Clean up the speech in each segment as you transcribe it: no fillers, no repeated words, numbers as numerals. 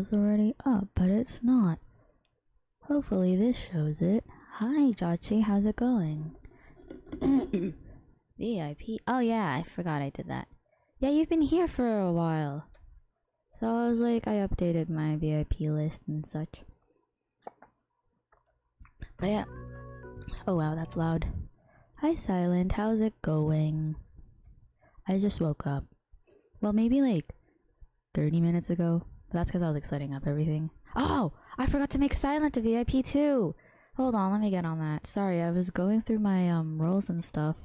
was already up, but it's not. Hopefully this shows it. Hi, Jachi, how's it going? VIP. Oh yeah, I forgot I did that. Yeah, you've been here for a while. So I was like, I updated my VIP list and such. But yeah. Oh wow, that's loud. Hi Silent, how's it going? I just woke up. Well, maybe like 30 minutes ago. That's because I was like setting up everything. Oh! I forgot to make Silent a VIP too! Hold on, let me get on that. Sorry, I was going through my roles and stuff.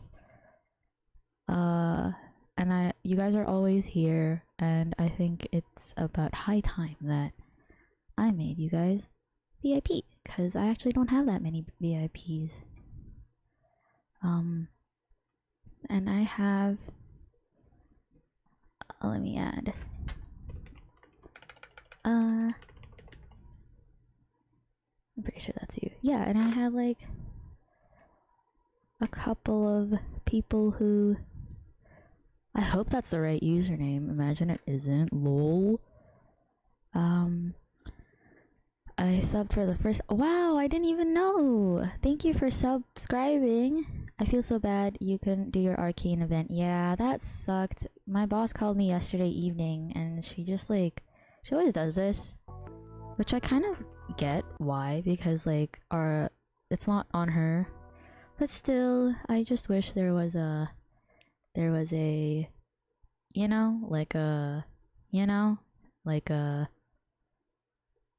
And you guys are always here, and I think it's about high time that I made you guys VIP, because I actually don't have that many VIPs. And I have... let me add... I'm pretty sure that's you. Yeah, and I have like a couple of people who... I hope that's the right username. Imagine it isn't. LOL. I subbed for the first... Wow, I didn't even know! Thank you for subscribing. I feel so bad you couldn't do your arcane event. Yeah, that sucked. My boss called me yesterday evening and she just like... She always does this. Which I kind of get why, because like it's not on her. But still, I just wish there was a...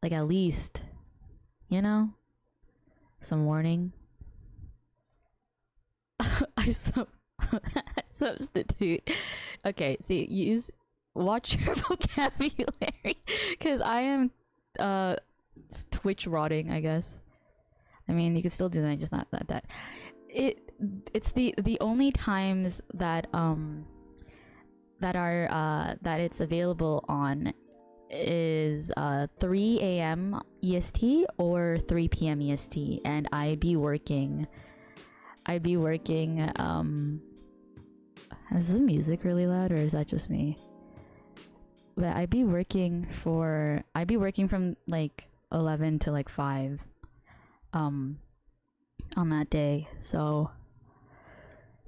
like at least, some warning. I substitute. Okay, see, watch your vocabulary, because I am Twitch rotting, I guess. I mean, you could still do that, just not that. It's the only times that that it's available on is 3 a.m. EST or 3 p.m. EST, and I'd be working. Is the music really loud, or is that just me? But I'd be working from like 11 to like 5 on that day. So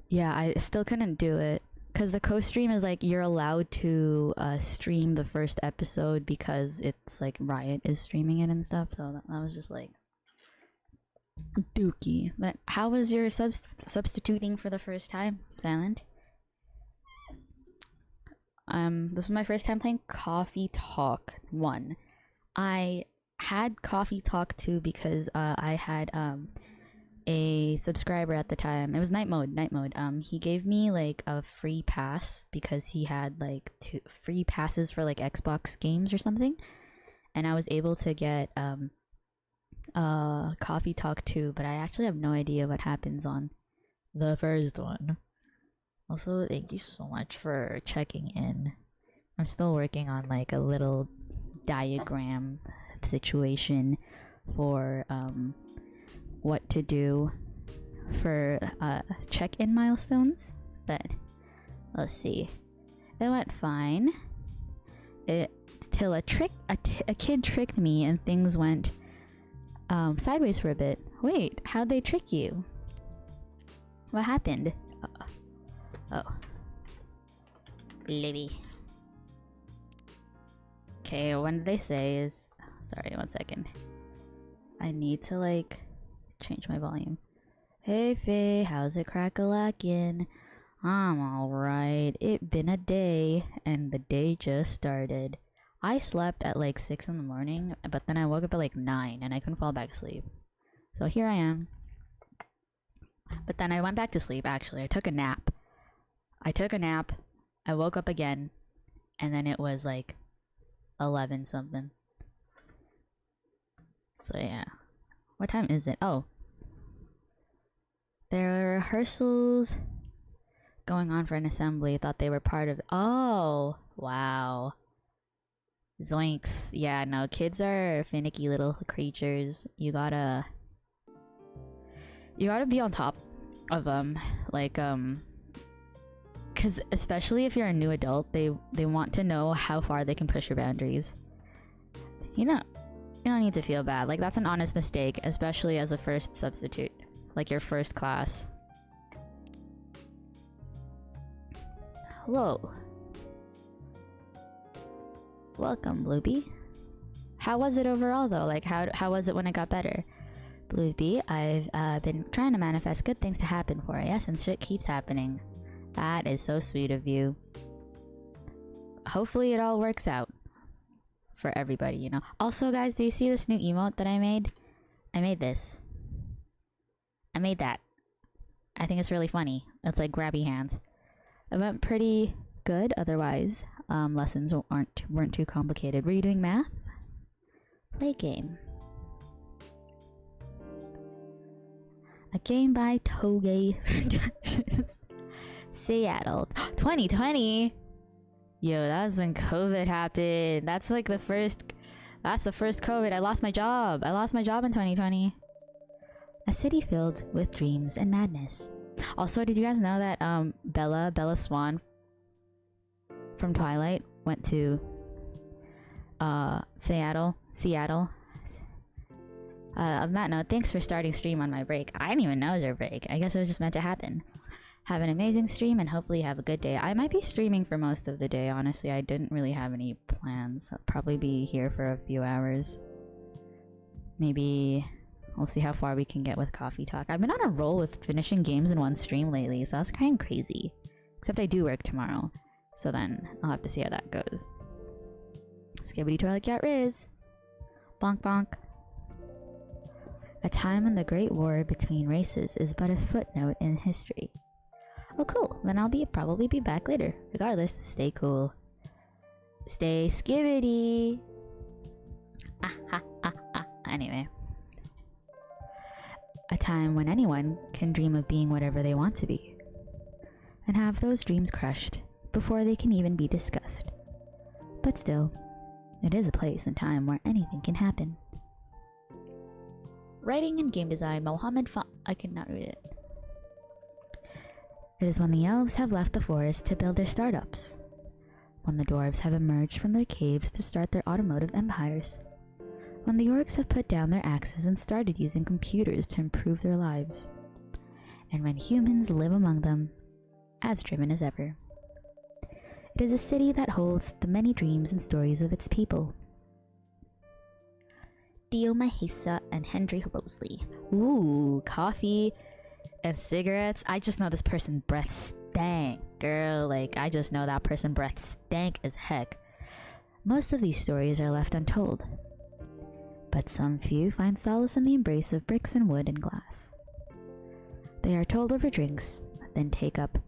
yeah, I still couldn't do it because the co-stream is like you're allowed to stream the first episode because it's like Riot is streaming it and stuff. So that was just like dookie. But how was your substituting for the first time, Silent? This is my first time playing Coffee Talk 1. I had Coffee Talk 2 because I had a subscriber at the time. It was night mode. He gave me like a free pass because he had like 2 free passes for like Xbox games or something, and I was able to get Coffee Talk 2, but I actually have no idea what happens on the first one. Also, thank you so much for checking in. I'm still working on like a little diagram situation for what to do for check-in milestones, but let's see. It went fine. Till a kid tricked me and things went sideways for a bit. Wait, how'd they trick you? What happened? Oh. Baby. Okay, what did they say is... Sorry, 1 second. I need to, like, change my volume. Hey, Faye, how's it crack-a-lackin'? I'm alright. It been a day, and the day just started. I slept at, like, 6 in the morning, but then I woke up at, like, 9, and I couldn't fall back asleep. So here I am. But then I went back to sleep, actually. I took a nap. I woke up again, and then it was like 11 something. So yeah. What time is it? Oh. There are rehearsals going on for an assembly. Thought they were part of... Oh! Wow. Zoinks. Yeah, no, kids are finicky little creatures. You gotta be on top of them. Like, because especially if you're a new adult, they want to know how far they can push your boundaries. You know, you don't need to feel bad. Like, that's an honest mistake, especially as a first substitute. Like, your first class. Hello. Welcome, Bluebee. How was it overall, though? Like, how was it when it got better? Bluebee, I've been trying to manifest good things to happen for you, yes, and shit keeps happening. That is so sweet of you. Hopefully it all works out. For everybody, you know. Also, guys, do you see this new emote that I made? I made this. I made that. I think it's really funny. It's like grabby hands. It went pretty good otherwise. Lessons weren't too complicated. Were you doing math? Play game. A game by Toge. Seattle. 2020? Yo, that was when COVID happened. That's like the first COVID. I lost my job. I lost my job in 2020. A city filled with dreams and madness. Also, did you guys know that Bella Swan from Twilight went to Seattle? On that note, thanks for starting stream on my break. I didn't even know it was your break. I guess it was just meant to happen. Have an amazing stream and hopefully have a good day. I might be streaming for most of the day, honestly. I didn't really have any plans. I'll probably be here for a few hours. Maybe we'll see how far we can get with coffee talk. I've been on a roll with finishing games in one stream lately, so that's kind of crazy. Except I do work tomorrow, so then I'll have to see how that goes. Skibbity Toilet Cat Riz. Bonk bonk. A time when the Great War between races is but a footnote in history. Oh cool, then I'll probably be back later. Regardless, stay cool. Stay skibbity. Anyway. A time when anyone can dream of being whatever they want to be. And have those dreams crushed before they can even be discussed. But still, it is a place and time where anything can happen. Writing and game design, Mohammed I cannot read it. It is when the elves have left the forest to build their startups. When the dwarves have emerged from their caves to start their automotive empires. When the orcs have put down their axes and started using computers to improve their lives. And when humans live among them, as driven as ever. It is a city that holds the many dreams and stories of its people. Dio Mahesa and Henry Rosley. Ooh, coffee and cigarettes. I just know this person's breath stank, girl. Like, I just know that person's breath stank as heck. Most of these stories are left untold. But some few find solace in the embrace of bricks and wood and glass. They are told over drinks, then take up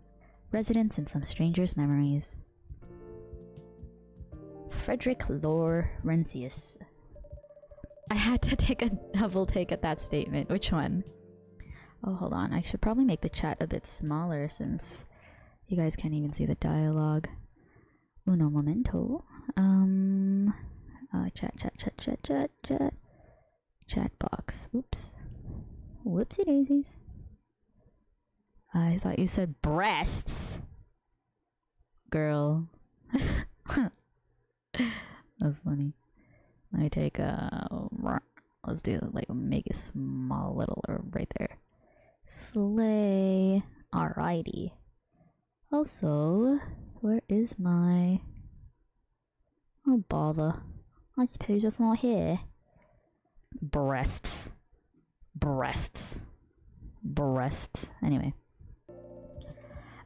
residence in some stranger's memories. Frederick Laurentius. I had to take a double take at that statement. Which one? Oh, hold on. I should probably make the chat a bit smaller since you guys can't even see the dialogue. Uno momento. Chat box. Oops. Whoopsie daisies. I thought you said breasts. Girl. That's funny. Let me take let's do like make it small little or right there. Slay. Alrighty. Also, where is my... Oh bother. I suppose it's not here. Breasts. Anyway.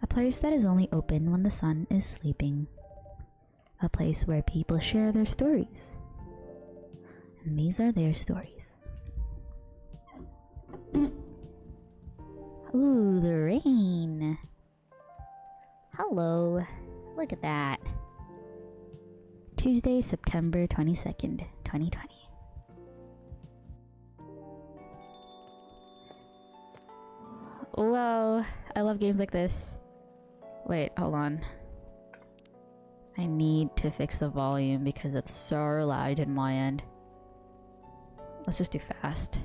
A place that is only open when the sun is sleeping. A place where people share their stories. And these are their stories. Ooh, the rain. Hello. Look at that. Tuesday, September 22nd, 2020. Whoa, I love games like this. Wait, hold on. I need to fix the volume because it's so loud in my end. Let's just do fast.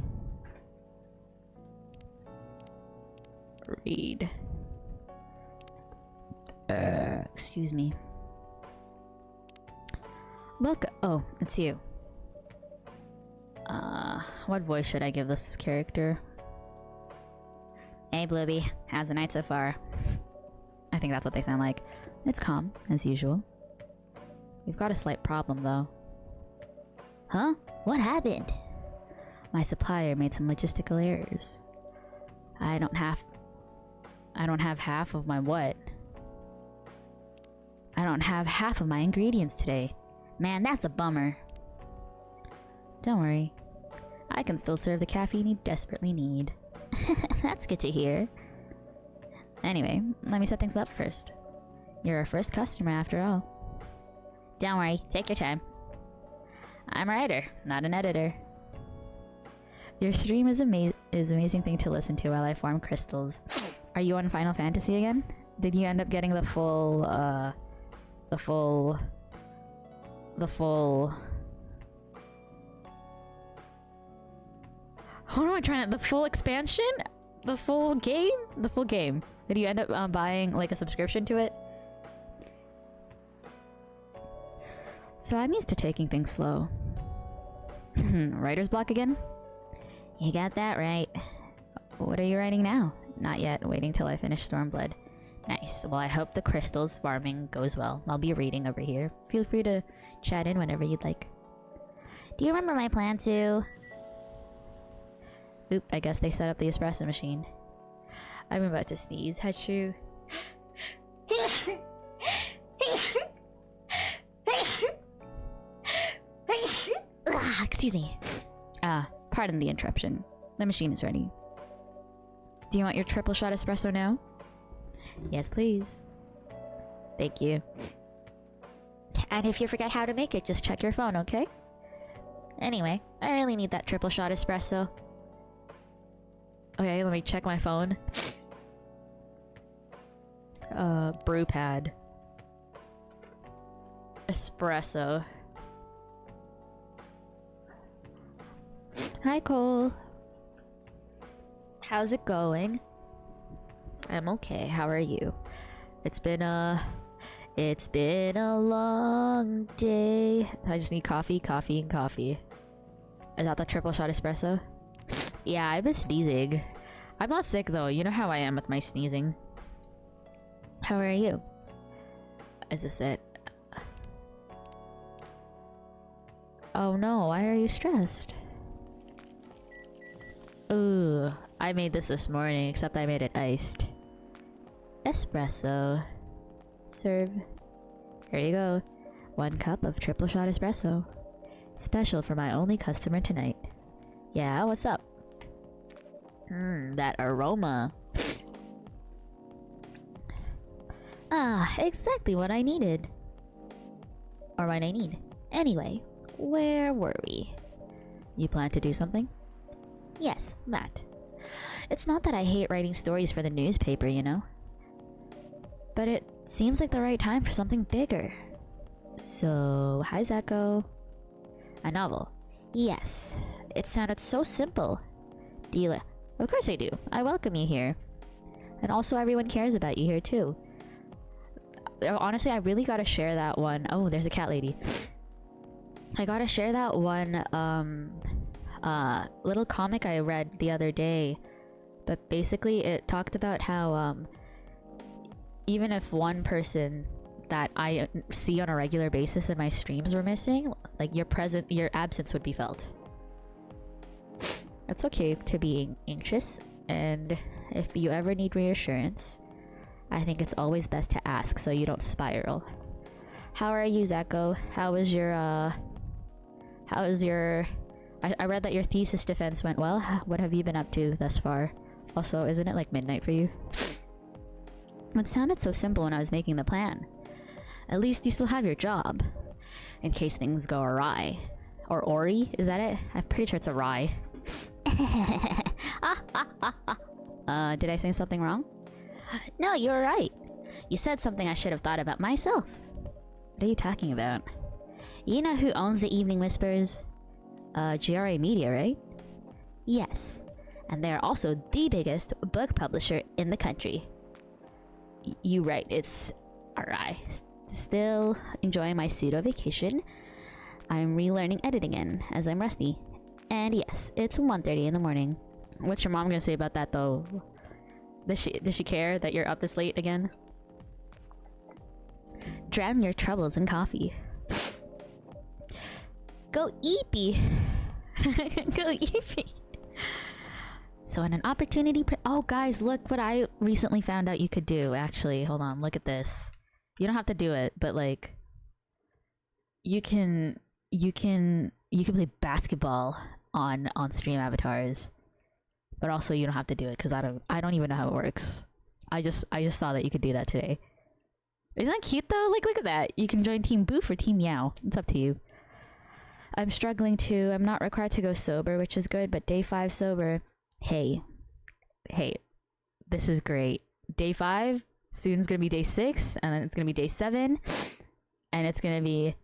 Read. Excuse me. Welcome. Oh, it's you. What voice should I give this character? Hey, Blueby. How's the night so far? I think that's what they sound like. It's calm, as usual. We've got a slight problem, though. Huh? What happened? My supplier made some logistical errors. I don't have half of my what? I don't have half of my ingredients today. Man, that's a bummer. Don't worry. I can still serve the caffeine you desperately need. That's good to hear. Anyway, let me set things up first. You're our first customer after all. Don't worry, take your time. I'm a writer, not an editor. Your stream is amazing thing to listen to while I farm crystals. Are you on Final Fantasy again? Did you end up getting the full what am I trying to... The full expansion? The full game? The full game. Did you end up buying like a subscription to it? So I'm used to taking things slow. Writer's block again? You got that right. What are you writing now? Not yet. Waiting till I finish Stormblood. Nice. Well, I hope the crystals farming goes well. I'll be reading over here. Feel free to chat in whenever you'd like. Do you remember my plan to... Oop, I guess they set up the espresso machine. I'm about to sneeze. Hachu. Excuse me. Pardon the interruption. The machine is ready. Do you want your triple shot espresso now? Yes, please. Thank you. And if you forget how to make it, just check your phone, okay? Anyway, I really need that triple shot espresso. Okay, let me check my phone. Brew pad. Espresso. Hi, Cole. How's it going? I'm okay. How are you? It's been a long day. I just need coffee, coffee, and coffee. Is that the triple shot espresso? Yeah, I've been sneezing. I'm not sick though. You know how I am with my sneezing. How are you? Is this it? Oh no, why are you stressed? Ooh, I made this morning, except I made it iced. Espresso. Serve. Here you go. 1 cup of triple shot espresso. Special for my only customer tonight. Yeah, what's up? That aroma. Ah, exactly what I needed. Or what I need. Anyway, where were we? You plan to do something? Yes, that. It's not that I hate writing stories for the newspaper, you know? But it seems like the right time for something bigger. So, how's that go? A novel? Yes. It sounded so simple. Do you Of course I do. I welcome you here. And also everyone cares about you here too. Honestly, I really gotta share that one. Oh, there's a cat lady. I gotta share that one little comic I read the other day. But basically it talked about how even if one person that I see on a regular basis in my streams were missing, like your absence would be felt. It's okay to be anxious, and if you ever need reassurance, I think it's always best to ask so you don't spiral. How are you, Zako? How was your I read that your thesis defense went well. What have you been up to thus far? Also, isn't it like midnight for you? It sounded so simple when I was making the plan. At least you still have your job. In case things go awry. Or Ori? Is that it? I'm pretty sure it's awry. Did I say something wrong? No, you were right. You said something I should have thought about myself. What are you talking about? You know who owns the Evening Whispers? GRA Media, right? Yes. And they're also the biggest book publisher in the country. You right, it's RI. Still enjoying my pseudo vacation. I'm relearning editing again, as I'm rusty. And yes, it's 1:30 in the morning. What's your mom gonna say about that though? Does she care that you're up this late again? Drown your troubles in coffee. Go eepy. Go eepy. So when an opportunity oh guys, look what I recently found out you could do. Actually, hold on, look at this. You don't have to do it, but like you can play basketball on stream avatars. But also you don't have to do it because I don't even know how it works. I just saw that you could do that today. Isn't that cute though? Like look at that. You can join Team Boof or Team Meow. It's up to you. I'm struggling too. I'm not required to go sober, which is good, but day 5 sober. Hey, this is great. Day 5, soon's gonna be day 6, and then it's gonna be day 7, and it's gonna be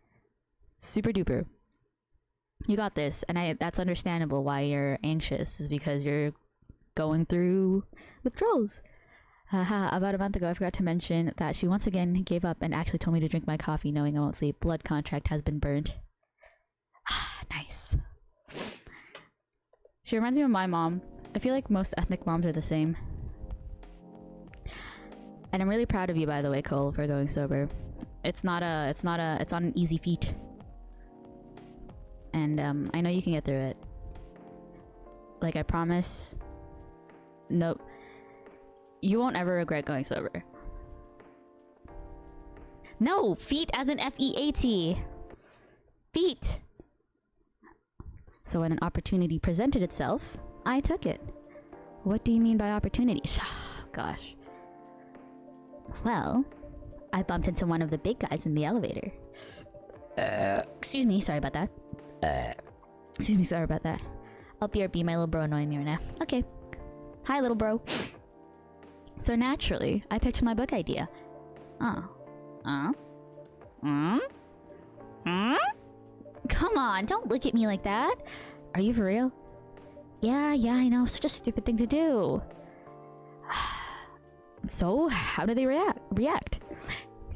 super duper. You got this, and that's understandable why you're anxious, is because you're going through withdrawals. Haha, about a month ago I forgot to mention that she once again gave up and actually told me to drink my coffee knowing I won't sleep. Blood contract has been burnt. Nice. She reminds me of my mom. I feel like most ethnic moms are the same. And I'm really proud of you, by the way, Cole, for going sober. It's not an easy feat. And I know you can get through it. Like I promise. Nope. You won't ever regret going sober. No, feet as in F-E-A-T. Feet. So when an opportunity presented itself, I took it. What do you mean by opportunity? Gosh. Well, I bumped into one of the big guys in the elevator. Excuse me, sorry about that. Excuse me, sorry about that. I'll BRB, my little bro annoying me right now. Okay. Hi, little bro. So naturally, I pitched my book idea. Come on, don't look at me like that. Are you for real? Yeah, I know. Such a stupid thing to do. So, how did they react?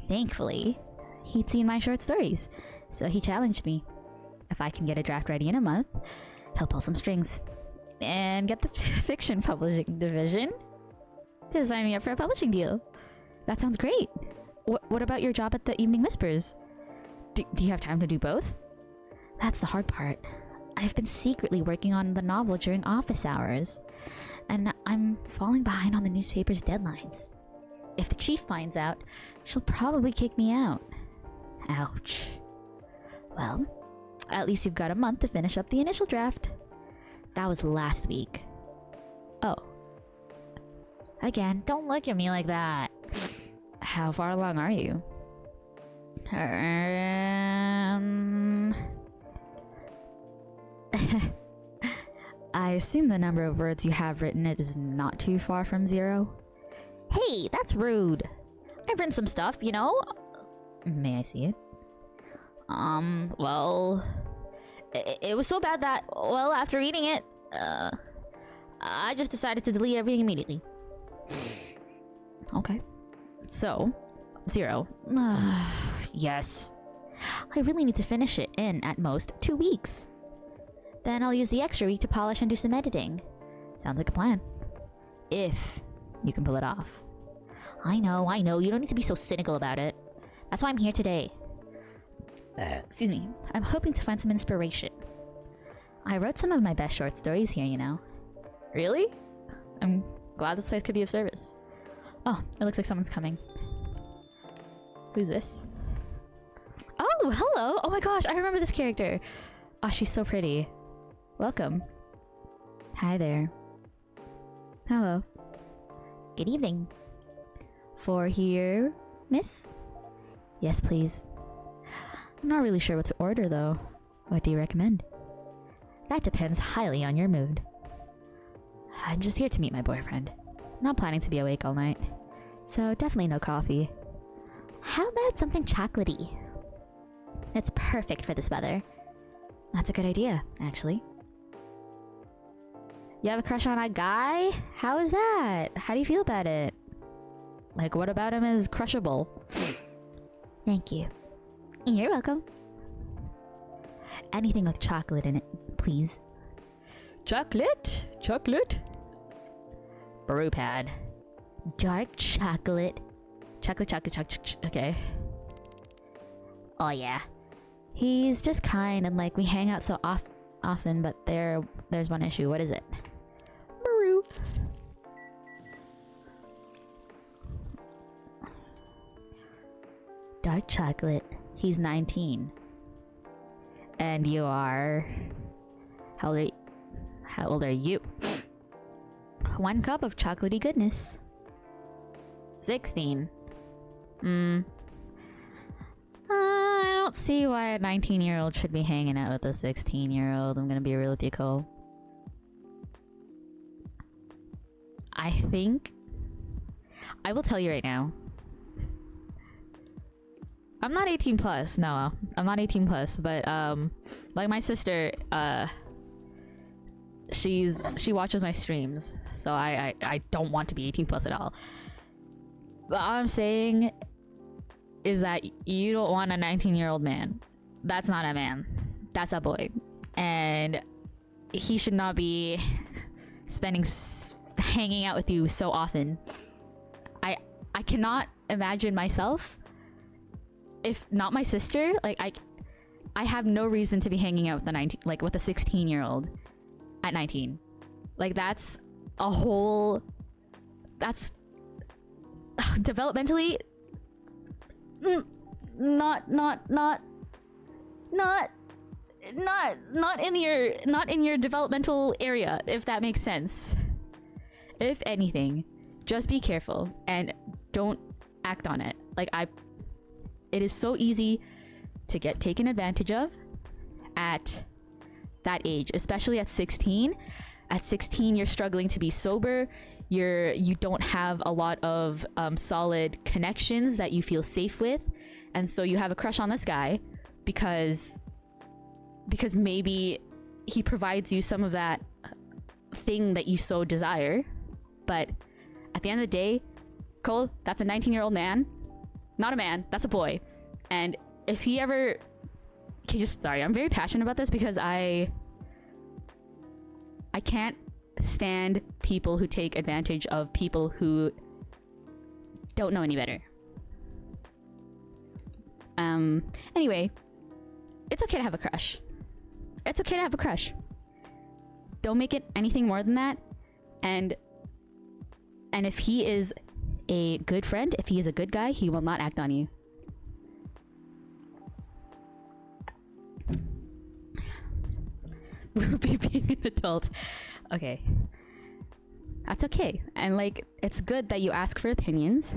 Thankfully, he'd seen my short stories, so he challenged me. If I can get a draft ready in a month, he'll pull some strings. And get the fiction publishing division to sign me up for a publishing deal. That sounds great. What about your job at the Evening Whispers? Do you have time to do both? That's the hard part. I've been secretly working on the novel during office hours, and I'm falling behind on the newspaper's deadlines. If the chief finds out, she'll probably kick me out. Ouch. Well, at least you've got a month to finish up the initial draft. That was last week. Oh. Again, don't look at me like that. How far along are you? I assume the number of words you have written is not too far from 0. Hey, that's rude. I've written some stuff, you know. May I see it? Well, it was so bad that, well, after reading it, I just decided to delete everything immediately. Okay. So, 0. Yes. I really need to finish it in, at most, 2 weeks. Then I'll use the extra week to polish and do some editing. Sounds like a plan. If you can pull it off. I know. You don't need to be so cynical about it. That's why I'm here today. Excuse me. I'm hoping to find some inspiration. I wrote some of my best short stories here, you know. Really? I'm glad this place could be of service. Oh, it looks like someone's coming. Who's this? Oh, hello! Oh my gosh, I remember this character. Oh, she's so pretty. Welcome. Hi there. Hello. Good evening. For here, miss? Yes, please. I'm not really sure what to order, though. What do you recommend? That depends highly on your mood. I'm just here to meet my boyfriend. Not planning to be awake all night. So definitely no coffee. How about something chocolatey? It's perfect for this weather. That's a good idea, actually. You have a crush on a guy? How is that? How do you feel about it? Like, what about him is crushable? Thank you. You're welcome. Anything with chocolate in it, please. Chocolate? Chocolate? Brew pad. Dark chocolate. Chocolate. Okay. Oh yeah. He's just kind and like we hang out so often, but there's one issue. What is it? Brew. Dark chocolate. He's 19. And you are... How old are you? 1 cup of chocolatey goodness. 16. I don't see why a 19-year-old should be hanging out with a 16-year-old. I'm gonna be real with you, Cole. I think... I will tell you right now. I'm not 18 plus. No, I'm not 18 plus. But like my sister, she watches my streams, so I don't want to be 18 plus at all. But all I'm saying is that you don't want a 19-year-old man. That's not a man. That's a boy, and he should not be hanging out with you so often. I cannot imagine myself. If not my sister, like I have no reason to be hanging out with with a 16-year-old at 19. Like that's developmentally not in your developmental area, if that makes sense. If anything, just be careful and don't act on it. It is so easy to get taken advantage of at that age, especially at 16. At 16, you're struggling to be sober. You don't have a lot of solid connections that you feel safe with, and so you have a crush on this guy because maybe he provides you some of that thing that you so desire. But at the end of the day, Cole, that's a 19-year-old man. Not a man, that's a boy. And if he ever... Sorry, I'm very passionate about this because I can't stand people who take advantage of people who don't know any better. Anyway, it's okay to have a crush. It's okay to have a crush. Don't make it anything more than that. And if he is a good friend, if he is a good guy, he will not act on you. Being an adult. Okay. That's okay. And it's good that you ask for opinions.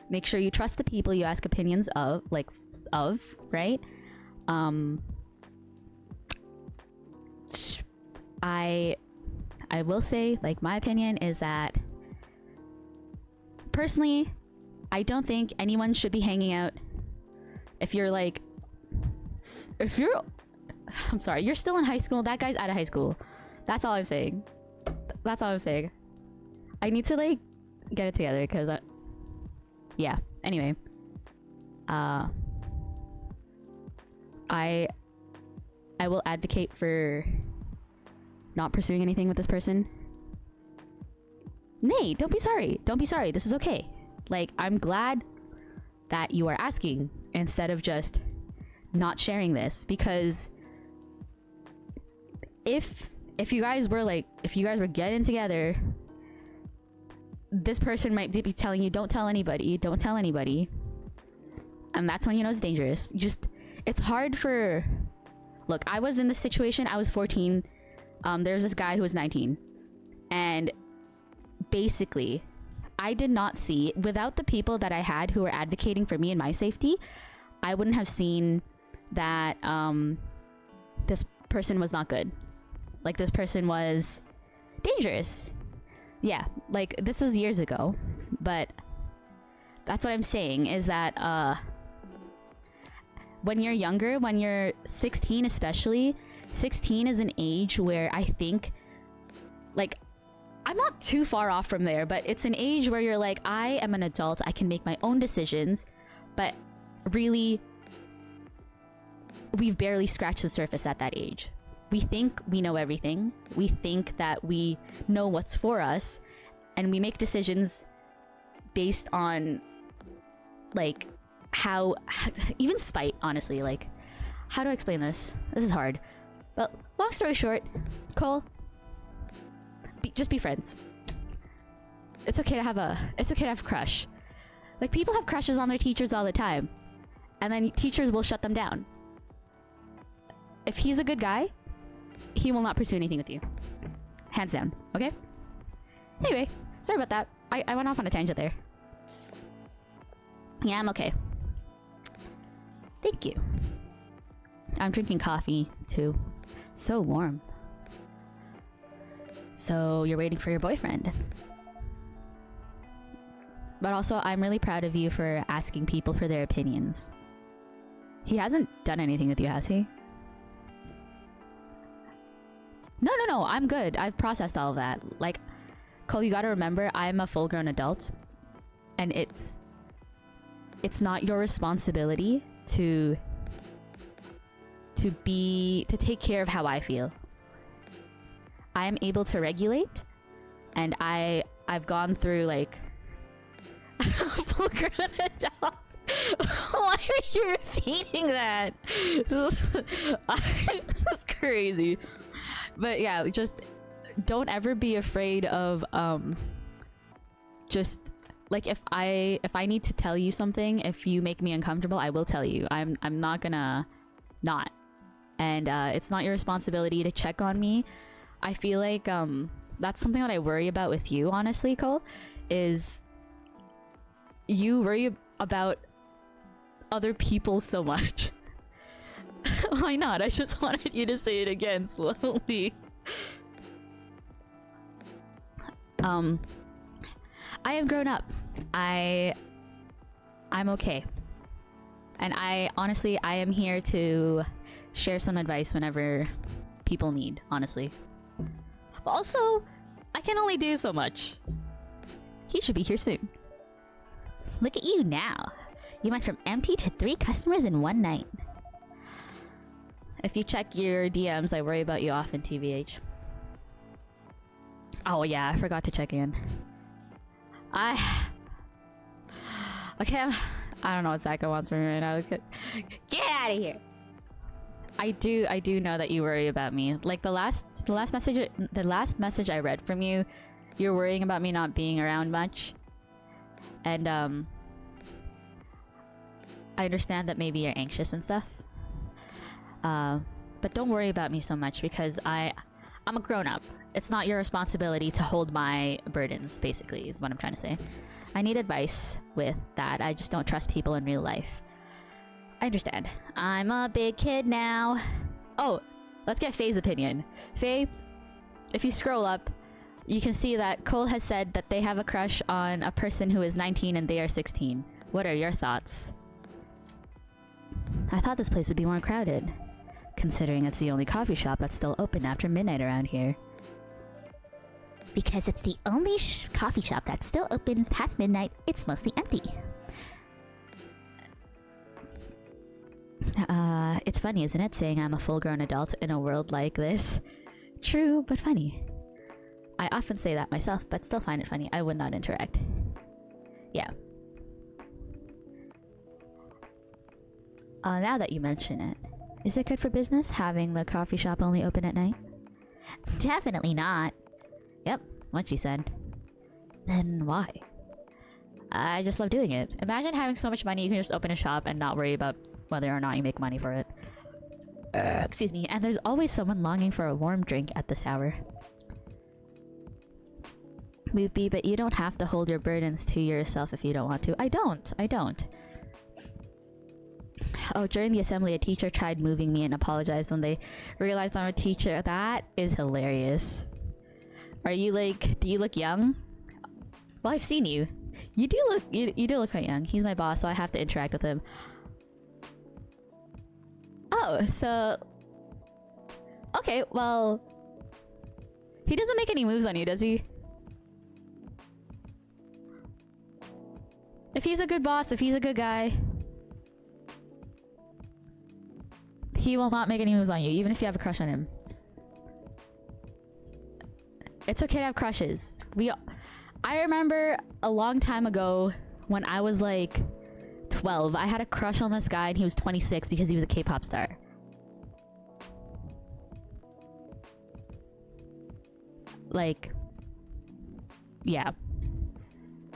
Make sure you trust the people you ask opinions of, right? I will say, my opinion is that personally, I don't think anyone should be hanging out I'm sorry, you're still in high school, that guy's out of high school. That's all I'm saying. That's all I'm saying. I need to get it together because yeah. Anyway, I will advocate for not pursuing anything with this person. Nay, don't be sorry. Don't be sorry. This is okay. I'm glad that you are asking instead of just not sharing this, because if you guys were getting together, this person might be telling you, don't tell anybody, and that's when you know it's dangerous. It's hard for... Look, I was in this situation. I was 14. There was this guy who was 19, and basically I did not see, without the people that I had who were advocating for me and my safety, I wouldn't have seen that this person was not good. This person was dangerous. Yeah, this was years ago, but that's what I'm saying is that when you're younger, when you're 16 especially, 16 is an age where I think, I'm not too far off from there, but it's an age where you're I am an adult, I can make my own decisions, but really, we've barely scratched the surface at that age. we think we know everything. We think that we know what's for us, and we make decisions based on like how even spite, honestly. Like, how do I explain this? This is hard. But long story short, Cole, just be friends. It's okay to have a crush. Like, people have crushes on their teachers all the time, and then teachers will shut them down. If he's a good guy, he will not pursue anything with you. Hands down, okay? Anyway, sorry about that. I went off on a tangent there. Yeah, I'm okay. Thank you. I'm drinking coffee, too. So warm. So, you're waiting for your boyfriend. But also, I'm really proud of you for asking people for their opinions. He hasn't done anything with you, has he? No, I'm good. I've processed all of that. Like, Cole, you gotta remember, I'm a full-grown adult. And it's not your responsibility to take care of how I feel. I am able to regulate, and I've gone through, like, full-grown adult. Why are you repeating that? That's crazy. But yeah, just don't ever be afraid of just like, if I need to tell you something, if you make me uncomfortable, I will tell you. I'm not gonna not. And it's not your responsibility to check on me. I feel like that's something that I worry about with you, honestly, Cole, is you worry about other people so much. Why not? I just wanted you to say it again slowly. I am grown up. I'm okay. And I am here to share some advice whenever people need, honestly. But also, I can only do so much. He should be here soon. Look at you now. You went from empty to 3 customers in one night. If you check your DMs, I worry about you often, TVH. Oh yeah, I forgot to check in. Okay, I don't know what Zachary wants from me right now. Get out of here! I do know that you worry about me. Like, the last message I read from you, you're worrying about me not being around much. And I understand that maybe you're anxious and stuff. But don't worry about me so much, because I'm a grown-up. It's not your responsibility to hold my burdens, basically, is what I'm trying to say. I need advice with that. I just don't trust people in real life. I understand. I'm a big kid now. Oh, let's get Faye's opinion. Faye, if you scroll up, you can see that Cole has said that they have a crush on a person who is 19 and they are 16. What are your thoughts? I thought this place would be more crowded, considering it's the only coffee shop that's still open after midnight around here. Because it's the only coffee shop that still opens past midnight, it's mostly empty. It's funny, isn't it, saying I'm a full-grown adult in a world like this? True, but funny. I often say that myself, but still find it funny. I would not interact. Yeah. Now that you mention it, is it good for business having the coffee shop only open at night? Definitely not. Yep, what she said. Then why? I just love doing it. Imagine having so much money you can just open a shop and not worry about whether or not you make money for it. Excuse me. And there's always someone longing for a warm drink at this hour. Boopy, but you don't have to hold your burdens to yourself if you don't want to. I don't. Oh, during the assembly, a teacher tried moving me and apologized when they realized I'm a teacher. That is hilarious. Are you like, do you look young? Well, I've seen you. You do look quite young. He's my boss, so I have to interact with him. Oh, so... Okay, well... He doesn't make any moves on you, does he? If he's a good boss, if he's a good guy... He will not make any moves on you, even if you have a crush on him. It's okay to have crushes. I remember a long time ago when I was like 12, I had a crush on this guy and he was 26 because he was a K-pop star. Like, yeah.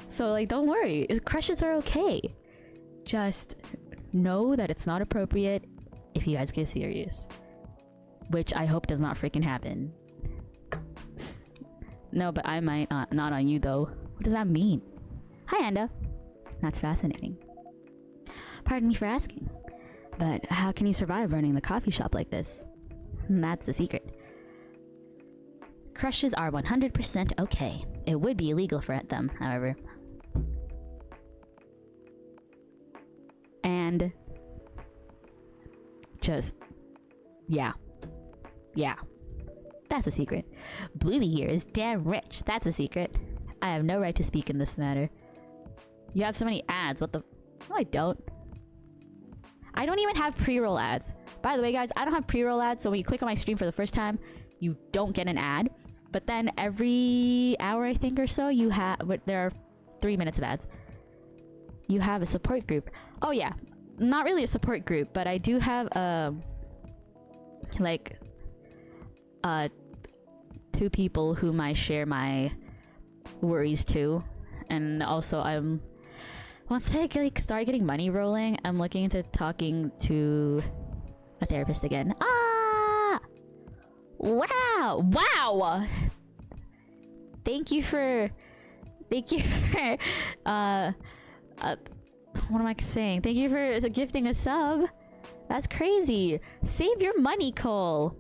So like, don't worry, crushes are okay. Just know that it's not appropriate if you guys get serious, which I hope does not freaking happen. No, but I might not on you though. What does that mean? Hi, Anda. That's fascinating. Pardon me for asking, but how can you survive running the coffee shop like this? That's the secret. Crushes are 100% okay. It would be illegal for them, however. And just, yeah. That's a secret. Bluey here is damn rich. That's a secret. I have no right to speak in this matter. You have so many ads. What the? No, I don't. I don't even have pre-roll ads. By the way, guys, I don't have pre-roll ads, so when you click on my stream for the first time, you don't get an ad. But then every hour, I think, or so, you have... There are 3 minutes of ads. You have a support group. Oh, yeah. Not really a support group, but I do have, like... 2 people whom I share my worries to. And also, once I like start getting money rolling, I'm looking into talking to a therapist again. Ah! Wow! Thank you for what am I saying? Thank you for gifting a sub. That's crazy. Save your money, Cole.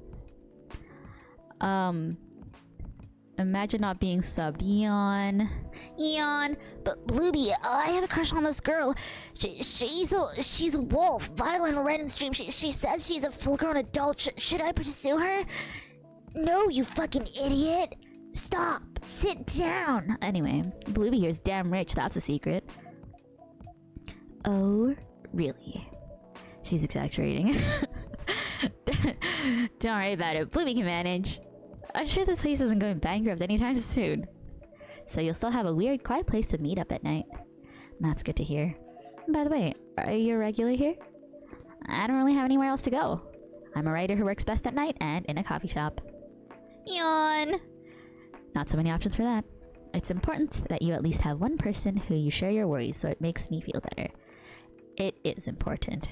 Imagine not being subbed. Yawn. But Bluey, I have a crush on this girl. She's a wolf. Violent red in stream. She says she's a full-grown adult. Should I pursue her? No, you fucking idiot. Stop. Sit down. Anyway, Bluey here's damn rich. That's a secret. Oh, really? She's exaggerating. Don't worry about it. Bluey can manage. I'm sure this place isn't going bankrupt anytime soon. So you'll still have a weird, quiet place to meet up at night. That's good to hear. By the way, are you a regular here? I don't really have anywhere else to go. I'm a writer who works best at night and in a coffee shop. Yawn! Not so many options for that. It's important that you at least have one person who you share your worries, so it makes me feel better. It is important.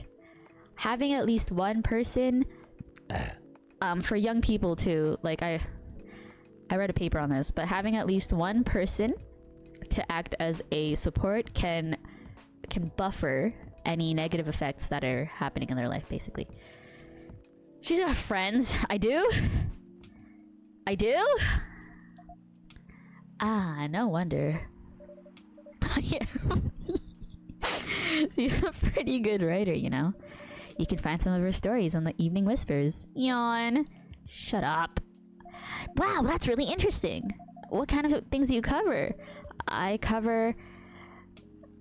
Having at least one person... for young people too, like I read a paper on this, but having at least one person to act as a support can buffer any negative effects that are happening in their life, basically. She's got friends. I do? Ah, no wonder. She's a pretty good writer, you know. You can find some of her stories on the Evening Whispers. Yawn. Shut up. Wow, that's really interesting. What kind of things do you cover? I cover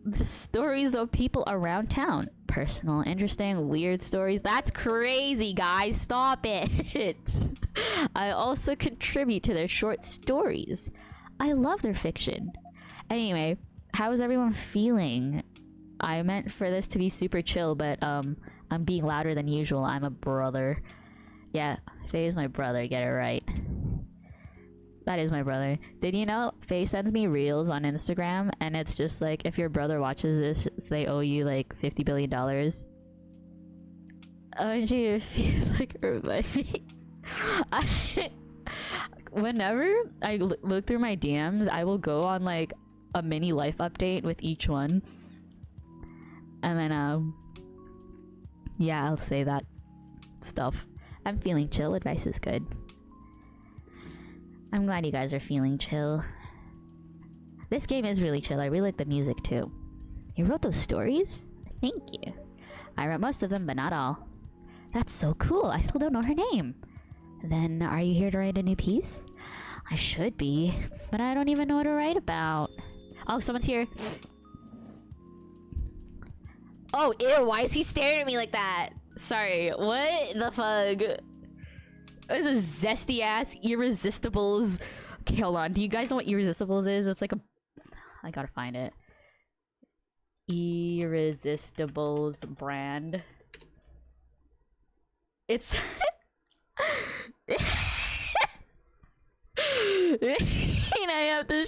the stories of people around town. Personal, interesting, weird stories. That's crazy, guys. Stop it. I also contribute to their short stories. I love their fiction. Anyway, how is everyone feeling? I meant for this to be super chill, but I'm being louder than usual. I'm a brother. Yeah, Faye is my brother, get it right. That is my brother. Did you know Faye sends me reels on Instagram and it's just like, if your brother watches this, they owe you like $50 billion. Oh, and she feels like her face. Whenever I look through my DMs, I will go on like a mini life update with each one. And then, yeah, I'll say that stuff. I'm feeling chill. Advice is good. I'm glad you guys are feeling chill. This game is really chill. I really like the music too. You wrote those stories? Thank you. I wrote most of them, but not all. That's so cool. I still don't know her name. Then, are you here to write a new piece? I should be, but I don't even know what to write about. Oh, someone's here. Oh, ew, why is he staring at me like that? Sorry, what the fuck? What is a zesty ass, irresistibles Okay, hold on. Do you guys know what Irresistibles is? It's like a... I gotta find it. Irresistibles brand. It's... I have to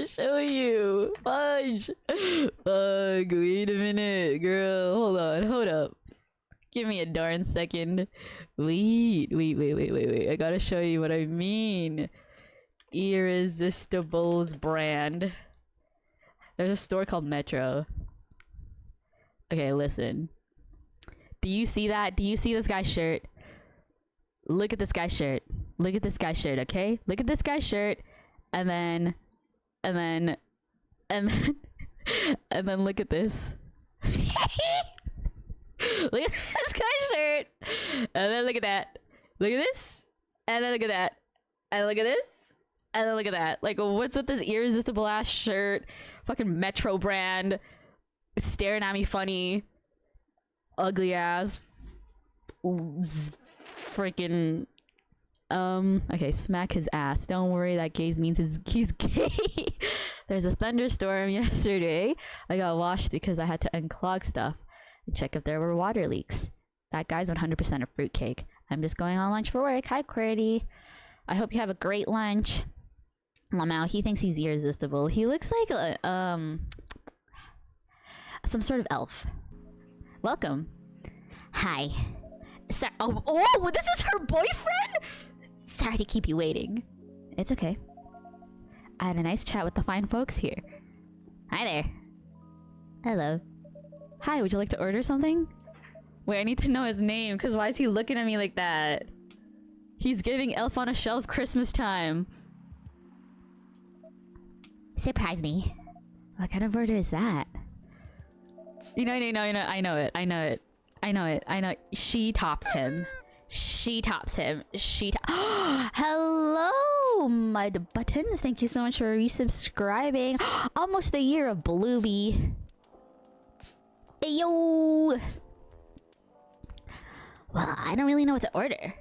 show you. Fudge. Fuck, wait a minute, girl. Hold up. Give me a darn second. Wait. I gotta show you what I mean. Irresistibles brand. There's a store called Metro. Okay, listen. Do you see that? Do you see this guy's shirt? Look at this guy's shirt. Look at this guy's shirt, okay? Look at this guy's shirt. And then and then look at this. Look at this guy's shirt. And then look at that. Look at this. And then look at that. And look at this. And then look at that. Like, what's with this irresistible ass shirt? Fucking Metro brand. Staring at me funny. Ugly ass. Freaking. Okay, smack his ass. Don't worry, that gaze means he's gay. There's a thunderstorm yesterday. I got washed because I had to unclog stuff and check if there were water leaks. That guy's 100% a fruitcake. I'm just going on lunch for work. Hi, Qwerty. I hope you have a great lunch. Lamau, he thinks he's irresistible. He looks like some sort of elf. Welcome. Hi. Oh, this is her boyfriend? Sorry to keep you waiting. It's okay. I had a nice chat with the fine folks here. Hi there. Hello. Hi, would you like to order something? Wait, I need to know his name, because why is he looking at me like that? He's giving Elf on a Shelf Christmas time. Surprise me. What kind of order is that? You know, I know it. She tops him. Hello, Mud Buttons. Thank you so much for resubscribing. Almost a year of Blueby. Hey, yo. Well, I don't really know what to order.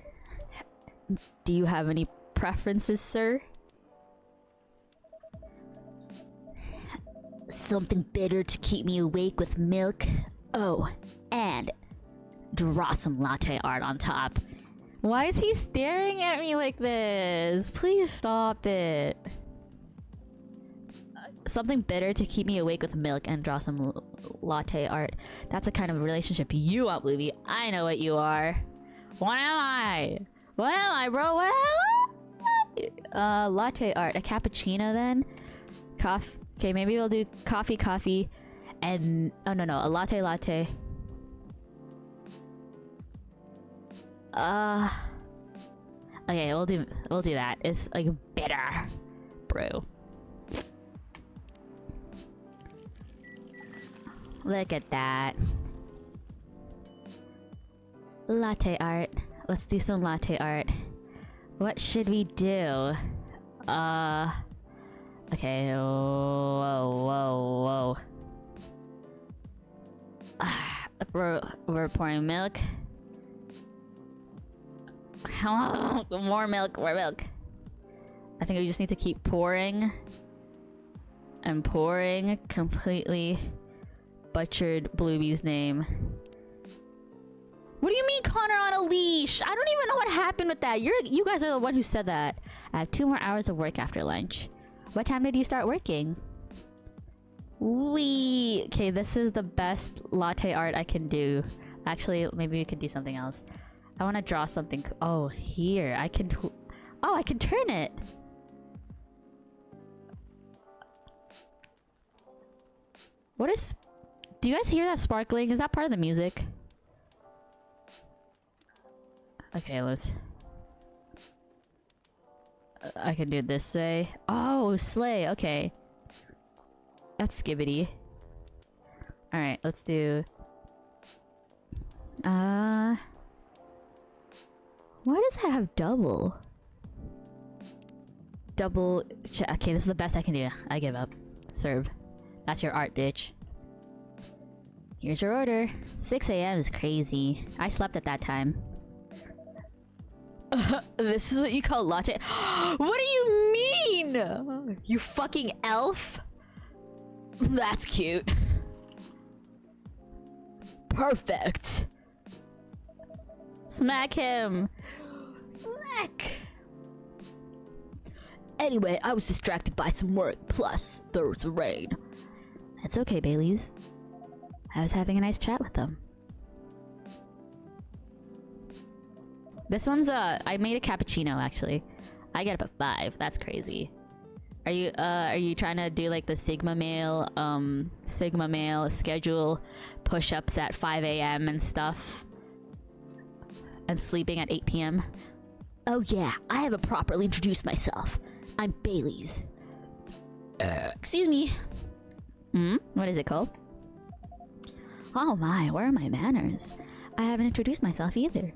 Do you have any preferences, sir? Something bitter to keep me awake with milk. Oh, and draw some latte art on top. Why is he staring at me like this? Please stop it. Something bitter to keep me awake with milk and draw some latte art. That's the kind of relationship you want, Blueby. I know what you are. What am I? What am I, bro? What am I? Latte art. A cappuccino then? Okay, maybe we'll do coffee, and... Oh, no, a latte. Okay, we'll do that. It's like bitter brew. Look at that. Latte art. Let's do some latte art. What should we do? Okay, whoa. We're pouring milk. More milk. I think we just need to keep pouring. And pouring. Completely butchered Blueby's name. What do you mean Connor on a leash? I don't even know what happened with that. You guys are the one who said that. I have 2 more hours of work after lunch. What time did you start working? Okay, this is the best latte art I can do. Actually, maybe we could do something else. I want to draw something. Oh, here. I can turn it. What is... Do you guys hear that sparkling? Is that part of the music? Okay, let's... I can do it this way. Oh, sleigh. Okay. That's skibbity. Alright, let's do... Why does that have double? Okay, this is the best I can do. I give up. Serve. That's your art, bitch. Here's your order. 6 a.m. is crazy. I slept at that time. This is what you call latte? What do you mean? You fucking elf? That's cute. Perfect. Smack him. Smack. Anyway, I was distracted by some work. Plus, there was rain. It's okay, Baileys. I was having a nice chat with them. This one's I made a cappuccino actually. I get up at 5. That's crazy. Are you trying to do like the Sigma male schedule push-ups at 5 a.m. and stuff? And sleeping at 8 p.m. Oh yeah, I haven't properly introduced myself. I'm Baileys. Excuse me. What is it called? Oh my, where are my manners? I haven't introduced myself either.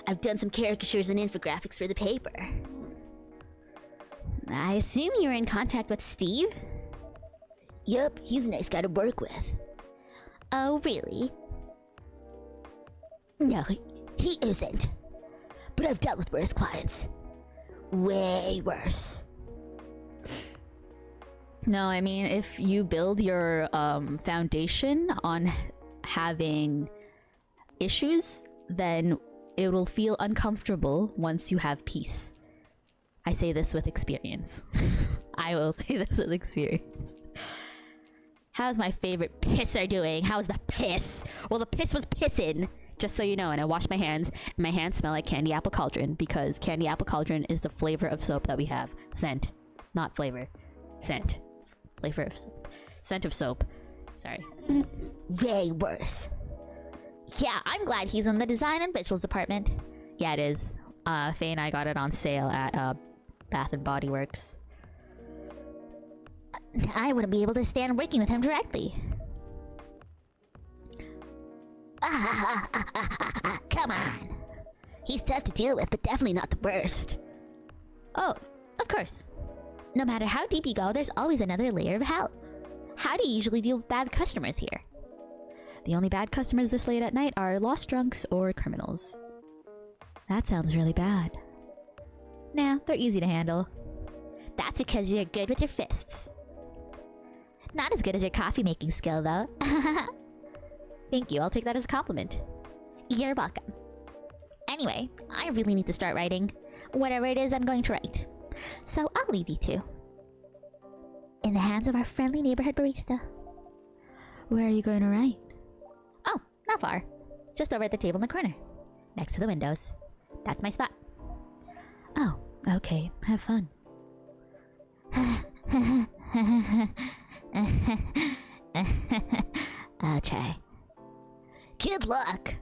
I've done some caricatures and infographics for the paper. I assume you're in contact with Steve? Yup, he's a nice guy to work with. Oh, really? No, he isn't. But I've dealt with worse clients. Way worse. No, I mean, if you build your foundation on having issues, then it will feel uncomfortable once you have peace. I say this with experience. I will say this with experience. How's my favorite pisser doing? How's the piss? Well, the piss was pissing, just so you know, and I washed my hands, and my hands smell like candy apple cauldron, because candy apple cauldron is the flavor of soap that we have. Scent. Not flavor. Scent. Flavor of soap. Scent of soap. Sorry. Way worse. Yeah, I'm glad he's in the design and visuals department. Yeah, it is. Faye and I got it on sale at Bath and Body Works. I wouldn't be able to stand working with him directly. Come on. He's tough to deal with, but definitely not the worst. Oh, of course. No matter how deep you go, there's always another layer of hell. How do you usually deal with bad customers here? The only bad customers this late at night are lost drunks or criminals. That sounds really bad. Nah, they're easy to handle. That's because you're good with your fists. Not as good as your coffee making skill, though. Thank you, I'll take that as a compliment. You're welcome. Anyway, I really need to start writing. Whatever it is I'm going to write. So I'll leave you two. In the hands of our friendly neighborhood barista. Where are you going to write? Oh, not far. Just over at the table in the corner. Next to the windows. That's my spot. Oh, okay. Have fun. I'll try. Good luck.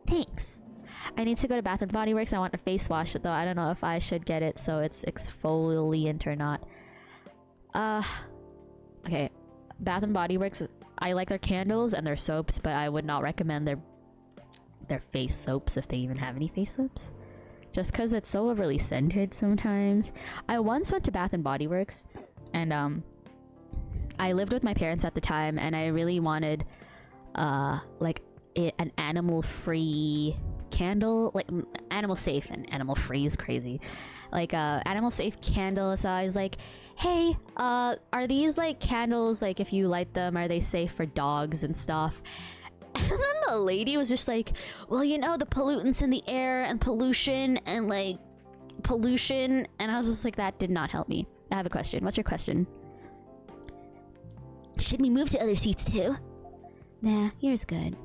Thanks. I need to go to Bath and Body Works. I want a face wash, though I don't know if I should get it so it's exfoliant or not. Okay. Bath and Body Works, I like their candles and their soaps, but I would not recommend their face soaps if they even have any face soaps. Just because it's so overly scented sometimes. I once went to Bath and Body Works and I lived with my parents at the time and I really wanted like an animal free candle, like animal safe, and animal free is crazy, like animal safe candle. So I was like, hey, are these like candles, like if you light them, are they safe for dogs and stuff? And then the lady was just like, well, you know, the pollutants in the air and pollution and like pollution. And I was just like, that did not help me. I have a question. What's your question? Should we move to other seats too? Nah, yours good.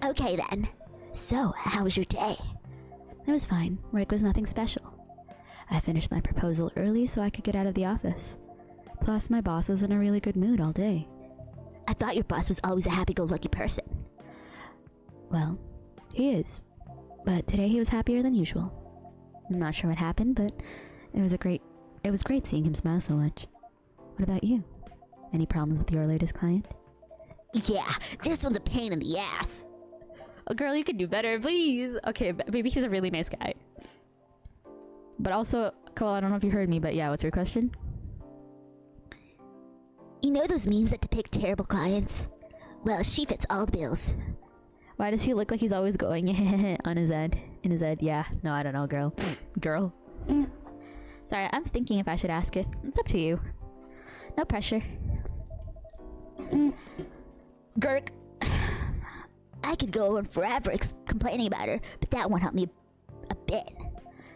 Okay then. So, how was your day? It was fine. Work was nothing special. I finished my proposal early so I could get out of the office. Plus, my boss was in a really good mood all day. I thought your boss was always a happy-go-lucky person. Well, he is. But today he was happier than usual. I'm not sure what happened, but it was great seeing him smile so much. What about you? Any problems with your latest client? Yeah, this one's a pain in the ass. Oh, girl, you can do better, please. Okay, maybe he's a really nice guy. But also, Cole, I don't know if you heard me, but yeah, what's your question? You know those memes that depict terrible clients? Well, she fits all the bills. Why does he look like he's always going on his head? In his head, yeah. No, I don't know, girl. Girl. Sorry, I'm thinking if I should ask it. It's up to you. No pressure. Gurk. I could go on forever complaining about her, but that won't help me a bit.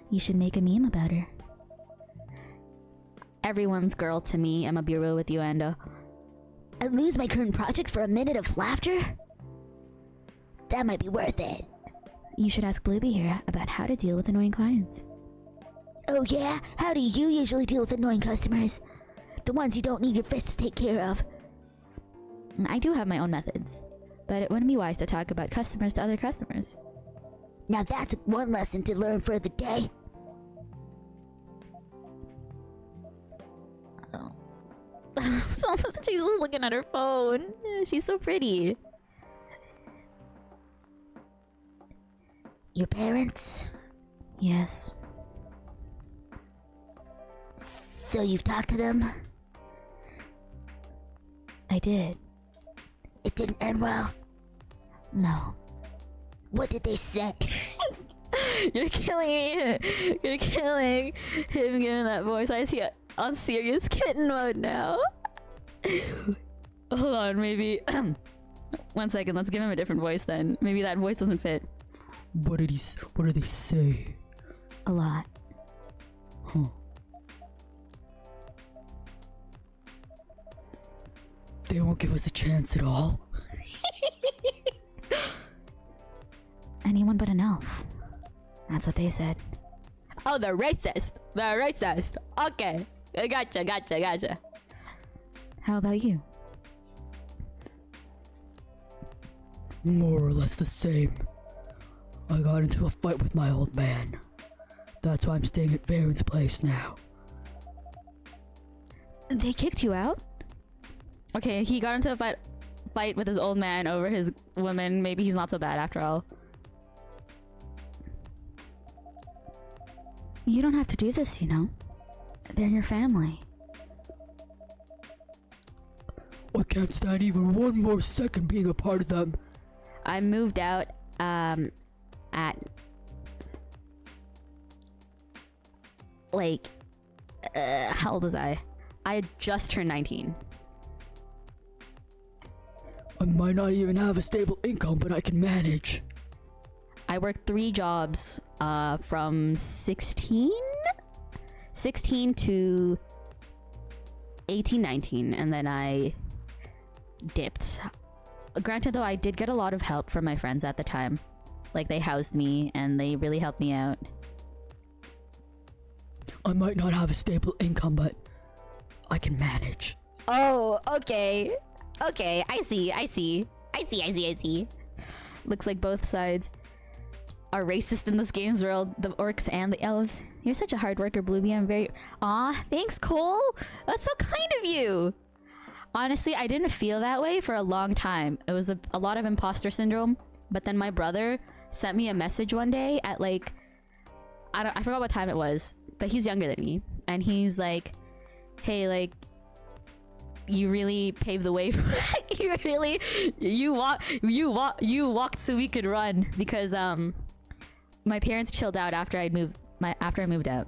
You should make a meme about her. Everyone's girl to me. I'm a be real with you, Anda. I lose my current project for a minute of laughter? That might be worth it. You should ask Blueby here about how to deal with annoying clients. Oh yeah? How do you usually deal with annoying customers? The ones you don't need your fists to take care of. I do have my own methods, but it wouldn't be wise to talk about customers to other customers. Now that's one lesson to learn for the day. Oh. She's just looking at her phone. She's so pretty. Your parents? Yes. So you've talked to them? I did. It didn't end well? No. What did they say? You're killing me. You're killing him giving that voice. I see it on serious kitten mode now. Hold on, maybe. 1 second, let's give him a different voice then. Maybe that voice doesn't fit. What did they say? A lot. Huh. They won't give us a chance at all? Anyone but an elf. That's what they said. Oh, they're racist. They're racist. Okay. Gotcha. How about you? More or less the same. I I got into a fight with my old man. That's why I'm staying at Varen's place now. They kicked you out? Okay, he got into a fight with his old man over his woman. Maybe he's not so bad after all. You don't have to do this, you know. They're your family. I can't stand even one more second being a part of them. I moved out at like how old was I? I had just turned 19. I might not even have a stable income, but I can manage. I worked 3 jobs from 16 to 18, 19, and then I dipped. Granted though, I did get a lot of help from my friends at the time. Like, they housed me and they really helped me out. I might not have a stable income, but I can manage. Oh, okay. Okay, I see. Looks like both sides are racist in this game's world, the orcs and the elves. You're such a hard worker, Blueby. I'm very... Aw, thanks, Cole. That's so kind of you. Honestly, I didn't feel that way for a long time. It was a lot of imposter syndrome. But then my brother sent me a message one day at like... I forgot what time it was, but he's younger than me. And he's like, hey, like, you really paved the way for you walked so we could run, because my parents chilled out after I moved out.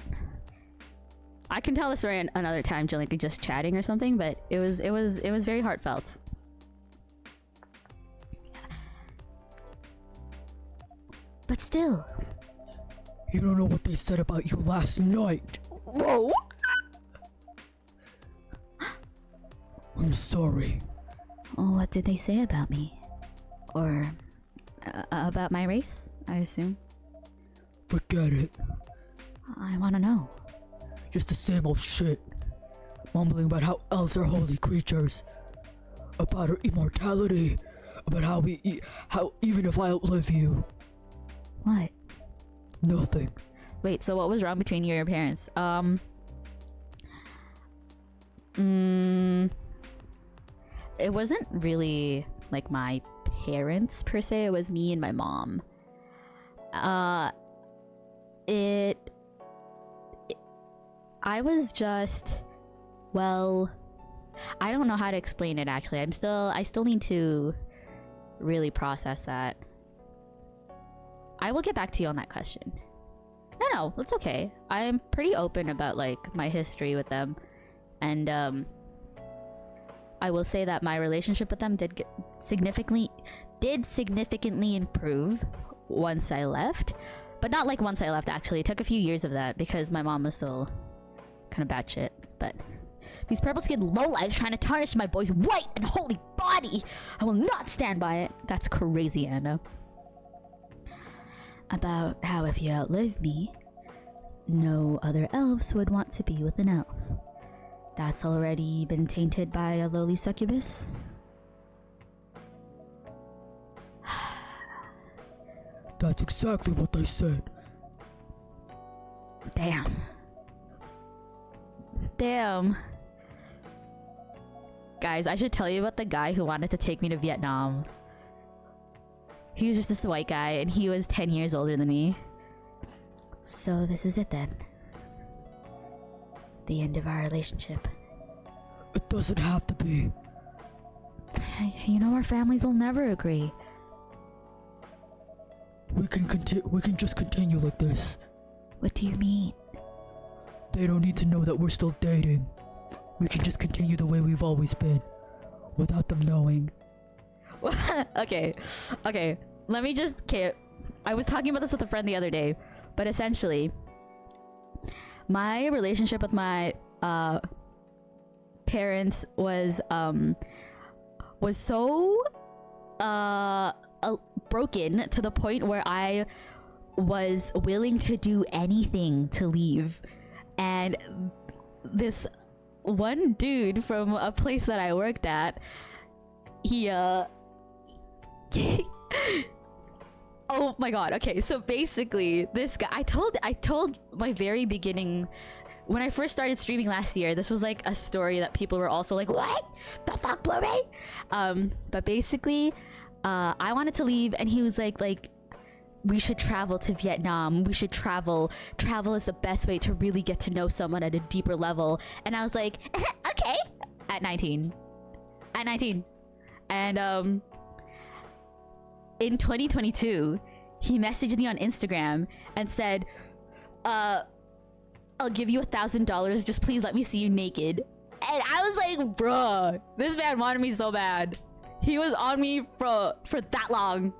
I can tell the story another time, like just chatting or something, but it was very heartfelt. But still, You don't know what they said about you last night. Whoa. I'm sorry. what did they say about me? Or about my race, I assume? Forget it. I want to know. Just the same old shit. Mumbling about how elves are holy creatures. About our immortality. About how even if I outlive you. What? Nothing. Wait, so what was wrong between you and your parents? It wasn't really like my parents per se. It was me and my mom. I was just, well, I don't know how to explain it actually. I still need to really process that. I will get back to you on that question. No, it's okay. I'm pretty open about like my history with them, and I will say that my relationship with them did significantly improve once I left, but not like once I left actually. It took a few years of that because my mom was still kind of batshit. But these purple-skinned lowlifes trying to tarnish my boy's white and holy body, I will not stand by it. That's crazy, Anna. About how if you outlive me, no other elves would want to be with an elf. That's already been tainted by a lowly succubus. That's exactly what they said. Damn. Guys, I should tell you about the guy who wanted to take me to Vietnam. He was just this white guy, and he was 10 years older than me. So this is it then. The end of our relationship. It doesn't have to be. You know, our families will never agree. We can just continue like this. What do you mean? They don't need to know that we're still dating. We can just continue the way we've always been, without them knowing. Okay. Let me just... Okay, I was talking about this with a friend the other day, but essentially, my relationship with my parents was so broken to the point where I was willing to do anything to leave. And this one dude from a place that I worked at, he Oh my god. Okay, so basically, this guy, I told my very beginning, when I first started streaming last year, this was like a story that people were also like, what the fuck, Blurry? But basically, I wanted to leave, and he was like, we should travel to Vietnam. We should travel. Travel is the best way to really get to know someone at a deeper level. And I was like, okay. At 19. And in 2022, he messaged me on Instagram and said, I'll give you $1,000. Just please let me see you naked. And I was like, bruh, this man wanted me so bad. He was on me for that long.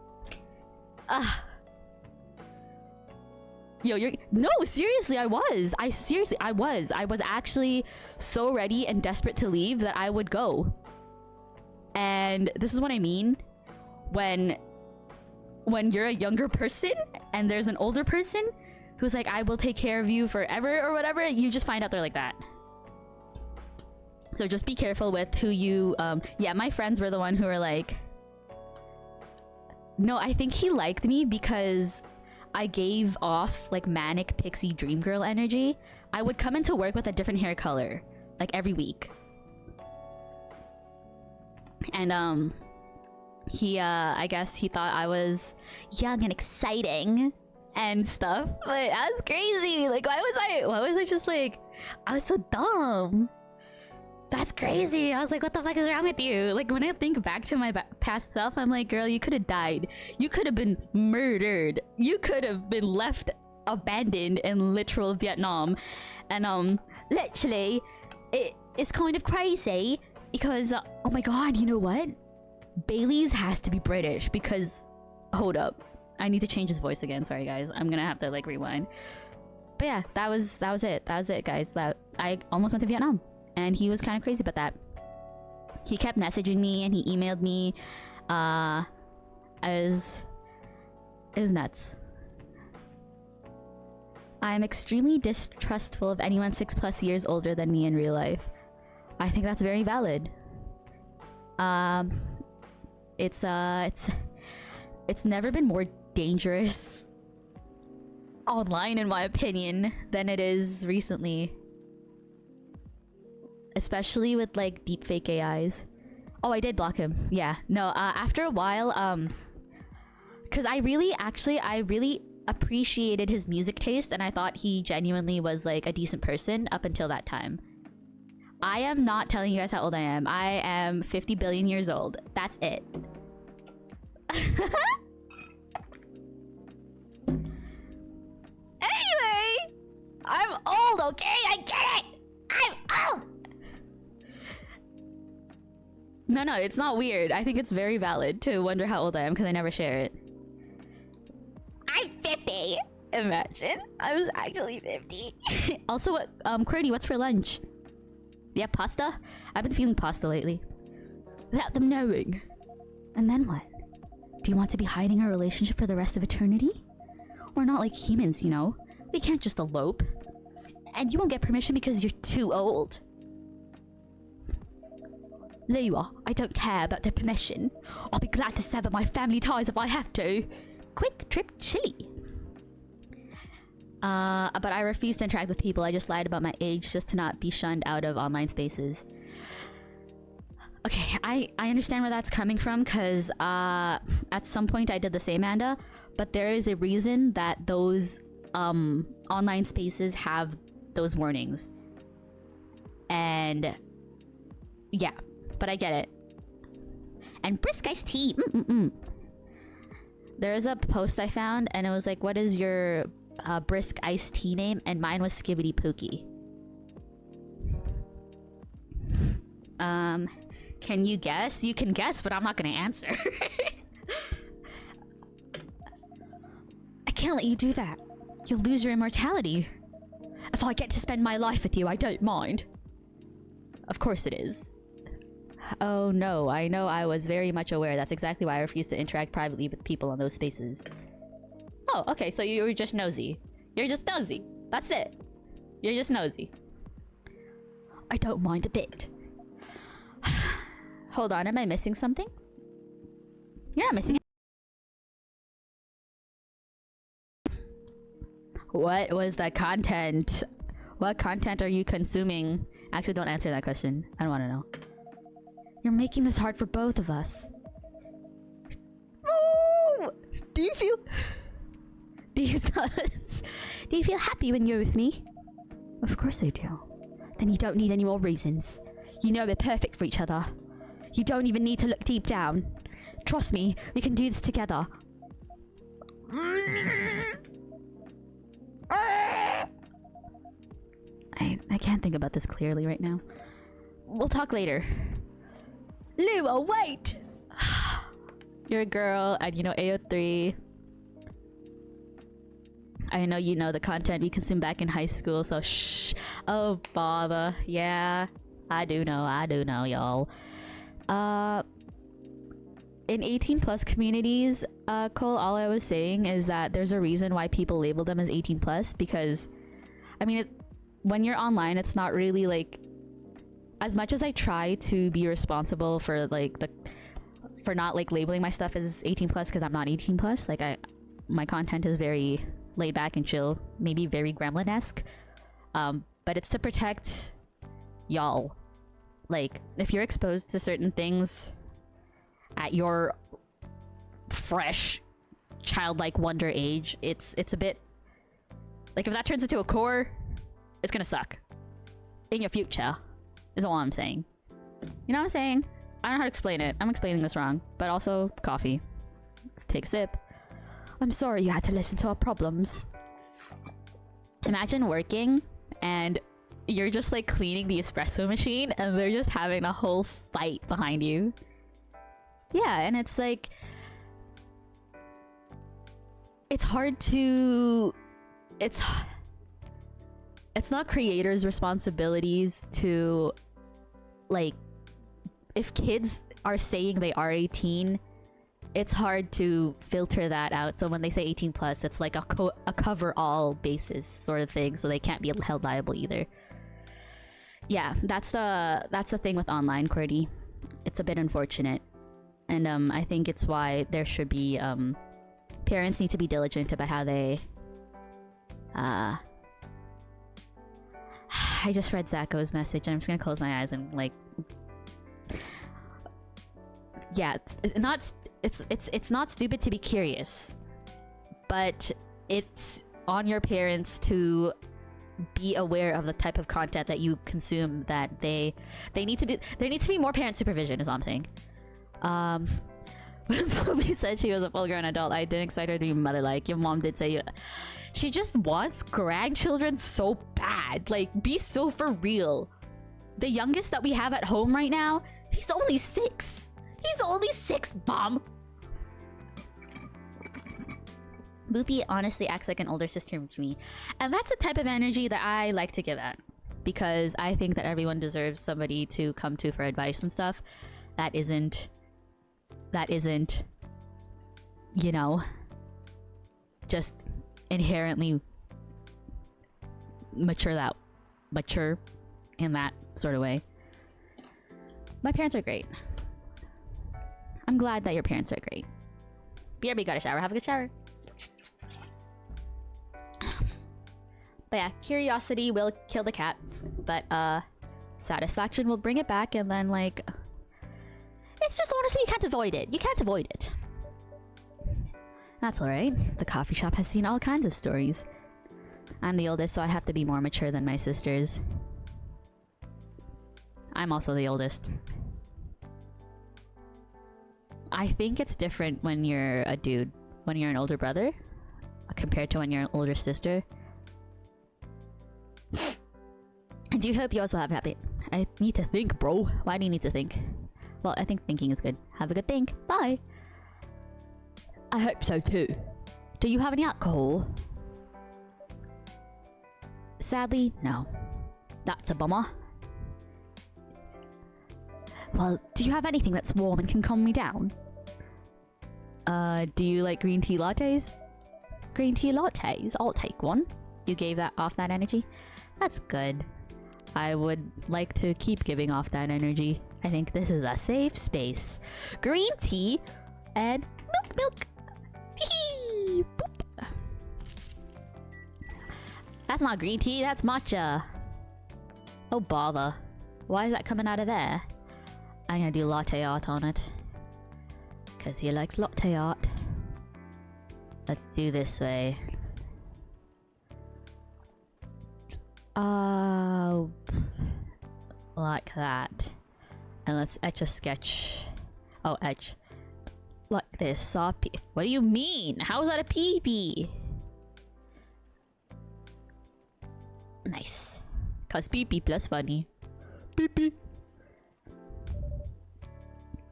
Yo, no, seriously, I was. I was actually so ready and desperate to leave that I would go. And this is what I mean when you're a younger person and there's an older person who's like, I will take care of you forever or whatever, you just find out they're like that. So just be careful with who you, yeah, my friends were the one who were like, no, I think he liked me because I gave off like manic pixie dream girl energy. I would come into work with a different hair color, like every week. And he I guess he thought I was young and exciting and stuff. But that was crazy. Like why was I just like, I was so dumb. That's crazy. I was like, what the fuck is wrong with you? Like, when I think back to my past self, I'm like, girl, you could have died. You could have been murdered. You could have been left abandoned in literal Vietnam. And, literally, it's kind of crazy because, oh my god, you know what? Bailey's has to be British because, hold up. I need to change his voice again. Sorry, guys. I'm gonna have to, like, rewind. But yeah, that was it. That was it, guys. I almost went to Vietnam. And he was kind of crazy about that. He kept messaging me and he emailed me. It was nuts. I am extremely distrustful of anyone 6+ years older than me in real life. I think that's very valid. It's never been more dangerous online, in my opinion, than it is recently. Especially with like deepfake AIs. Oh, I did block him. Yeah. No, after a while, because I really appreciated his music taste and I thought he genuinely was like a decent person up until that time. I am not telling you guys how old I am. I am 50 billion years old. That's it. Anyway, I'm old, okay? I get it. I'm old. No, it's not weird. I think it's very valid to wonder how old I am because I never share it. I'm 50. Imagine. I was actually 50. Also, Qwerty, what's for lunch? Yeah, pasta? I've been feeling pasta lately. Without them knowing. And then what? Do you want to be hiding our relationship for the rest of eternity? We're not like humans, you know? We can't just elope. And you won't get permission because you're too old. Lewa, I don't care about their permission. I'll be glad to sever my family ties if I have to. Quick trip chili. But I refuse to interact with people. I just lied about my age just to not be shunned out of online spaces. Okay, I understand where that's coming from because at some point I did the same, Anda. But there is a reason that those online spaces have those warnings. And yeah. But I get it. And brisk iced tea. There is a post I found and it was like, what is your brisk iced tea name? And mine was Skibbity Pookie. Can you guess? You can guess, but I'm not gonna answer. I can't let you do that. You'll lose your immortality. If I get to spend my life with you, I don't mind. Of course it is. Oh no, I know, I was very much aware. That's exactly why I refuse to interact privately with people on those spaces. Oh, okay, so you were just nosy. You're just nosy. That's it. You're just nosy. I don't mind a bit. Hold on, am I missing something? You're not missing What was the content? What content are you consuming? Actually, don't answer that question. I don't want to know. You're making this hard for both of us. Do you feel? Do you feel happy when you're with me? Of course I do. Then you don't need any more reasons. You know we're perfect for each other. You don't even need to look deep down. Trust me, we can do this together. I can't think about this clearly right now. We'll talk later. Lua, wait! You're a girl, and you know AO3. I know you know the content we consumed back in high school, so shh. Oh, bother. Yeah, I do know, y'all. In 18 plus communities, Cole, all I was saying is that there's a reason why people label them as 18 plus, because I mean, when you're online, it's not really like, as much as I try to be responsible for like for not like labeling my stuff as 18 plus, because I'm not 18 plus. Like my content is very laid back and chill, maybe very Gremlin-esque, but it's to protect y'all. Like, if you're exposed to certain things at your fresh childlike wonder age, it's a bit like, if that turns into a core, it's gonna suck in your future, is all I'm saying. You know what I'm saying? I don't know how to explain it. I'm explaining this wrong, but also coffee. Let's take a sip. I'm sorry you had to listen to our problems. Imagine working and you're just like cleaning the espresso machine and they're just having a whole fight behind you. Yeah, and it's like, it's hard to, it's not creators' responsibilities to, like, if kids are saying they are 18, it's hard to filter that out. So when they say 18 plus, it's like a cover all basis sort of thing, so they can't be held liable either. Yeah, that's the thing with online, QWERTY. It's a bit unfortunate, and I think it's why there should be parents need to be diligent about how they I just read Zacho's message and I'm just gonna close my eyes and like, yeah, it's not stupid to be curious, but it's on your parents to be aware of the type of content that you consume, that there needs to be more parent supervision, is all I'm saying. When Poopy said she was a full-grown adult, I didn't expect her to be mother-like. Your mom did say she just wants grandchildren so bad. Like, be so for real. The youngest that we have at home right now, he's only 6. He's only 6, Mom. Boopy honestly acts like an older sister to me. And that's the type of energy that I like to give out, because I think that everyone deserves somebody to come to for advice and stuff that isn't, you know, just inherently mature in that sort of way. My parents are great. I'm glad that your parents are great. BRB got a shower. Have a good shower. But yeah, curiosity will kill the cat, but satisfaction will bring it back, and then like, it's just honestly, you can't avoid it. You can't avoid it. That's alright. The coffee shop has seen all kinds of stories. I'm the oldest, so I have to be more mature than my sisters. I'm also the oldest. I think it's different when you're a dude, when you're an older brother, compared to when you're an older sister. I do hope you also have a happy. I need to think, bro. Why do you need to think? Well, I think thinking is good. Have a good think. Bye. I hope so too. Do you have any alcohol? Sadly, no. That's a bummer. Well, do you have anything that's warm and can calm me down? Do you like green tea lattes? Green tea lattes? I'll take one. You gave that off that energy? That's good. I would like to keep giving off that energy. I think this is a safe space. Green tea and milk. That's not green tea, that's matcha. Oh bother. Why is that coming out of there? I'm gonna do latte art on it. Cause he likes latte art. Let's do this way. Like that. And let's etch a sketch. Oh, etch. Like this. Saw what do you mean? How is that a peepee? Nice. Cause peepee plus funny. Peepee.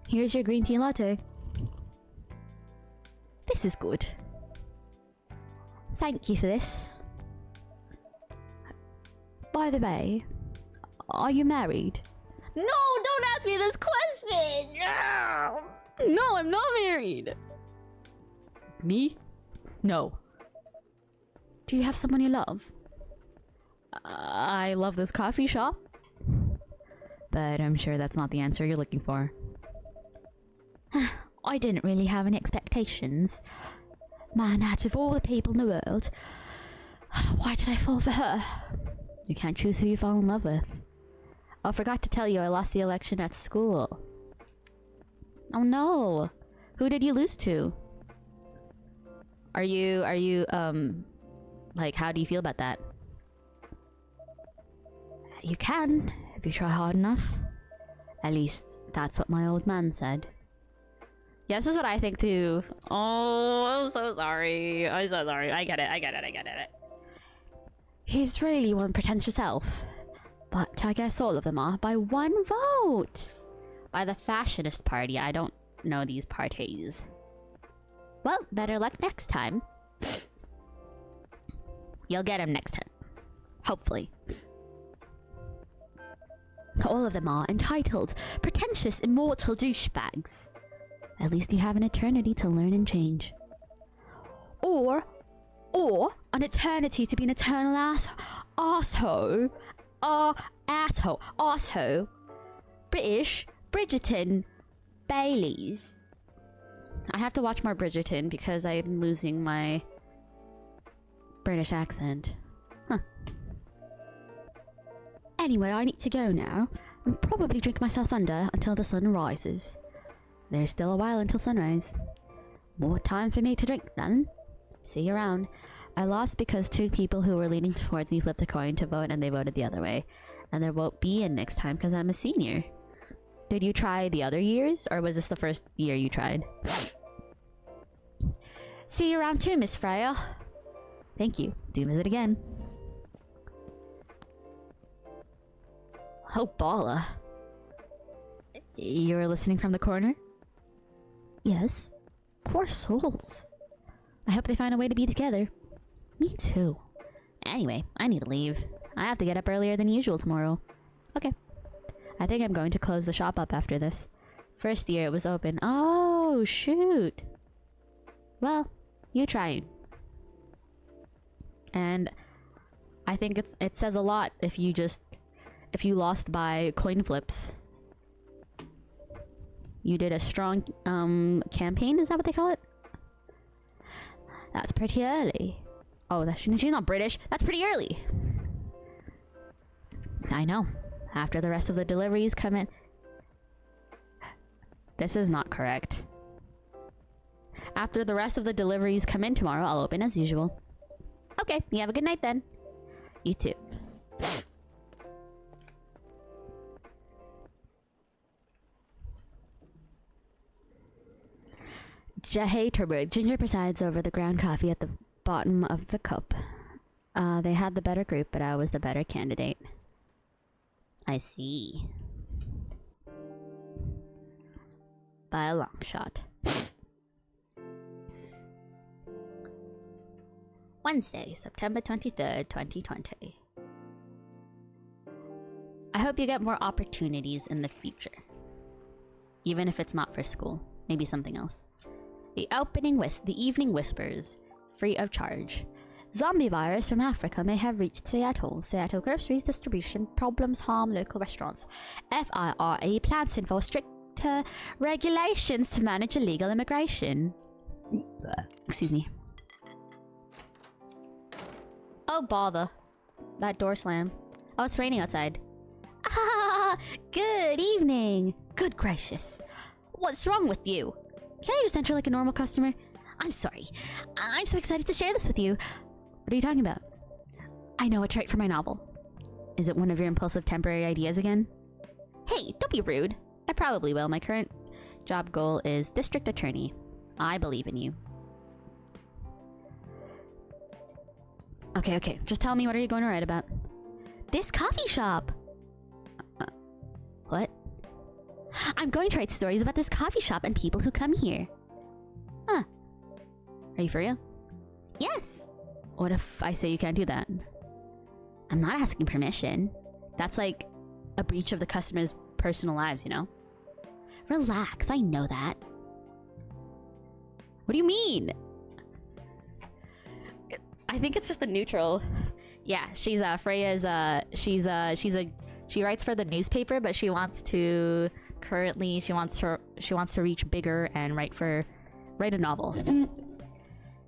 Here's your green tea latte. This is good. Thank you for this. By the way, are you married? No, don't ask me this question! No, I'm not married. Me? No. Do you have someone you love? I love this coffee shop. But I'm sure that's not the answer you're looking for. I didn't really have any expectations. Man, out of all the people in the world, why did I fall for her? You can't choose who you fall in love with. Oh, I forgot to tell you I lost the election at school. Oh no! Who did you lose to? Are you, like, how do you feel about that? You can, if you try hard enough. At least, that's what my old man said. Yeah, this is what I think too. Oh, I'm so sorry. I'm so sorry. I get it. He's really one pretentious elf. But I guess all of them are by one vote. By the fashionist party. I don't know these parties. Well, better luck next time. You'll get him next time. Hopefully. All of them are entitled, pretentious, immortal douchebags. At least you have an eternity to learn and change. Or an eternity to be an eternal asshole. Asshole. British, Bridgerton, Baileys. I have to watch more Bridgerton because I'm losing my British accent. Huh. Anyway, I need to go now and probably drink myself under until the sun rises. There's still a while until sunrise. More time for me to drink then. See you around. I lost because two people who were leaning towards me flipped a coin to vote and they voted the other way. And there won't be in next time because I'm a senior. Did you try the other years or was this the first year you tried? See you around too, Miss Freya. Thank you. Do visit again. Oh, Bala. You're listening from the corner? Yes. Poor souls. I hope they find a way to be together. Me too. Anyway, I need to leave. I have to get up earlier than usual tomorrow. Okay. I think I'm going to close the shop up after this. First year it was open. Oh, shoot. Well, you tried. And I think it says a lot if you lost by coin flips. You did a strong campaign, is that what they call it? That's pretty early. Oh, she's not British. That's pretty early. I know. After the rest of the deliveries come in. This is not correct. After the rest of the deliveries come in tomorrow, I'll open as usual. Okay, you have a good night then. You too. Jahaterberg. Ginger presides over the ground coffee at the bottom of the cup. They had the better group, but I was the better candidate. I see. By a long shot. Wednesday, September 23rd, 2020. I hope you get more opportunities in the future. Even if it's not for school. Maybe something else. The evening whispers. Free of charge. Zombie virus from Africa may have reached Seattle. Seattle groceries distribution problems harm local restaurants. FIRA plans to enforce stricter regulations to manage illegal immigration. Excuse me. Oh, bother. that door slam. Oh, it's raining outside. Ah, good evening. Good gracious. What's wrong with you? Can't you just enter like a normal customer? I'm sorry. I'm so excited to share this with you. What are you talking about? I know a trait for my novel. Is it one of your impulsive temporary ideas again? Hey, don't be rude. I probably will. My current job goal is district attorney. I believe in you. Okay. Just tell me, what are you going to write about? This coffee shop. What? I'm going to write stories about this coffee shop and people who come here. Huh. Are you for real? Yes. What if I say you can't do that? I'm not asking permission. That's like a breach of the customer's personal lives, you know? Relax, I know that. What do you mean? I think it's just a neutral. Yeah, she's Freya's she writes for the newspaper, but she wants to reach bigger and write a novel.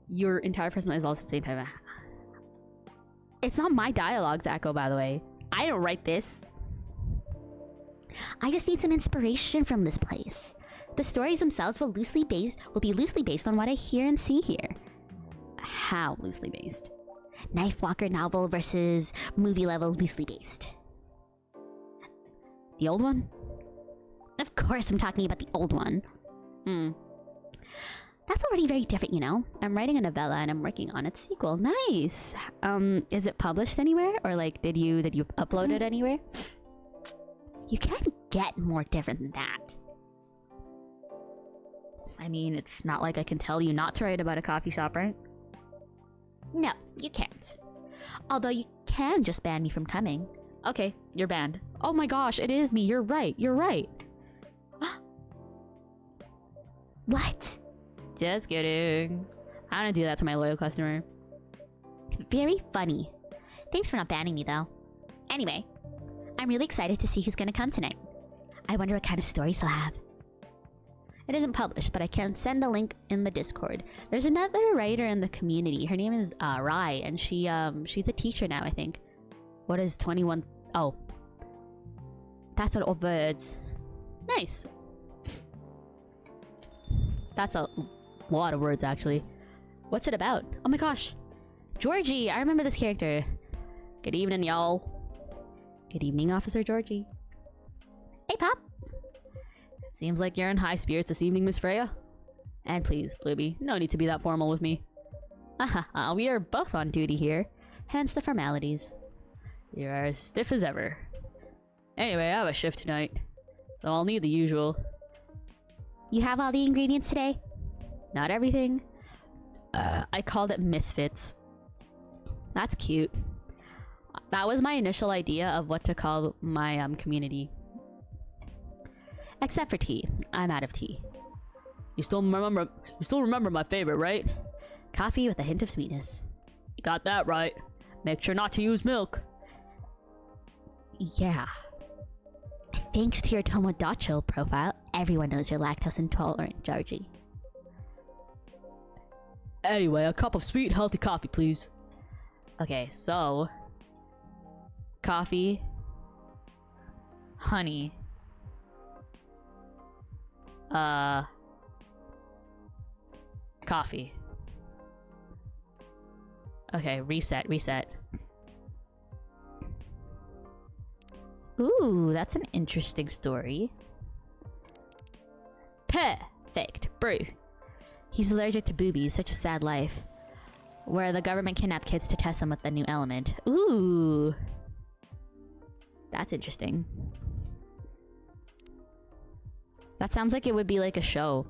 Your entire personality is also at the same time. It's not my dialogues, Echo, by the way. I don't write this. I just need some inspiration from this place. The stories themselves will be loosely based on what I hear and see here. How loosely based? Knife Walker novel versus movie level loosely based. The old one? Of course I'm talking about the old one. That's already very different, you know? I'm writing a novella and I'm working on its sequel. Nice. Is it published anywhere? Or like, did you upload it anywhere? You can't get more different than that. I mean, it's not like I can tell you not to write about a coffee shop, right? No, you can't. Although you can just ban me from coming. Okay, you're banned. Oh my gosh, it is me. You're right. What? Just kidding. I don't do that to my loyal customer. Very funny. Thanks for not banning me, though. Anyway, I'm really excited to see who's gonna come tonight. I wonder what kind of stories they'll have. It isn't published, but I can send a link in the Discord. There's another writer in the community. Her name is Rai, and she's a teacher now, I think. What is 21? Oh. That's what all birds. Nice. That's a lot of words, actually. What's it about? Oh my gosh. Georgie, I remember this character. Good evening, y'all. Good evening, Officer Georgie. Hey, Pop. Seems like you're in high spirits this evening, Miss Freya. And please, Blueby, no need to be that formal with me. We are both on duty here, hence the formalities. You are as stiff as ever. Anyway, I have a shift tonight, so I'll need the usual. You have all the ingredients today? Not everything. I called it Misfits. That's cute. That was my initial idea of what to call my community. Except for tea. I'm out of tea. You still remember my favorite, right? Coffee with a hint of sweetness. You got that right. Make sure not to use milk. Yeah. Thanks to your Tomodachi profile, everyone knows you're lactose intolerant, Georgie. Anyway, a cup of sweet, healthy coffee, please. Okay, so... coffee. Honey. Coffee. Okay, reset. Ooh, that's an interesting story. Perfect. Brew. He's allergic to boobies, such a sad life. Where the government kidnapped kids to test them with the new element. Ooh. That's interesting. That sounds like it would be like a show.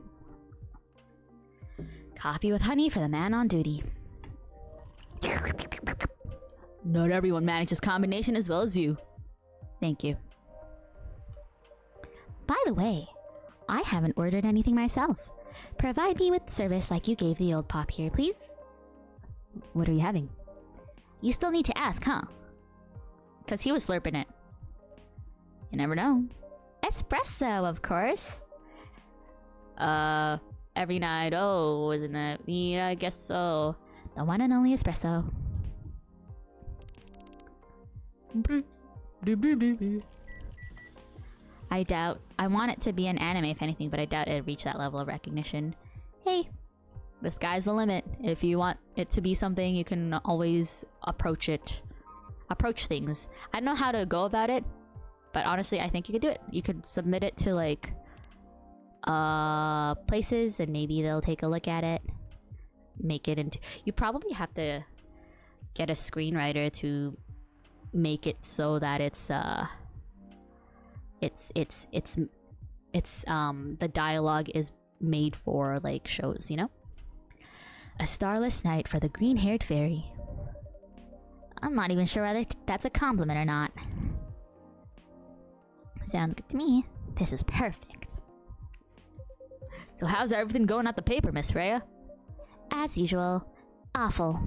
Coffee with honey for the man on duty. Not everyone manages combination as well as you. Thank you. By the way, I haven't ordered anything myself. Provide me with service like you gave the old Pop here, please. What are you having? You still need to ask, huh? Because he was slurping it. You never know. Espresso, of course. Every night. Oh, isn't it? Yeah, I guess so. The one and only espresso. I doubt. I want it to be an anime, if anything, but I doubt it'd reach that level of recognition. Hey, the sky's the limit. If you want it to be something, you can always approach it. Approach things. I don't know how to go about it, but honestly, I think you could do it. You could submit it to like places, and maybe they'll take a look at it. Make it into. You probably have to get a screenwriter to make it so that it's the dialogue is made for like shows, you know? A starless night for the green-haired fairy. I'm not even sure whether that's a compliment or not. Sounds good to me. This is perfect. So how's everything going at the paper, Miss Freya? As usual, awful.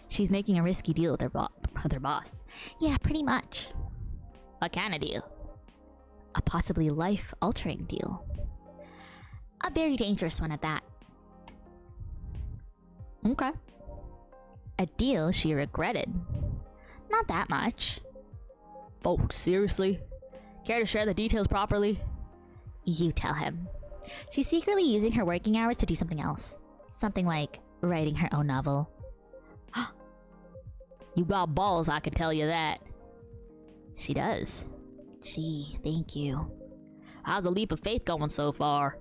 She's making a risky deal with her boss. Yeah, pretty much. What kind of deal? A possibly life-altering deal. A very dangerous one at that. Okay. A deal she regretted. Not that much. Oh, seriously? Care to share the details properly? You tell him. She's secretly using her working hours to do something else. Something like writing her own novel. You got balls, I can tell you that. She does. Gee, thank you. How's a leap of faith going so far?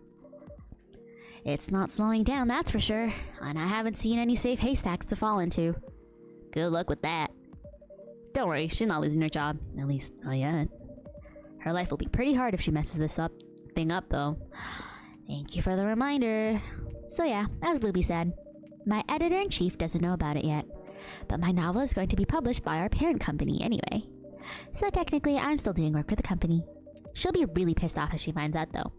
It's not slowing down, that's for sure. And I haven't seen any safe haystacks to fall into. Good luck with that. Don't worry, she's not losing her job. At least, not yet. Her life will be pretty hard if she messes this thing up, though. Thank you for the reminder. So yeah, as Blueby said, my editor-in-chief doesn't know about it yet. But my novel is going to be published by our parent company anyway. So technically, I'm still doing work for the company. She'll be really pissed off if she finds out, though.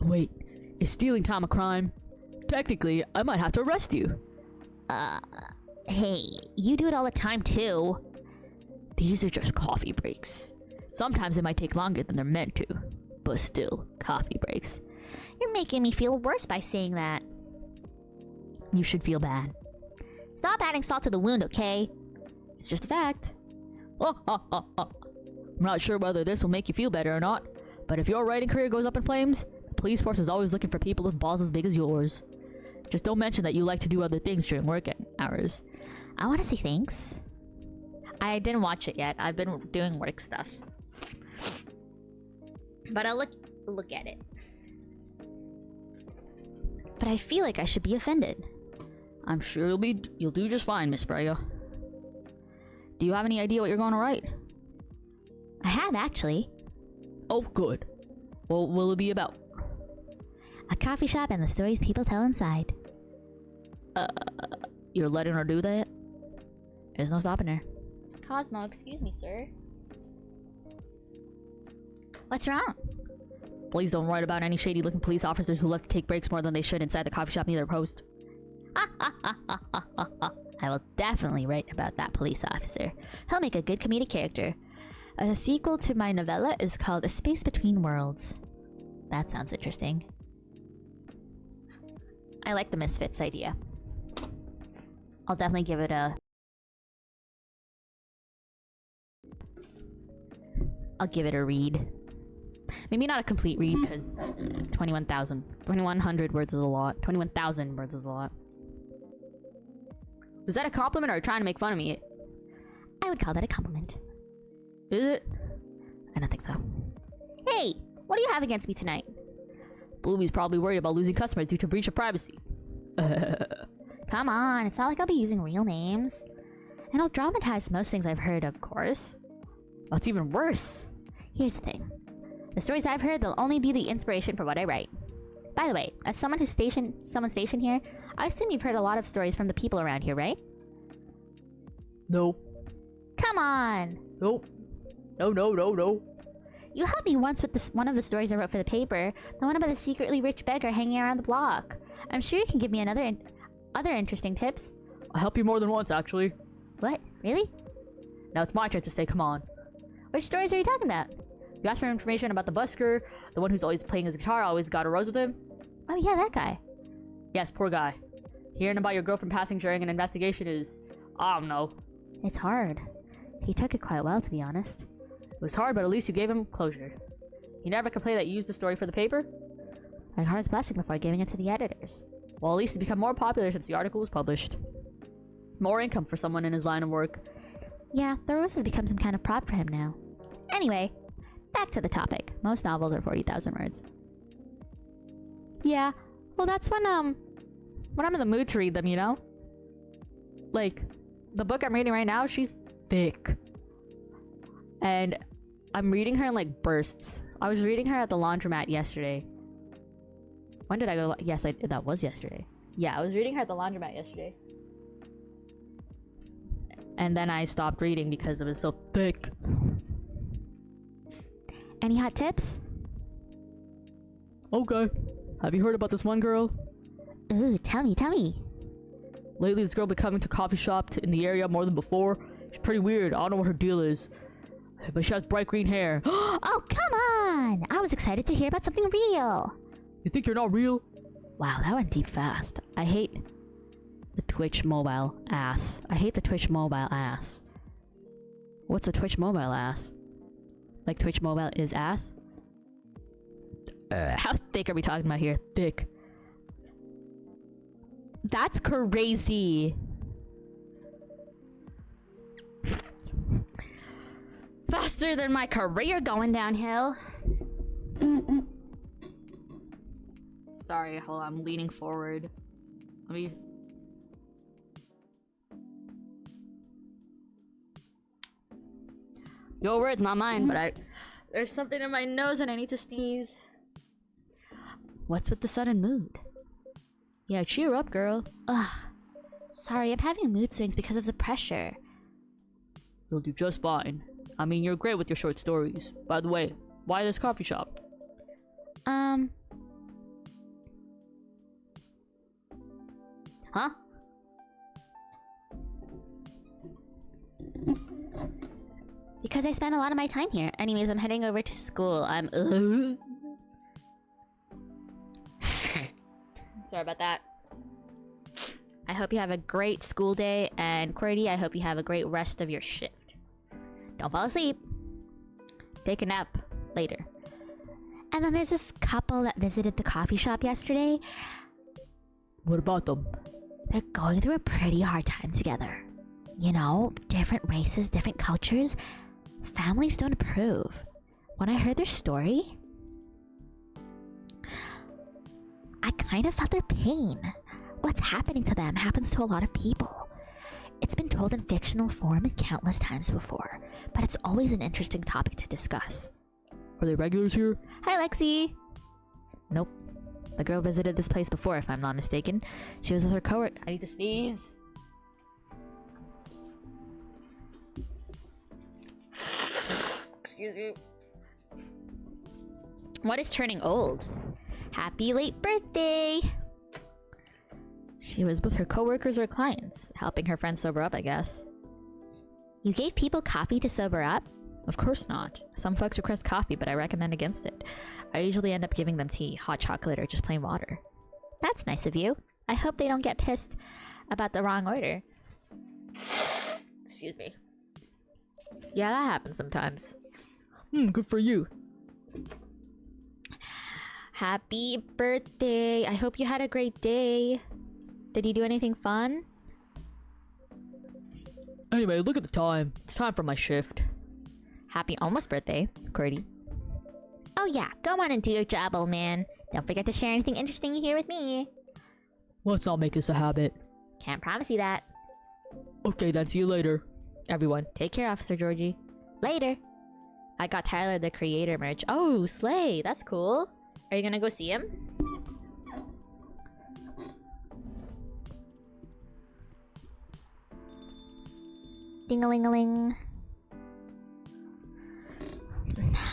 Wait, is stealing time a crime? Technically, I might have to arrest you. Hey, you do it all the time, too. These are just coffee breaks. Sometimes it might take longer than they're meant to. But still, coffee breaks. You're making me feel worse by saying that. You should feel bad. Stop adding salt to the wound, okay? It's just a fact. I'm not sure whether this will make you feel better or not, but if your writing career goes up in flames, the police force is always looking for people with balls as big as yours. Just don't mention that you like to do other things during work hours. I want to say thanks. I didn't watch it yet. I've been doing work stuff. But I'll look at it. But I feel like I should be offended. I'm sure you'll do just fine, Miss Freya. Do you have any idea what you're going to write? I have, actually. Oh, good. What will it be about? A coffee shop and the stories people tell inside. You're letting her do that? There's no stopping her. Cosmo, excuse me, sir. What's wrong? Please don't write about any shady-looking police officers who love to take breaks more than they should inside the coffee shop near their post. I will definitely write about that police officer. He'll make a good comedic character. A sequel to my novella is called A Space Between Worlds. That sounds interesting. I like the Misfits idea. I'll definitely give it a... I'll give it a read. Maybe not a complete read, because 2100 words is a lot. 21,000 words is a lot. Was that a compliment, or are you trying to make fun of me? I would call that a compliment. Is it? I don't think so. Hey, what do you have against me tonight? Blueby's probably worried about losing customers due to breach of privacy. Come on, it's not like I'll be using real names. And I'll dramatize most things I've heard, of course. That's even worse. Here's the thing. The stories I've heard, they'll only be the inspiration for what I write. By the way, as someone stationed here, I assume you've heard a lot of stories from the people around here, right? No. Come on! Nope. No. You helped me once with one of the stories I wrote for the paper, the one about the secretly rich beggar hanging around the block. I'm sure you can give me other interesting tips. I'll help you more than once, actually. What? Really? Now it's my turn to say come on. Which stories are you talking about? You asked for information about the busker, the one who's always playing his guitar, always got a rose with him? Oh yeah, that guy. Yes, poor guy. Hearing about your girlfriend passing during an investigation is I don't know. It's hard. He took it quite well, to be honest. It was hard, but at least you gave him closure. He never complained that you used the story for the paper? I got his blessing before giving it to the editors. Well, at least it's become more popular since the article was published. More income for someone in his line of work. Yeah, the rose has become some kind of prop for him now. Anyway, back to the topic. Most novels are 40,000 words. Yeah, well that's when I'm in the mood to read them, you know? Like, the book I'm reading right now, she's thick. And I'm reading her in like bursts. I was reading her at the laundromat yesterday. When did I go? Yes, that was yesterday. Yeah, I was reading her at the laundromat yesterday. And then I stopped reading because it was so thick. Any hot tips? Okay. Have you heard about this one girl? Ooh, tell me. Lately, this girl been coming to coffee shop in the area more than before. She's pretty weird. I don't know what her deal is. But she has bright green hair. Oh, come on! I was excited to hear about something real. You think you're not real? Wow, that went deep fast. I hate the Twitch mobile ass. I hate the Twitch mobile ass. What's a Twitch mobile ass? Like Twitch mobile is ass? How thick are we talking about here? Thick. That's crazy. Faster than my career going downhill. Sorry, hold on, I'm leaning forward. Let me... Your words, not mine, but there's something in my nose and I need to sneeze. What's with the sudden mood? Yeah, cheer up, girl. Ugh. Sorry, I'm having mood swings because of the pressure. You'll do just fine. I mean, you're great with your short stories. By the way, why this coffee shop? Huh? Because I spend a lot of my time here. Anyways, I'm heading over to school. Sorry about that. I hope you have a great school day, and QWERTY, I hope you have a great rest of your shift. Don't fall asleep. Take a nap later. And then there's this couple that visited the coffee shop yesterday. What about them? They're going through a pretty hard time together. You know, different races, different cultures. Families don't approve. When I heard their story, I kind of felt their pain. What's happening to them happens to a lot of people. It's been told in fictional form countless times before, but it's always an interesting topic to discuss. Are they regulars here? Hi, Lexi. Nope. The girl visited this place before, if I'm not mistaken. She was with her coworker. I need to sneeze. Excuse me. What is turning old? Happy late birthday! She was with her coworkers or clients, helping her friends sober up, I guess. You gave people coffee to sober up? Of course not. Some folks request coffee, but I recommend against it. I usually end up giving them tea, hot chocolate, or just plain water. That's nice of you. I hope they don't get pissed about the wrong order. Excuse me. Yeah, that happens sometimes. Good for you. Happy birthday! I hope you had a great day. Did you do anything fun? Anyway, look at the time. It's time for my shift. Happy almost birthday, QWERTY. Oh yeah, go on and do your job, old man. Don't forget to share anything interesting you hear with me. Let's not make this a habit. Can't promise you that. Okay, then see you later. Everyone, take care, Officer Georgie. Later. I got Tyler the Creator merch. Oh, slay! That's cool. Are you gonna go see him? Ding-a-ling-a-ling.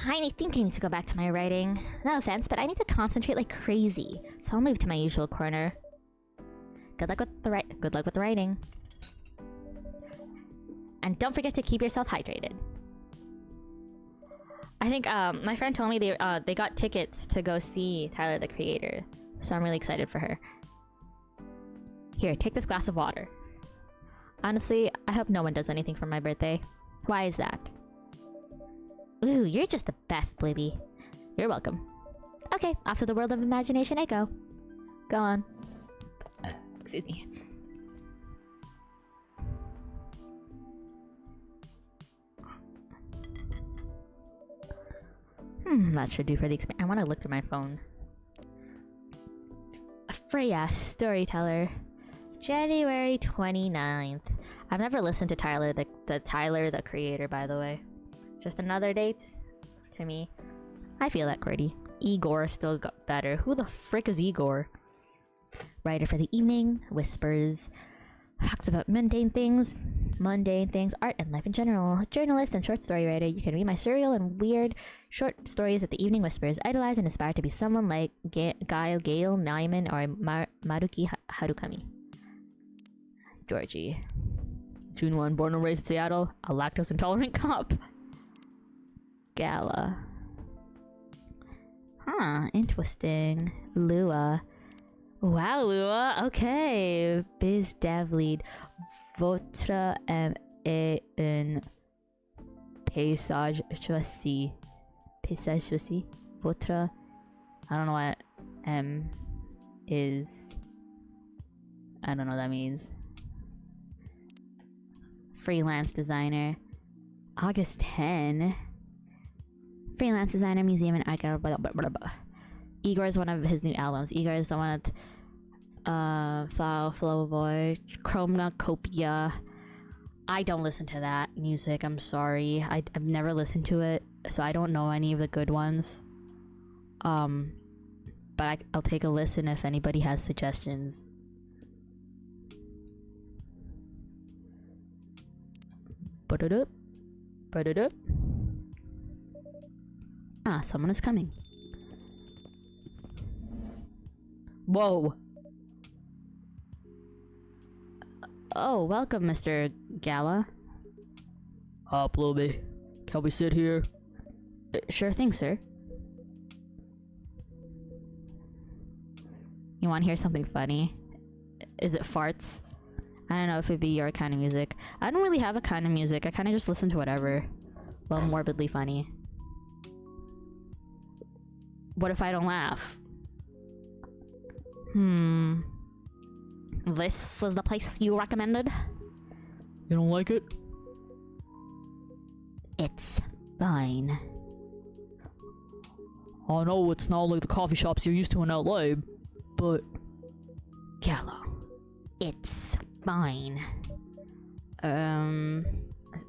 I think I need to go back to my writing. No offense, but I need to concentrate like crazy. So I'll move to my usual corner. Good luck with the writing. And don't forget to keep yourself hydrated. I think my friend told me they got tickets to go see Tyler the Creator, so I'm really excited for her. Here, take this glass of water. Honestly, I hope no one does anything for my birthday. Why is that? Ooh, you're just the best, Blooby. You're welcome. Okay, off to the world of imagination I go. Go on. Excuse me. That should do for the experience. I want to look through my phone. Freya, storyteller. January 29th. I've never listened to Tyler, the creator, by the way. Just another date to me. I feel that, Cordy. Igor still got better. Who the frick is Igor? Writer for the evening, whispers, talks about mundane things, art and life in general. Journalist and short story writer, you can read my surreal and weird short stories at the Evening Whispers. Idolize and aspire to be someone like Gail Nyman or Maruki Harukami. Georgie. June 1, born and raised in Seattle, a lactose intolerant cop. Gala. Interesting. Lua. Wow, Lua. Okay. Biz dev lead. Votre est un paysage choisi. Paysage choisi. Votre. I don't know what M is. I don't know what that means. Freelance designer. August 10. Freelance designer, museum and archive. Igor is one of his new albums. Igor is the one at Flower Boy, Chromacopia. I don't listen to that music. I'm sorry. I've never listened to it, so I don't know any of the good ones. But I'll take a listen if anybody has suggestions. Ba-da-da. Ba-da-da. Someone is coming. Whoa. Oh, welcome, Mr. Gala. Blooby. Can we sit here? Sure thing, sir. You want to hear something funny? Is it farts? I don't know if it'd be your kind of music. I don't really have a kind of music. I kind of just listen to whatever. Well, morbidly funny. What if I don't laugh? This is the place you recommended? You don't like it? It's fine. I know it's not like the coffee shops you're used to in LA, but... Gala. It's fine.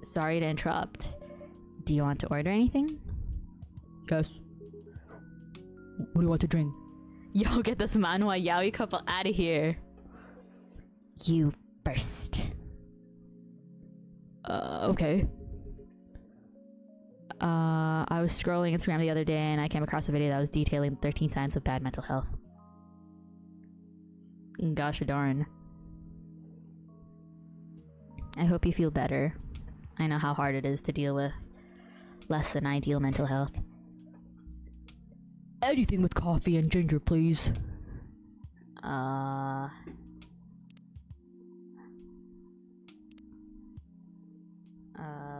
Sorry to interrupt. Do you want to order anything? Yes. What do you want to drink? Yo, get this manhwa yaoi couple out of here. You first. Okay. I was scrolling Instagram the other day and I came across a video that was detailing 13 signs of bad mental health. Gosh darn. I hope you feel better. I know how hard it is to deal with less than ideal mental health. Anything with coffee and ginger, please.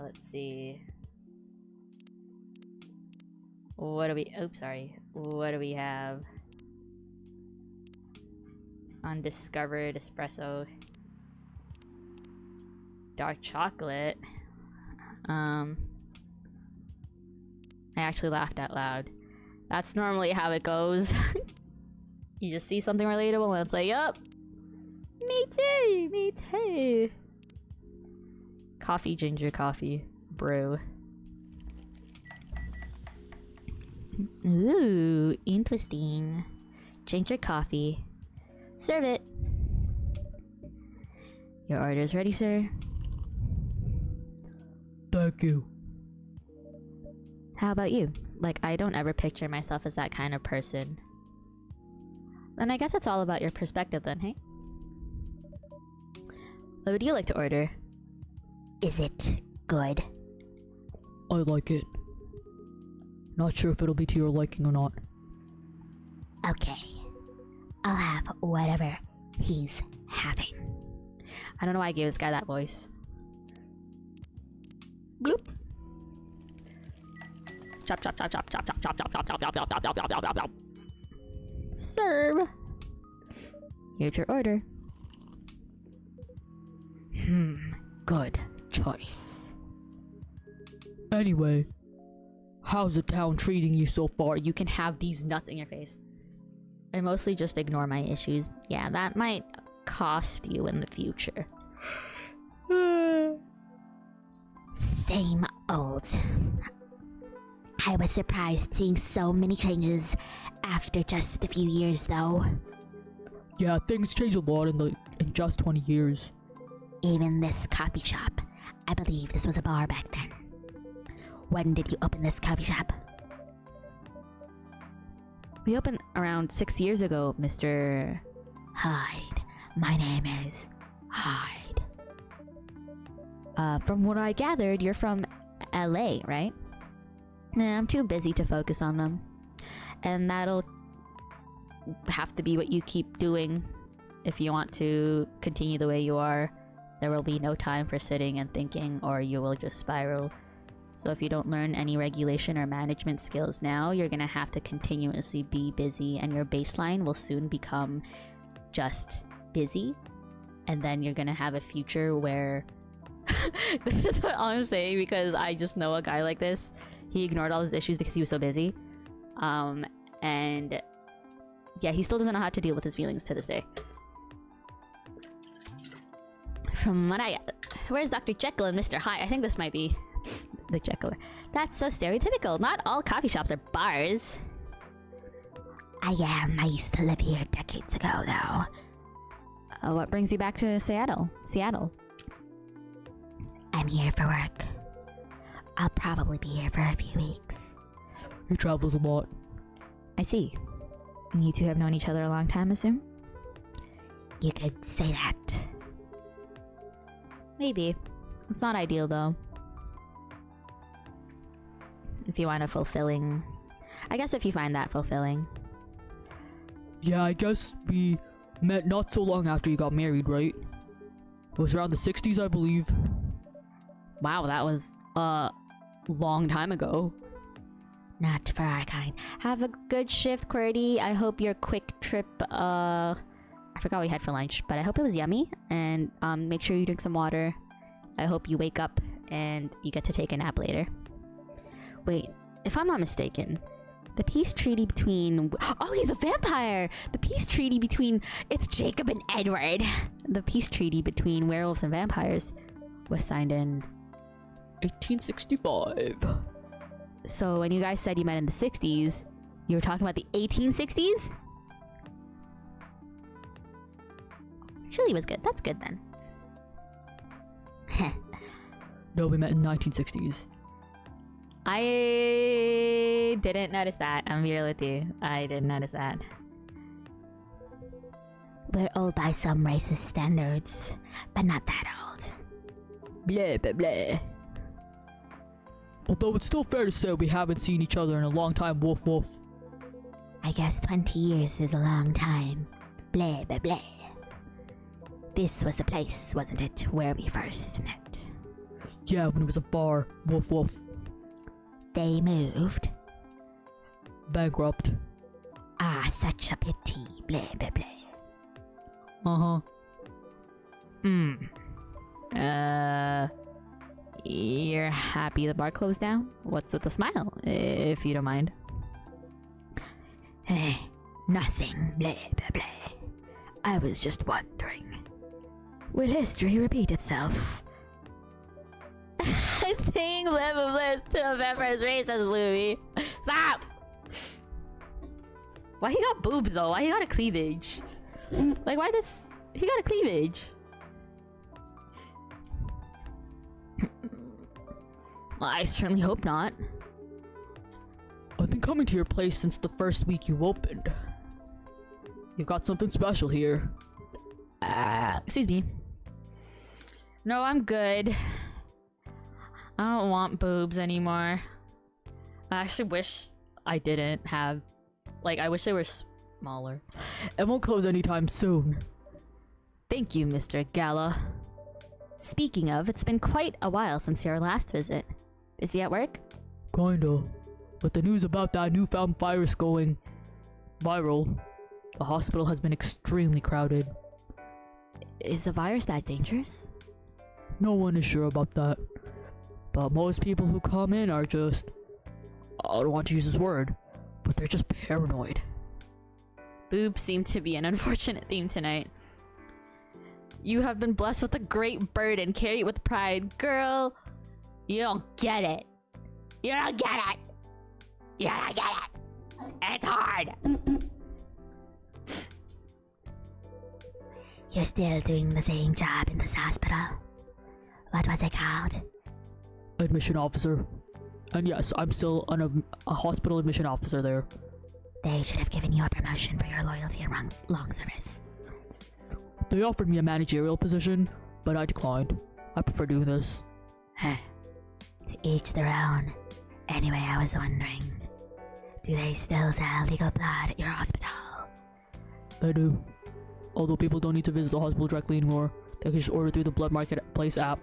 Let's see. What do we... Oops, sorry. What do we have? Undiscovered espresso. Dark chocolate. I actually laughed out loud. That's normally how it goes. You just see something relatable and it's like, yup. Me too, me too. Coffee, ginger coffee, brew. Ooh, interesting. Ginger coffee. Serve it. Your order is ready, sir. Thank you. How about you? Like, I don't ever picture myself as that kind of person. Then I guess it's all about your perspective then, hey? What would you like to order? Is it good? I like it. Not sure if it'll be to your liking or not. Okay. I'll have whatever he's having. I don't know why I gave this guy that voice. Bloop. Chop chop chop chop chop chop chop chop chop chop chop chop chop chop chop chop chop. Serve. Here's your order. Good choice. Anyway, how's the town treating you so far? You can have these nuts in your face. I mostly just ignore my issues. Yeah, that might cost you in the future. Same old. I was surprised seeing so many changes after just a few years, though. Yeah, things changed a lot in just 20 years. Even this coffee shop. I believe this was a bar back then. When did you open this coffee shop? We opened around 6 years ago, Mr. Hyde. My name is Hyde. From what I gathered, you're from LA, right? Nah, I'm too busy to focus on them. And that'll have to be what you keep doing if you want to continue the way you are. There will be no time for sitting and thinking, or you will just spiral. So if you don't learn any regulation or management skills now, you're gonna have to continuously be busy, and your baseline will soon become just busy. And then you're gonna have a future where this is what I'm saying, because I just know a guy like this. He ignored all his issues because he was so busy. And yeah, he still doesn't know how to deal with his feelings to this day. From what where's Dr. Jekyll and Mr. Hyde? I think this might be the Jekyll. That's so stereotypical. Not all coffee shops are bars. I am. I used to live here decades ago, though. What brings you back to Seattle? I'm here for work. I'll probably be here for a few weeks. He travels a lot. I see. You two have known each other a long time, assume? You could say that. Maybe. It's not ideal, though. If you want a fulfilling... I guess if you find that fulfilling. Yeah, I guess we met not so long after you got married, right? It was around the 60s, I believe. Wow, that was a long time ago. Not for our kind. Have a good shift, QWERTY. I hope your quick trip, I forgot what we had for lunch, but I hope it was yummy. And make sure you drink some water. I hope you wake up and you get to take a nap later. Wait, if I'm not mistaken, the peace treaty between... Oh, he's a vampire! The peace treaty between... It's Jacob and Edward! The peace treaty between werewolves and vampires was signed in... 1865. So when you guys said you met in the 60s, you were talking about the 1860s? Chili was good. That's good then. No, we met in 1960s. I didn't notice that. I'm real with you. I didn't notice that. We're old by some racist standards, but not that old. Blah, blah, blah. Although it's still fair to say we haven't seen each other in a long time, woof woof. I guess 20 years is a long time. Blah, blah, blah. This was the place, wasn't it, where we first met? Yeah, when it was a bar, woof woof. They moved. Bankrupt. Ah, such a pity. Blah, blah, blah. You're happy the bar closed down? What's with the smile, if you don't mind? Nothing. Blah, blah, blah. I was just wondering. Will history repeat itself? Saying blah blah blah to a vampire's racist, Louie. Stop! Why he got boobs though? Why he got a cleavage? Like why this? He got a cleavage. Well, I certainly hope not. I've been coming to your place since the first week you opened. You've got something special here. Excuse me. No, I'm good. I don't want boobs anymore. I actually wish I didn't have... Like, I wish they were smaller. It won't close anytime soon. Thank you, Mr. Gala. Speaking of, it's been quite a while since your last visit. Busy at work? Kinda. But the news about that newfound virus going viral, the hospital has been extremely crowded. Is the virus that dangerous? No one is sure about that. But most people who come in are just, I don't want to use this word, but they're just paranoid. Boobs seem to be an unfortunate theme tonight. You have been blessed with a great burden. Carry it with pride. Girl, you don't get it. You don't get it. You don't get it. It's hard. You're still doing the same job in this hospital. What was it called? Admission officer. And yes, I'm still a hospital admission officer there. They should have given you a promotion for your loyalty and long service. They offered me a managerial position, but I declined. I prefer doing this. To each their own. Anyway, I was wondering, do they still sell legal blood at your hospital? They do. Although people don't need to visit the hospital directly anymore. They can just order through the Blood Marketplace app.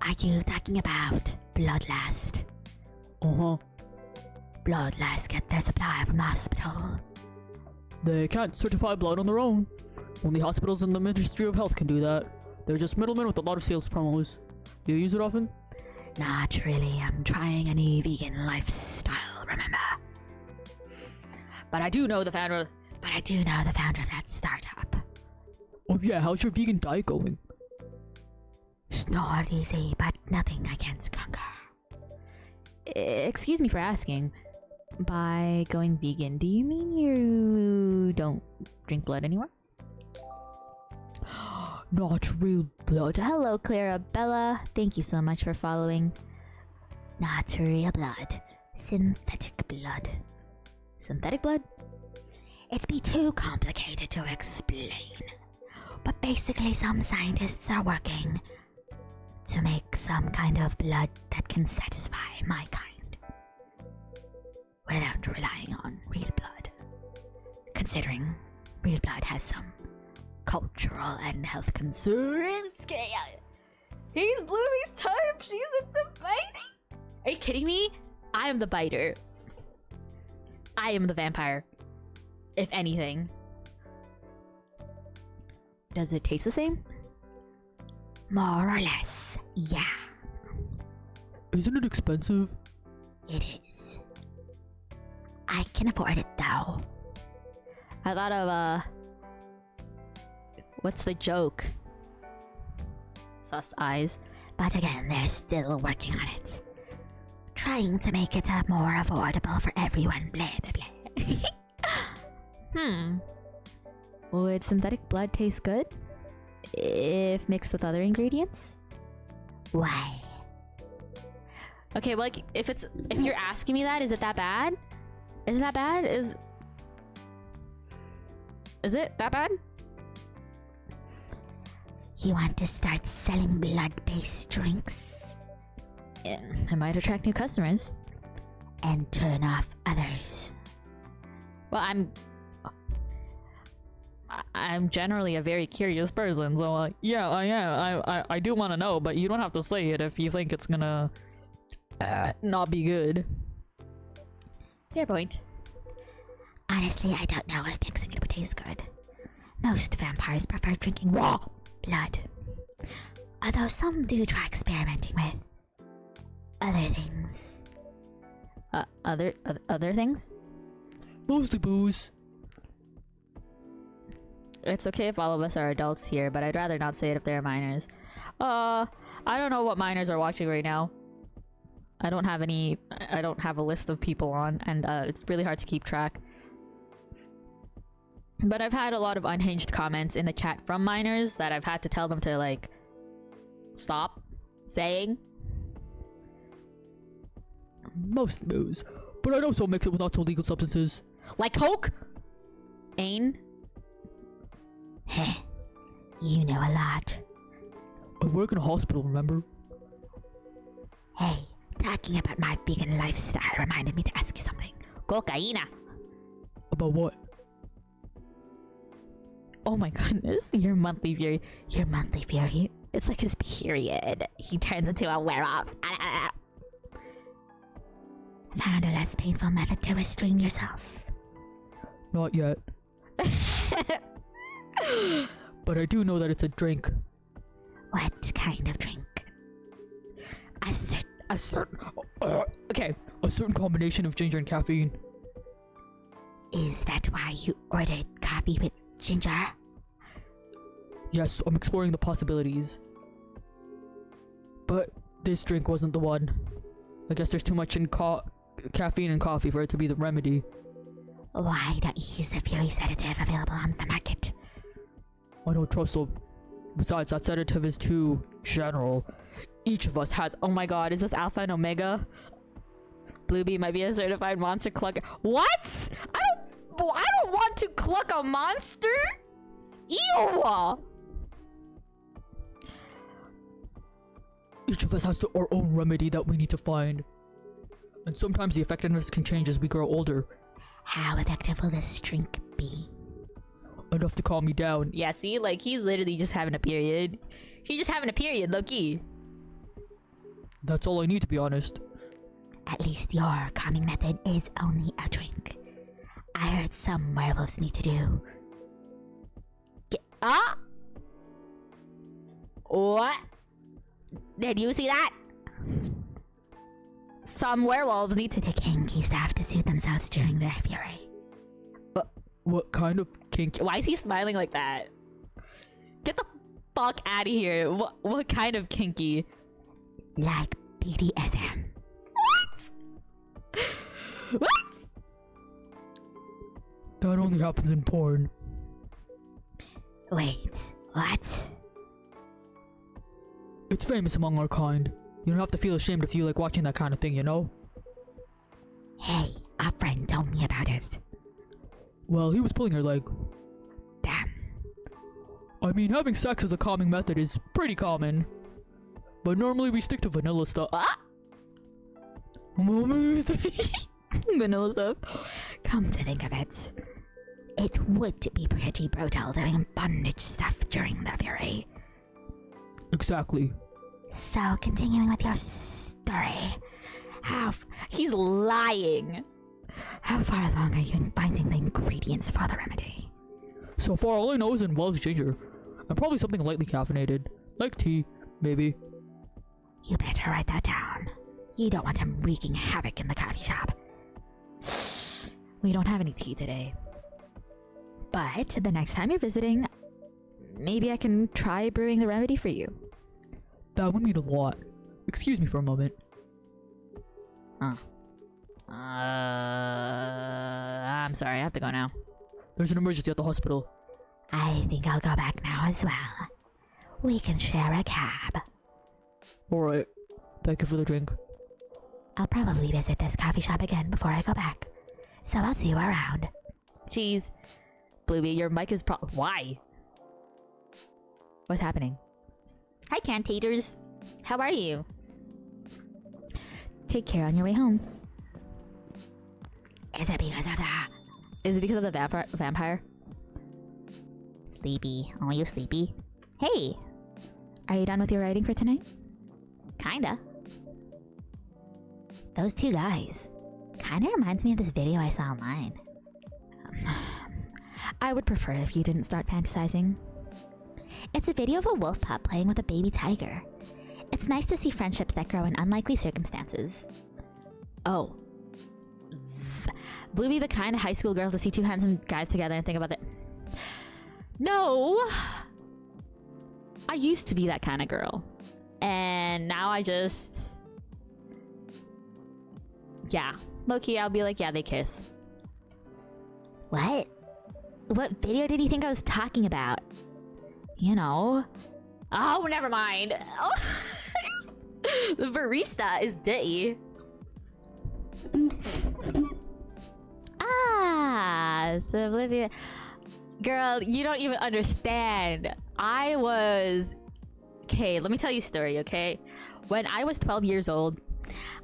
Are you talking about Bloodlust? Uh-huh. Bloodlust get their supply from the hospital. They can't certify blood on their own. Only hospitals and the Ministry of Health can do that. They're just middlemen with a lot of sales promos. Do you use it often? Not really. I'm trying a new vegan lifestyle, remember? But I do know the founder of that startup. Oh yeah, how's your vegan diet going? It's not easy, but nothing I can't conquer. Excuse me for asking. By going vegan, do you mean you don't drink blood anymore? Not real blood. Hello, Clarabella. Thank you so much for following. Not real blood. Synthetic blood. Synthetic blood? It'd be too complicated to explain. But basically, some scientists are working to make some kind of blood that can satisfy my kind without relying on real blood. Considering real blood has some cultural and health concerns. He's Bluey's type. She's into biting. Are you kidding me? I am the biter. I am the vampire. If anything. Does it taste the same? More or less, yeah. Isn't it expensive? It is. I can afford it though. I thought of, what's the joke? Sus eyes. But again, they're still working on it. Trying to make it more affordable for everyone, blah blah blah. Would synthetic blood taste good? If mixed with other ingredients? Why? Okay, well, like, if you're asking me that, is it that bad? Is it that bad? Is it that bad? You want to start selling blood-based drinks? It might attract new customers. And turn off others. Well, I'm generally a very curious person, so yeah, I do want to know, but you don't have to say it if you think it's gonna not be good. Fair point. Honestly, I don't know if mixing it would taste good. Most vampires prefer drinking raw blood. Although some do try experimenting with other things. Other things? Mostly booze. It's okay if all of us are adults here, but I'd rather not say it if they're minors. I don't know what minors are watching right now. I don't have a list of people on, and it's really hard to keep track. But I've had a lot of unhinged comments in the chat from minors that I've had to tell them to, like, stop saying. Mostly booze. But I'd also mix it with not so legal substances. Like Coke? Ain? Heh. You know a lot. I work in a hospital, remember? Hey, talking about my vegan lifestyle reminded me to ask you something. Cocaína. About what? Oh my goodness, your monthly fury. Your monthly fury. It's like his period. He turns into a werewolf. Found a less painful method to restrain yourself. Not yet. But I do know that it's a drink. What kind of drink? A certain combination of ginger and caffeine. Is that why you ordered coffee with ginger? Yes, I'm exploring the possibilities. But this drink wasn't the one. I guess there's too much in caffeine and coffee for it to be the remedy. Why don't you use the Fury sedative available on the market? I don't trust them. Besides, that sedative is too general. Each of us has— oh my god, is this Alpha and Omega? Bluebee might be a certified monster clucker. What? I don't want to cluck a monster? Ew! Each of us has our own remedy that we need to find. And sometimes the effectiveness can change as we grow older. How effective will this drink be? Enough to calm me down. Yeah, see, like, he's literally just having a period. He's just having a period, low-key. That's all I need, to be honest. At least your calming method is only a drink. I heard some werewolves need to do. What? Did you see that? Some werewolves need To take hanky stuff to soothe themselves during their fury. What kind of kink? Why is he smiling like that? Get the fuck out of here. What kind of kinky? Like BDSM. What? That only happens in porn. Wait, what? It's famous among our kind. You don't have to feel ashamed if you like watching that kind of thing, you know? Hey, a friend told me about it. Well, he was pulling her leg. Damn. I mean, having sex as a calming method is pretty common. But normally we stick to vanilla stuff. Vanilla stuff. Come to think of it, it would be pretty brutal doing bondage stuff during the fury. Exactly. So, continuing with your story, He's lying. how far along are you in finding the ingredients for the remedy? So far, all I know is it involves ginger. And probably something lightly caffeinated. Like tea, maybe. You better write that down. You don't want him wreaking havoc in the coffee shop. We don't have any tea today. But the next time you're visiting, maybe I can try brewing the remedy for you. That would mean a lot. Excuse me for a moment. I'm sorry, I have to go now. There's an emergency at the hospital. I think I'll go back now as well. We can share a cab. Alright. Thank you for the drink. I'll probably visit this coffee shop again before I go back. So I'll see you around. Jeez. Bluebee, your mic is why? What's happening? Hi, Cantators. How are you? Take care on your way home. Is it because of that? Is it because of the vampire? Sleepy. Oh, you sleepy? Hey! Are you done with your writing for tonight? Kinda. Those two guys. Kinda reminds me of this video I saw online. I would prefer if you didn't start fantasizing. It's a video of a wolf pup playing with a baby tiger. It's nice to see friendships that grow in unlikely circumstances. Oh. Bluebee the kind of high school girl to see two handsome guys together and think about that. No! I used to be that kind of girl. And now I just... Yeah. Low-key, I'll be like, yeah, they kiss. What? What video did you think I was talking about? You know. Oh, never mind. The barista is Ditty. So Olivia, girl, you don't even understand. Okay, let me tell you a story, okay? When I was 12 years old,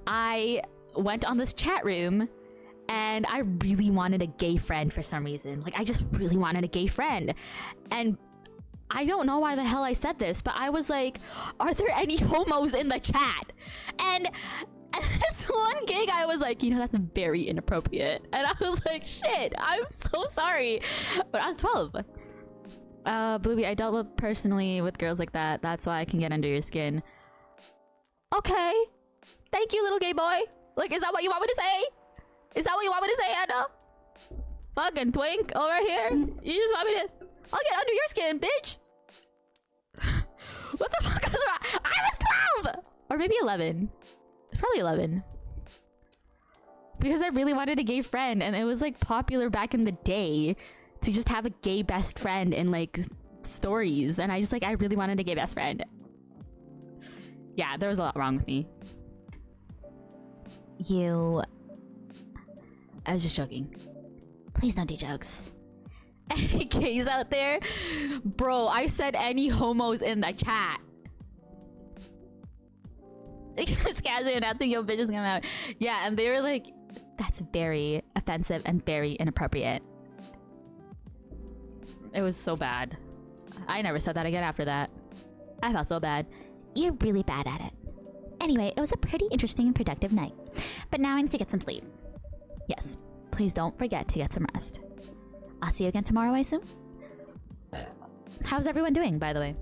I went on this chat room And I really wanted a gay friend for some reason. Like, I just really wanted a gay friend. And I don't know why the hell I said this, but I was like, are there any homos in the chat? And this one gay guy was like, you know, that's very inappropriate. And I was like, shit, I'm so sorry. But I was 12. Booby, I dealt with personally with girls like that. That's why I can get under your skin. Okay. Thank you, little gay boy. Like, is that what you want me to say? Is that what you want me to say, Anna? Fucking twink over here. You just want me to... I'll get under your skin, bitch. What the fuck was wrong? I was 12! Or maybe 11. It's probably 11. Because I really wanted a gay friend, and it was like popular back in the day to just have a gay best friend in like stories. And I just like, I really wanted a gay best friend. Yeah, there was a lot wrong with me. I was just joking. Please don't do jokes. Any gays out there? Bro, I said any homos in the chat. Just casually announcing yo bitches come out. Yeah, and they were like, that's very offensive and very inappropriate. It was so bad. I never said that again after that. I felt so bad. You're really bad at it. Anyway, it was a pretty interesting and productive night. But now I need to get some sleep. Yes, please don't forget to get some rest. I'll see you again tomorrow, I assume? How's everyone doing, by the way?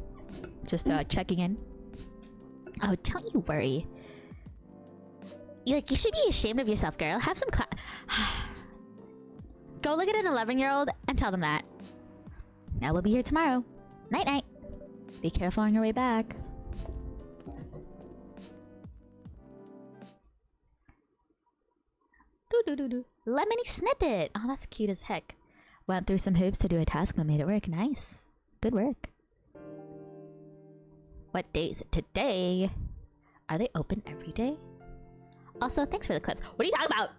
Just checking in. Oh, don't you worry. You should be ashamed of yourself, girl. Have some Go look at an 11-year-old and tell them that. I will be here tomorrow. Night-night. Be careful on your way back. Lemony Snippet. Oh, that's cute as heck. Went through some hoops to do a task but made it work. Nice. Good work. What day is it today? Are they open every day? Also, thanks for the clips. What are you talking about?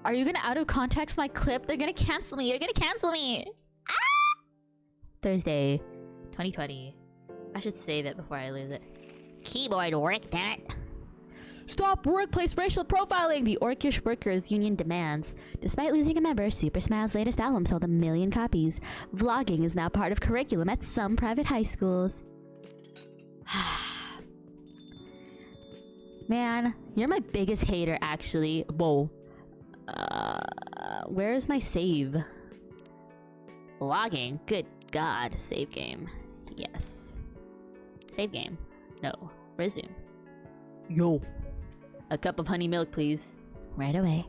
Are you gonna out of context my clip? They're gonna cancel me. You're gonna cancel me. Ah! Thursday, 2020. I should save it before I lose it. Keyboard work, damn it. Stop workplace racial profiling! The Orcish Workers Union demands. Despite losing a member, Super Smile's latest album sold 1 million copies. Vlogging is now part of curriculum at some private high schools. Man, you're my biggest hater, actually. Whoa. Where's my save? Vlogging? Good God. Save game. Yes. Save game. No. Resume. Yo. A cup of honey milk, please. Right away.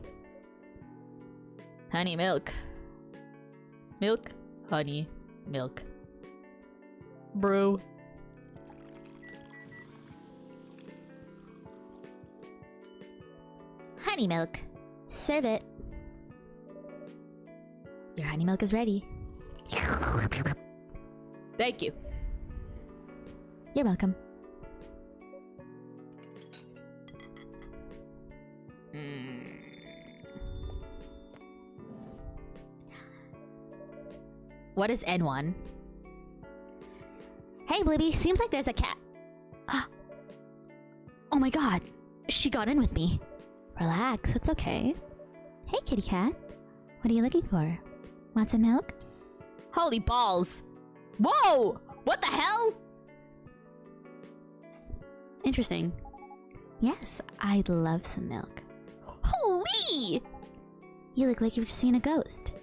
Honey milk. Milk. Honey. Milk. Bro. Honey milk. Serve it. Your honey milk is ready. Thank you. You're welcome. What is N1? Hey, Blibby, seems like there's a cat. Oh my god, she got in with me. Relax, it's okay. Hey, kitty cat. What are you looking for? Want some milk? Holy balls. Whoa! What the hell? Interesting. Yes, I'd love some milk. Holy! You look like you've seen a ghost.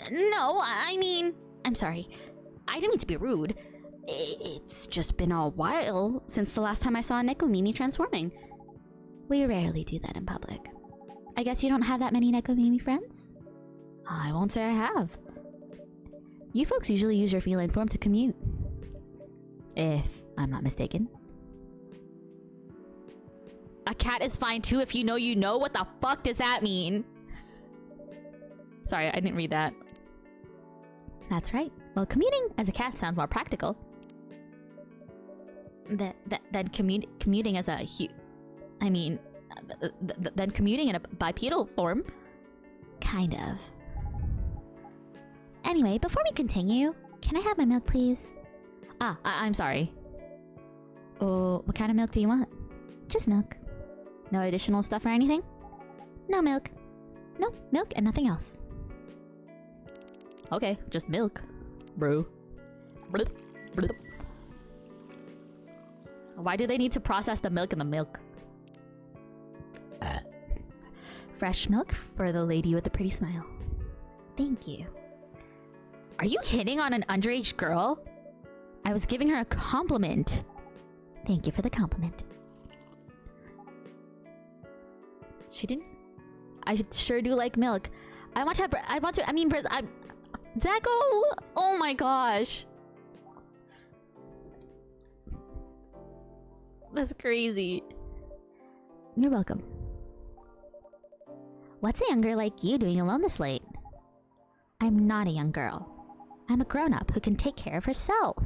No, I mean... I'm sorry. I didn't mean to be rude. It's just been a while since the last time I saw a Nekomimi transforming. We rarely do that in public. I guess you don't have that many Nekomimi friends? I won't say I have. You folks usually use your feline form to commute. If I'm not mistaken. A cat is fine too if you know you know. What the fuck does that mean? Sorry, I didn't read that. That's right. Well, commuting as a cat sounds more practical than commuting as a than commuting in a bipedal form. Kind of. Anyway, before we continue, can I have my milk, please? I'm sorry. Oh, what kind of milk do you want? Just milk. No additional stuff or anything? No milk. No, milk and nothing else. Okay, just milk, bro. Bloop, bloop. Why do they need to process the milk in the milk? Fresh milk for the lady with the pretty smile. Thank you. Are you hitting on an underage girl? I was giving her a compliment. Thank you for the compliment. She didn't. I sure do like milk. I want to have. Zago! Oh my gosh. That's crazy. You're welcome. What's a young girl like you doing alone this late? I'm not a young girl. I'm a grown-up who can take care of herself.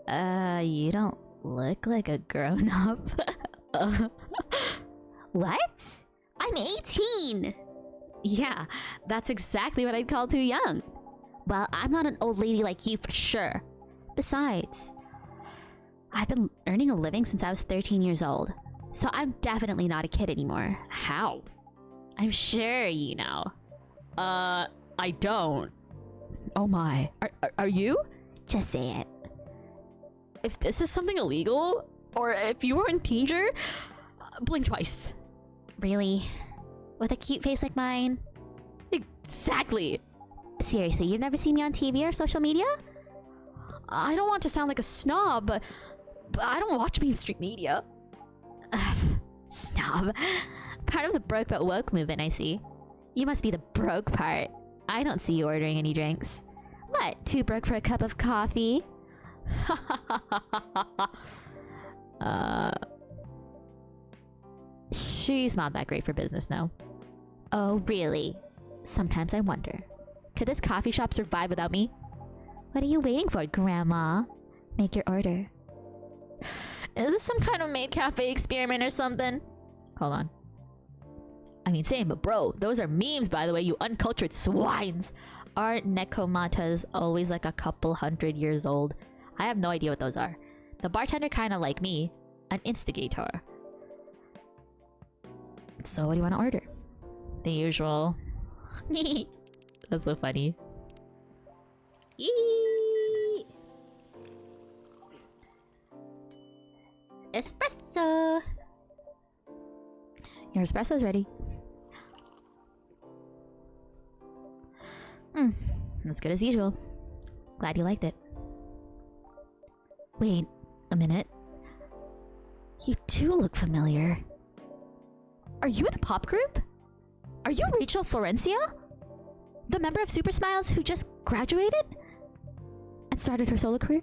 You don't look like a grown-up. What? I'm 18! Yeah, that's exactly what I'd call too young. Well, I'm not an old lady like you for sure. Besides, I've been earning a living since I was 13 years old. So I'm definitely not a kid anymore. How? I'm sure you know. I don't. Oh my. Are you? Just say it. If this is something illegal, or if you were in danger, blink twice. Really? With a cute face like mine? Exactly. Seriously, you've never seen me on TV or social media? I don't want to sound like a snob, but I don't watch mainstream media. Snob. Part of the broke but woke movement, I see. You must be the broke part. I don't see you ordering any drinks. What, too broke for a cup of coffee? She's not that great for business now. Oh, really? Sometimes I wonder. Could this coffee shop survive without me? What are you waiting for, Grandma? Make your order. Is this some kind of maid cafe experiment or something? Hold on. I mean, same, but bro, those are memes, by the way, you uncultured swines. Aren't Nekomatas always like a couple 100 years old? I have no idea what those are. The bartender kinda like me, an instigator. So what do you want to order? The usual. That's so funny. Yee! Espresso! Your espresso's ready. As good as usual. Glad you liked it. Wait a minute. You do look familiar. Are you in a pop group? Are you Rachel Florencia? The member of Super Smiles who just graduated? And started her solo career?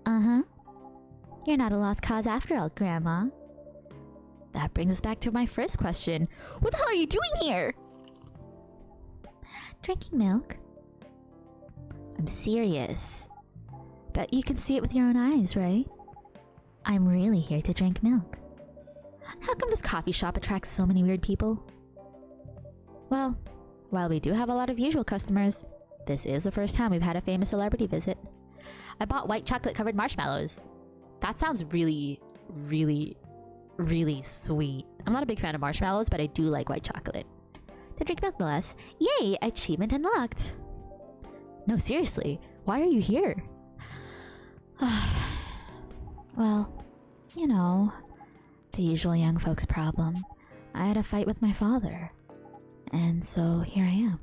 Uh-huh. You're not a lost cause after all, Grandma. That brings us back to my first question. What the hell are you doing here? Drinking milk? I'm serious. Bet you can see it with your own eyes, right? I'm really here to drink milk. How come this coffee shop attracts so many weird people? Well, while we do have a lot of usual customers, this is the first time we've had a famous celebrity visit. I bought white chocolate covered marshmallows. That sounds really, really, really sweet. I'm not a big fan of marshmallows, but I do like white chocolate. To drink milk less. Yay! Achievement unlocked. No, seriously, why are you here? Well, you know, the usual young folks problem. I had a fight with my father. And so here I am.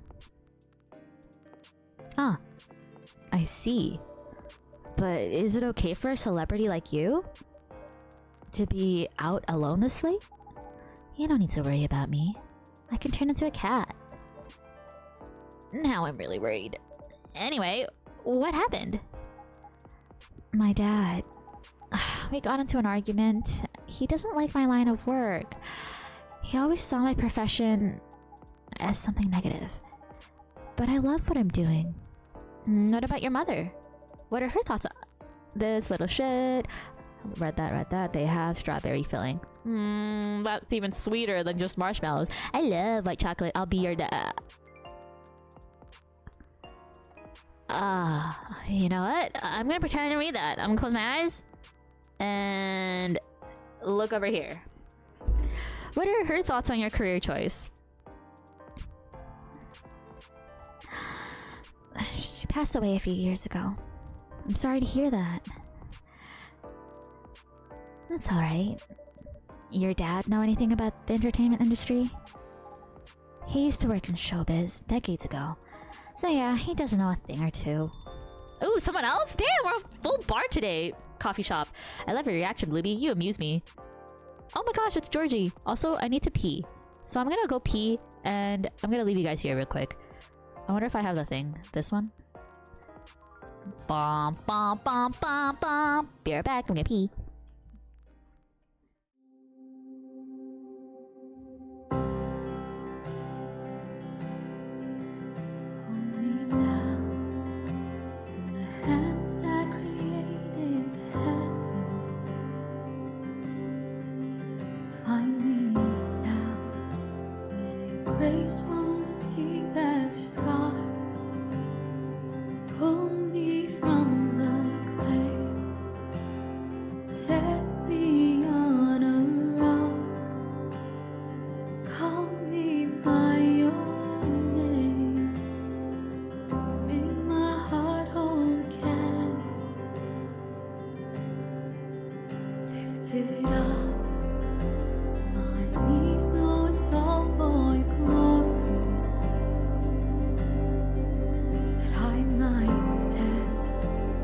Ah, I see. But is it okay for a celebrity like you to be out alone this late? You don't need to worry about me. I can turn into a cat. Now I'm really worried. Anyway, what happened? My dad. We got into an argument. He doesn't like my line of work. He always saw my profession as something negative. But I love what I'm doing. What about your mother? What are her thoughts on this little shit? Read that. They have strawberry filling. That's even sweeter than just marshmallows. I love white chocolate. I'll be your dad. You know what? I'm gonna pretend to read that. I'm gonna close my eyes and look over here. What are her thoughts on your career choice? She passed away a few years ago. I'm sorry to hear that. That's alright. Your dad know anything about the entertainment industry? He used to work in showbiz decades ago. So yeah, he does know a thing or two. Ooh, someone else? Damn, we're a full bar today. Coffee shop. I love your reaction, Blueby. You amuse me. Oh my gosh, it's Georgie. Also, I need to pee. So I'm gonna go pee, and I'm gonna leave you guys here real quick. I wonder if I have the thing. This one? Bom, bom, bom, bom, bom. Be right back. I'm gonna pee. Only now, the hands that created the heavens find me now. Your grace runs as deep as your scars. Pull me from the clay, set me on a rock. Call me by your name. Make my heart whole again. Lift it up. My knees know it's all for your glory. That I might stand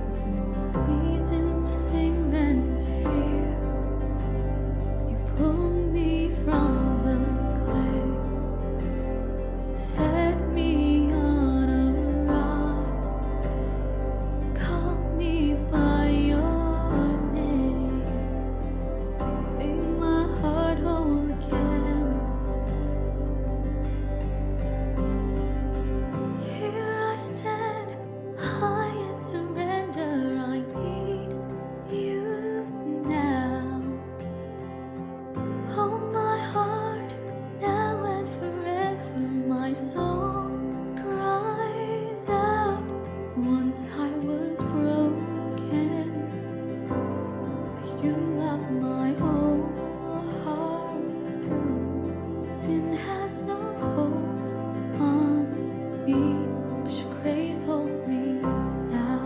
with more reasons to sing than to fear. You pull me from the clay, set me on a rock. Call me by your name. Make my heart whole again. Here I stand, high in surrender. I need you now. Hold my heart now and forever. My soul cries out. Once I was broken, but you love my whole heart through. Sin has no hold on me, 'cause your grace holds me now.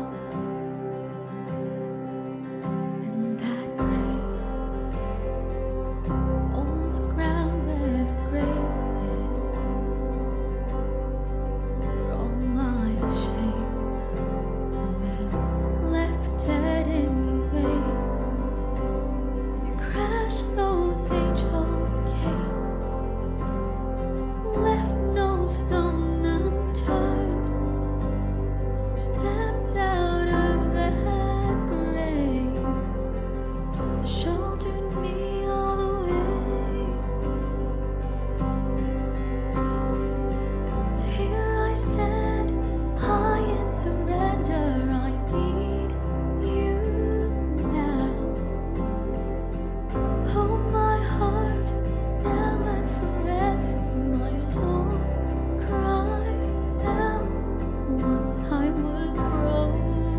And that grace owns the ground where the grave did. For all my shame remains left for dead in your wake. You crashed those age-old gates, left no stone unturned. You stepped out of that grave, shouldered me all the way. So here I stand, high in surrender. I need you now. Hold my heart now and forever. My soul cries out. Once I was broken,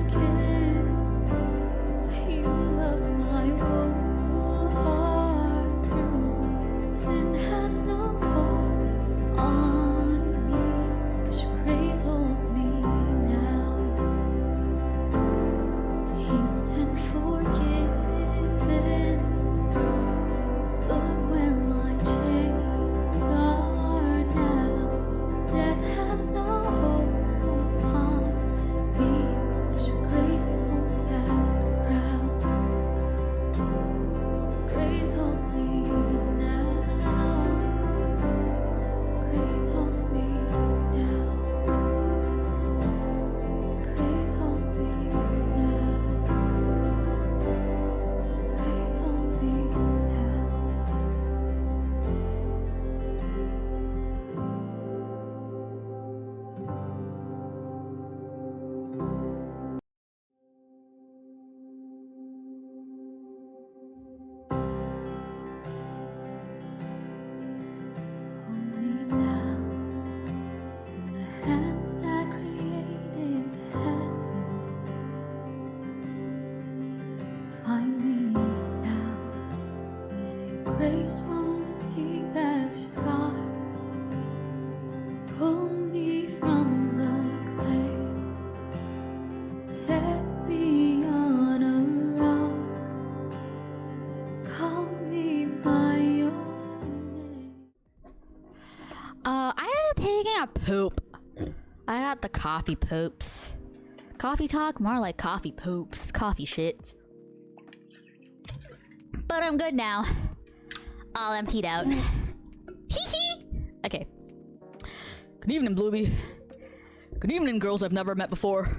coffee poops. Coffee talk? More like coffee poops. Coffee shit. But I'm good now. All emptied out. Hee hee! Okay. Good evening, Blueby. Good evening, girls I've never met before.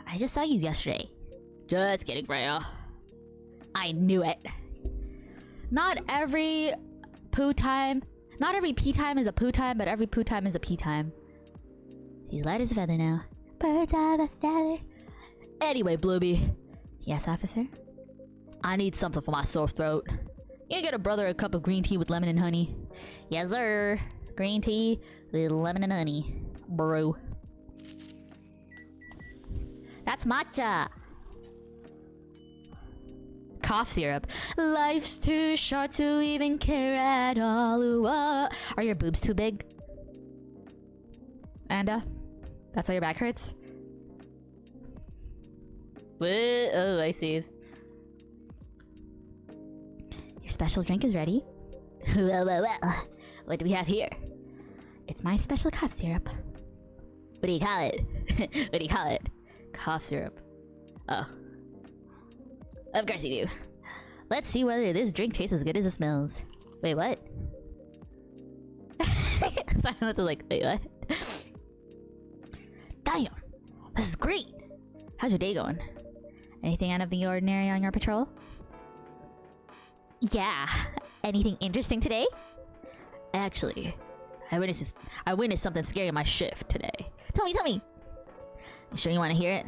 I just saw you yesterday. Just kidding, Freya. I knew it. Not every poo time. Not every pee time is a poo time, but every poo time is a pee time. He's light as a feather now. Birds of a feather. Anyway, Blueby. Yes, officer? I need something for my sore throat. You get a brother a cup of green tea with lemon and honey. Yes, sir. Green tea with lemon and honey. Bro. That's matcha. Cough syrup. Life's too short to even care at all. Ooh, Are your boobs too big? And that's why your back hurts? What? Oh, I see. Your special drink is ready. Well. What do we have here? It's my special cough syrup. What do you call it? What do you call it? Cough syrup. Oh. Of course you do. Let's see whether this drink tastes as good as it smells. Wait, what? So I have to like, wait, what? Damn! This is great! How's your day going? Anything out of the ordinary on your patrol? Yeah. Anything interesting today? Actually, I witnessed something scary in my shift today. Tell me! You sure you want to hear it?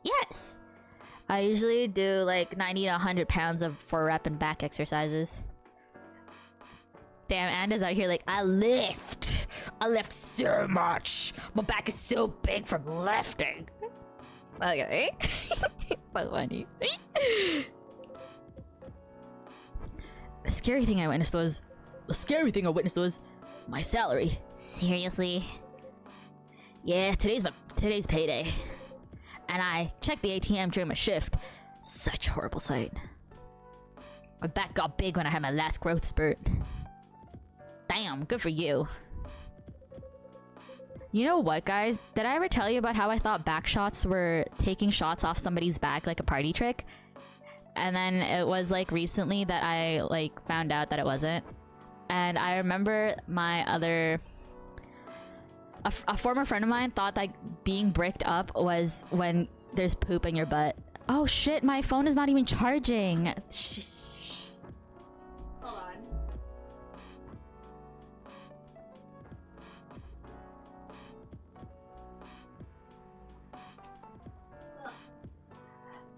Yes! I usually do like 90 to 100 pounds of for rep and back exercises. Damn, Anda's out here like, I lift so much. My back is so big from lifting. Okay. So funny. The scary thing I witnessed was my salary. Seriously? Yeah, today's payday. And I checked the ATM during my shift. Such a horrible sight. My back got big when I had my last growth spurt. Damn, good for you. You know what, guys? Did I ever tell you about how I thought back shots were taking shots off somebody's back like a party trick? And then it was like recently that I like found out that it wasn't. And I remember my other... A former friend of mine thought that being bricked up was when there's poop in your butt. Oh shit, my phone is not even charging. Hold on.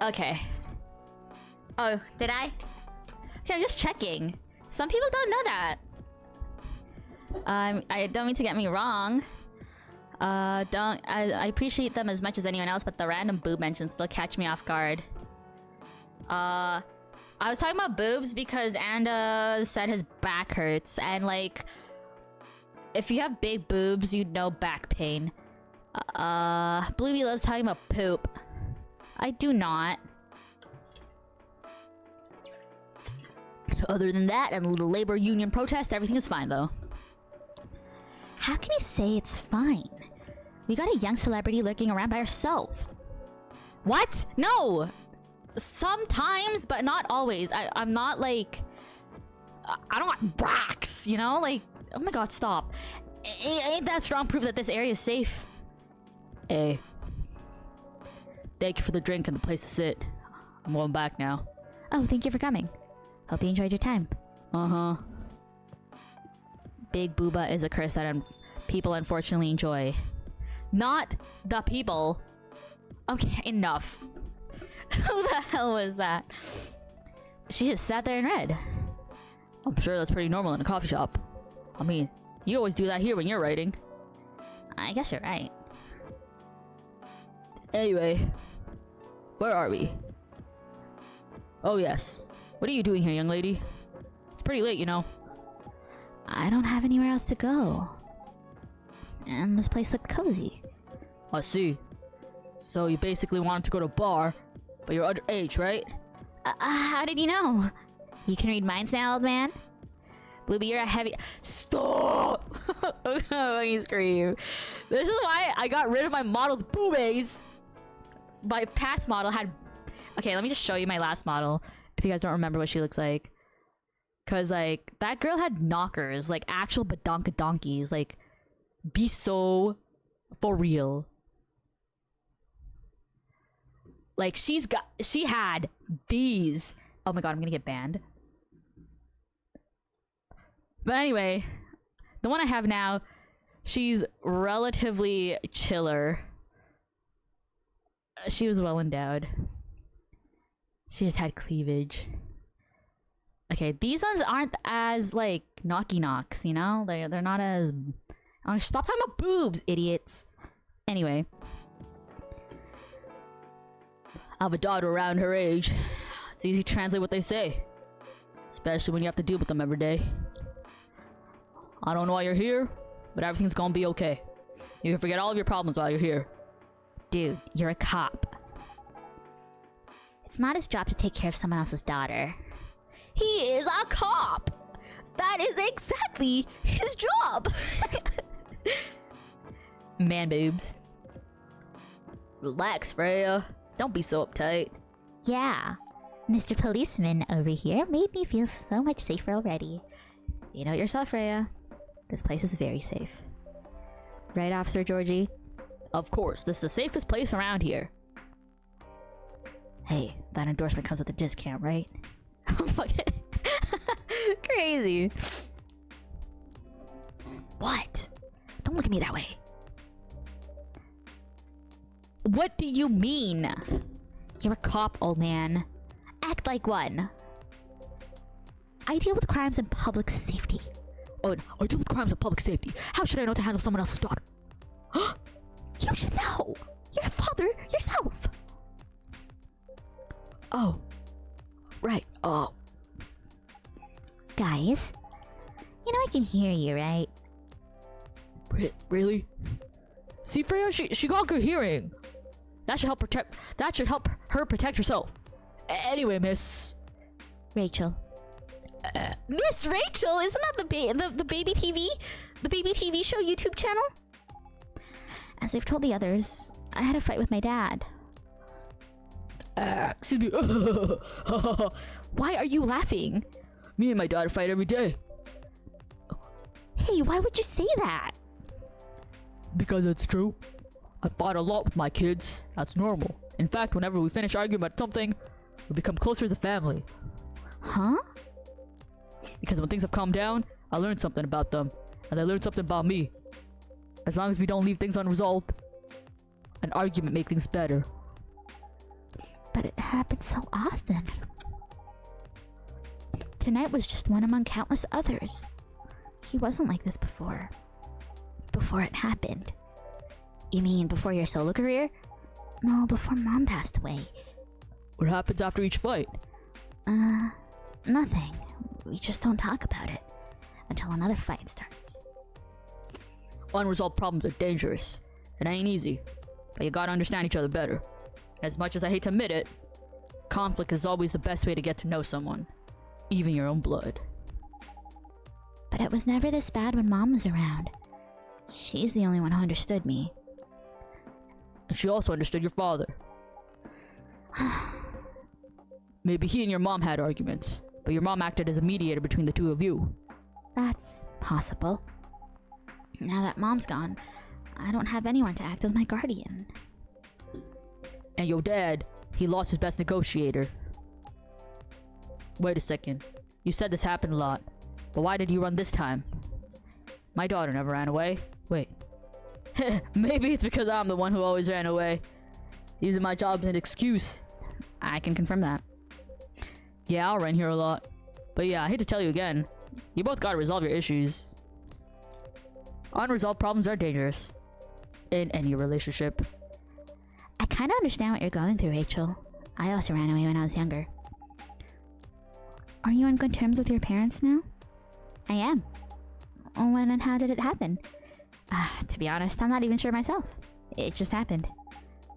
Okay. Oh, did I? Okay, I'm just checking. Some people don't know that. I don't mean to get me wrong. I appreciate them as much as anyone else, but the random boob mentions still catch me off guard. I was talking about boobs because Anda said his back hurts, and like, if you have big boobs, you'd know back pain. Blueby loves talking about poop. I do not. Other than that and the labor union protest, everything is fine though. How can you say it's fine? We got a young celebrity lurking around by herself. What? No! Sometimes, but not always. I'm not like... I don't want bracks, you know? Like, oh my god, stop. Ain't that strong proof that this area is safe? Hey. Thank you for the drink and the place to sit. I'm going back now. Oh, thank you for coming. Hope you enjoyed your time. Uh-huh. Big booba is a curse that people unfortunately enjoy. Not the people. Okay, enough. Who the hell was that? She just sat there and read. I'm sure that's pretty normal in a coffee shop. I mean, you always do that here when you're writing. I guess you're right. Anyway, where are we? Oh yes. What are you doing here, young lady? It's pretty late, you know. I don't have anywhere else to go. And this place looked cozy. I see. So you basically wanted to go to a bar, but you're underage, right? How did you know? You can read minds now, old man? Blueby, you're a heavy. Stop! I'm gonna fucking scream. This is why I got rid of my model's boobies. My past model had. Okay, let me just show you my last model. If you guys don't remember what she looks like. Cause like that girl had knockers, like actual badonka donkeys. Like, be so for real. Like she had these. Oh my god, I'm gonna get banned. But anyway, the one I have now, she's relatively chiller. She was well endowed. She just had cleavage. Okay, these ones aren't as like knocky knocks, you know? They're not as. Oh, stop talking about boobs, idiots. Anyway, I have a daughter around her age. It's easy to translate what they say, especially when you have to deal with them every day. I don't know why you're here, but everything's gonna be okay. You can forget all of your problems while you're here. Dude, you're a cop. It's not his job to take care of someone else's daughter. He is a cop. That is exactly his job. Man boobs. Relax, Freya. Don't be so uptight. Yeah, Mr. Policeman over here made me feel so much safer already. You know it yourself, Freya. This place is very safe. Right, Officer Georgie? Of course, this is the safest place around here. Hey, that endorsement comes with a discount, right? Fucking crazy. What? Don't look at me that way. What do you mean? You're a cop, old man. Act like one. I deal with crimes and public safety. Oh, I deal with crimes of public safety. How should I know to handle someone else's daughter? You should know. You're a father yourself. Oh, right. Oh, Guys, you know I can hear you, right? really? See, Freya, she got good hearing. That should help her protect herself. Anyway, Miss Rachel. Miss Rachel, isn't that the baby TV show YouTube channel? As I've told the others, I had a fight with my dad. Excuse me. Why are you laughing? Me and my daughter fight every day. Hey, why would you say that? Because it's true. I fought a lot with my kids. That's normal. In fact, whenever we finish arguing about something, we become closer as a family. Huh? Because when things have calmed down, I learned something about them, and they learned something about me. As long as we don't leave things unresolved, an argument makes things better. But it happens so often. Tonight was just one among countless others. He wasn't like this before. Before it happened. You mean before your solo career? No, before Mom passed away. What happens after each fight? Nothing. We just don't talk about it until another fight starts. Unresolved problems are dangerous. It ain't easy, but you gotta understand each other better. As much as I hate to admit it, conflict is always the best way to get to know someone, even your own blood. But it was never this bad when Mom was around. She's the only one who understood me. And she also understood your father. Maybe he and your mom had arguments, but your mom acted as a mediator between the two of you. That's possible. Now that Mom's gone, I don't have anyone to act as my guardian. And your dad, he lost his best negotiator. Wait a second. You said this happened a lot, but why did you run this time? My daughter never ran away. Wait. Maybe it's because I'm the one who always ran away. Using my job as an excuse. I can confirm that. Yeah, I'll run here a lot. But yeah, I hate to tell you again. You both gotta resolve your issues. Unresolved problems are dangerous. In any relationship. I kind of understand what you're going through, Rachel. I also ran away when I was younger. Are you on good terms with your parents now? I am. When and how did it happen? To be honest, I'm not even sure myself. It just happened.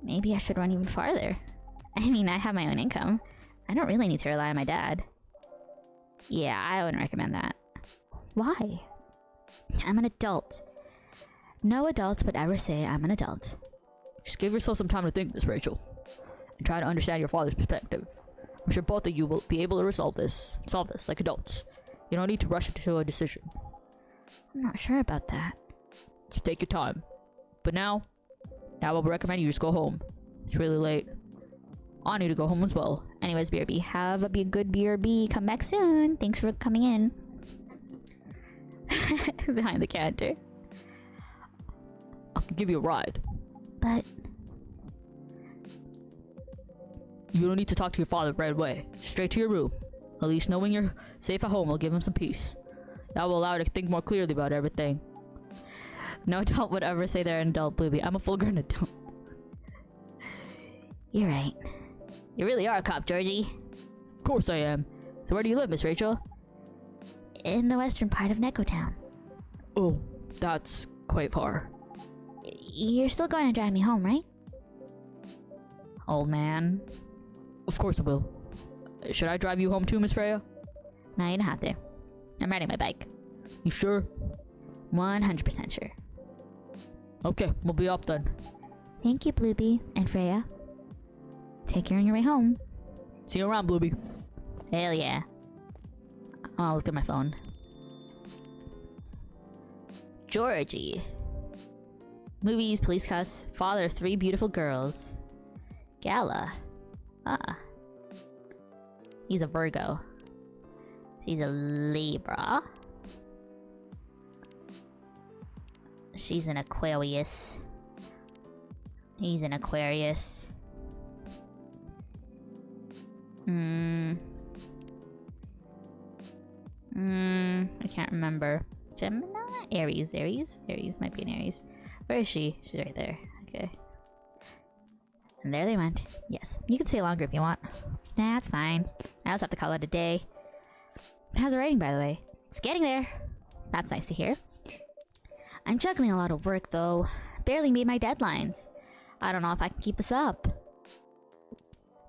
Maybe I should run even farther. I mean, I have my own income. I don't really need to rely on my dad. Yeah, I wouldn't recommend that. Why? I'm an adult. No adult would ever say I'm an adult. Just give yourself some time to think, Miss Rachel, and try to understand your father's perspective. I'm sure both of you will be able to solve this like adults. You don't need to rush into a decision. I'm not sure about that. Just take your time. But now I will recommend you just go home. It's really late. I need to go home as well. Anyways, BRB, have a good BRB. Come back soon. Thanks for coming in. Behind the counter. I can give you a ride. But You don't need to talk to your father right away. Straight to your room. At least knowing you're safe at home will give him some peace. That will allow you to think more clearly about everything. no adult would ever say they're an adult, Blueby. I'm a full-grown adult. You're right. You really are a cop, Georgie. Of course I am. So where do you live, Miss Rachel? In the western part of Neko Town. Oh, that's quite far. You're still going to drive me home, right? Old man. Of course I will. Should I drive you home too, Miss Freya? No, you don't have to. I'm riding my bike. You sure? 100% sure. Okay, we'll be off then. Thank you, Blueby and Freya. Take care on your way home. See you around, Blueby. Hell yeah. I'll look at my phone. Georgie. Movies, police cuss, father of 3 beautiful girls. Gala. Ah. He's a Virgo. She's a Libra. She's an Aquarius. He's an Aquarius. I can't remember. Gemini? Aries might be an Aries. Where is she? She's right there. Okay. And there they went. Yes, you can stay longer if you want. Nah, that's fine. I also have to call it a day. How's the writing, by the way? It's getting there. That's nice to hear. I'm juggling a lot of work, though. Barely made my deadlines. I don't know if I can keep this up.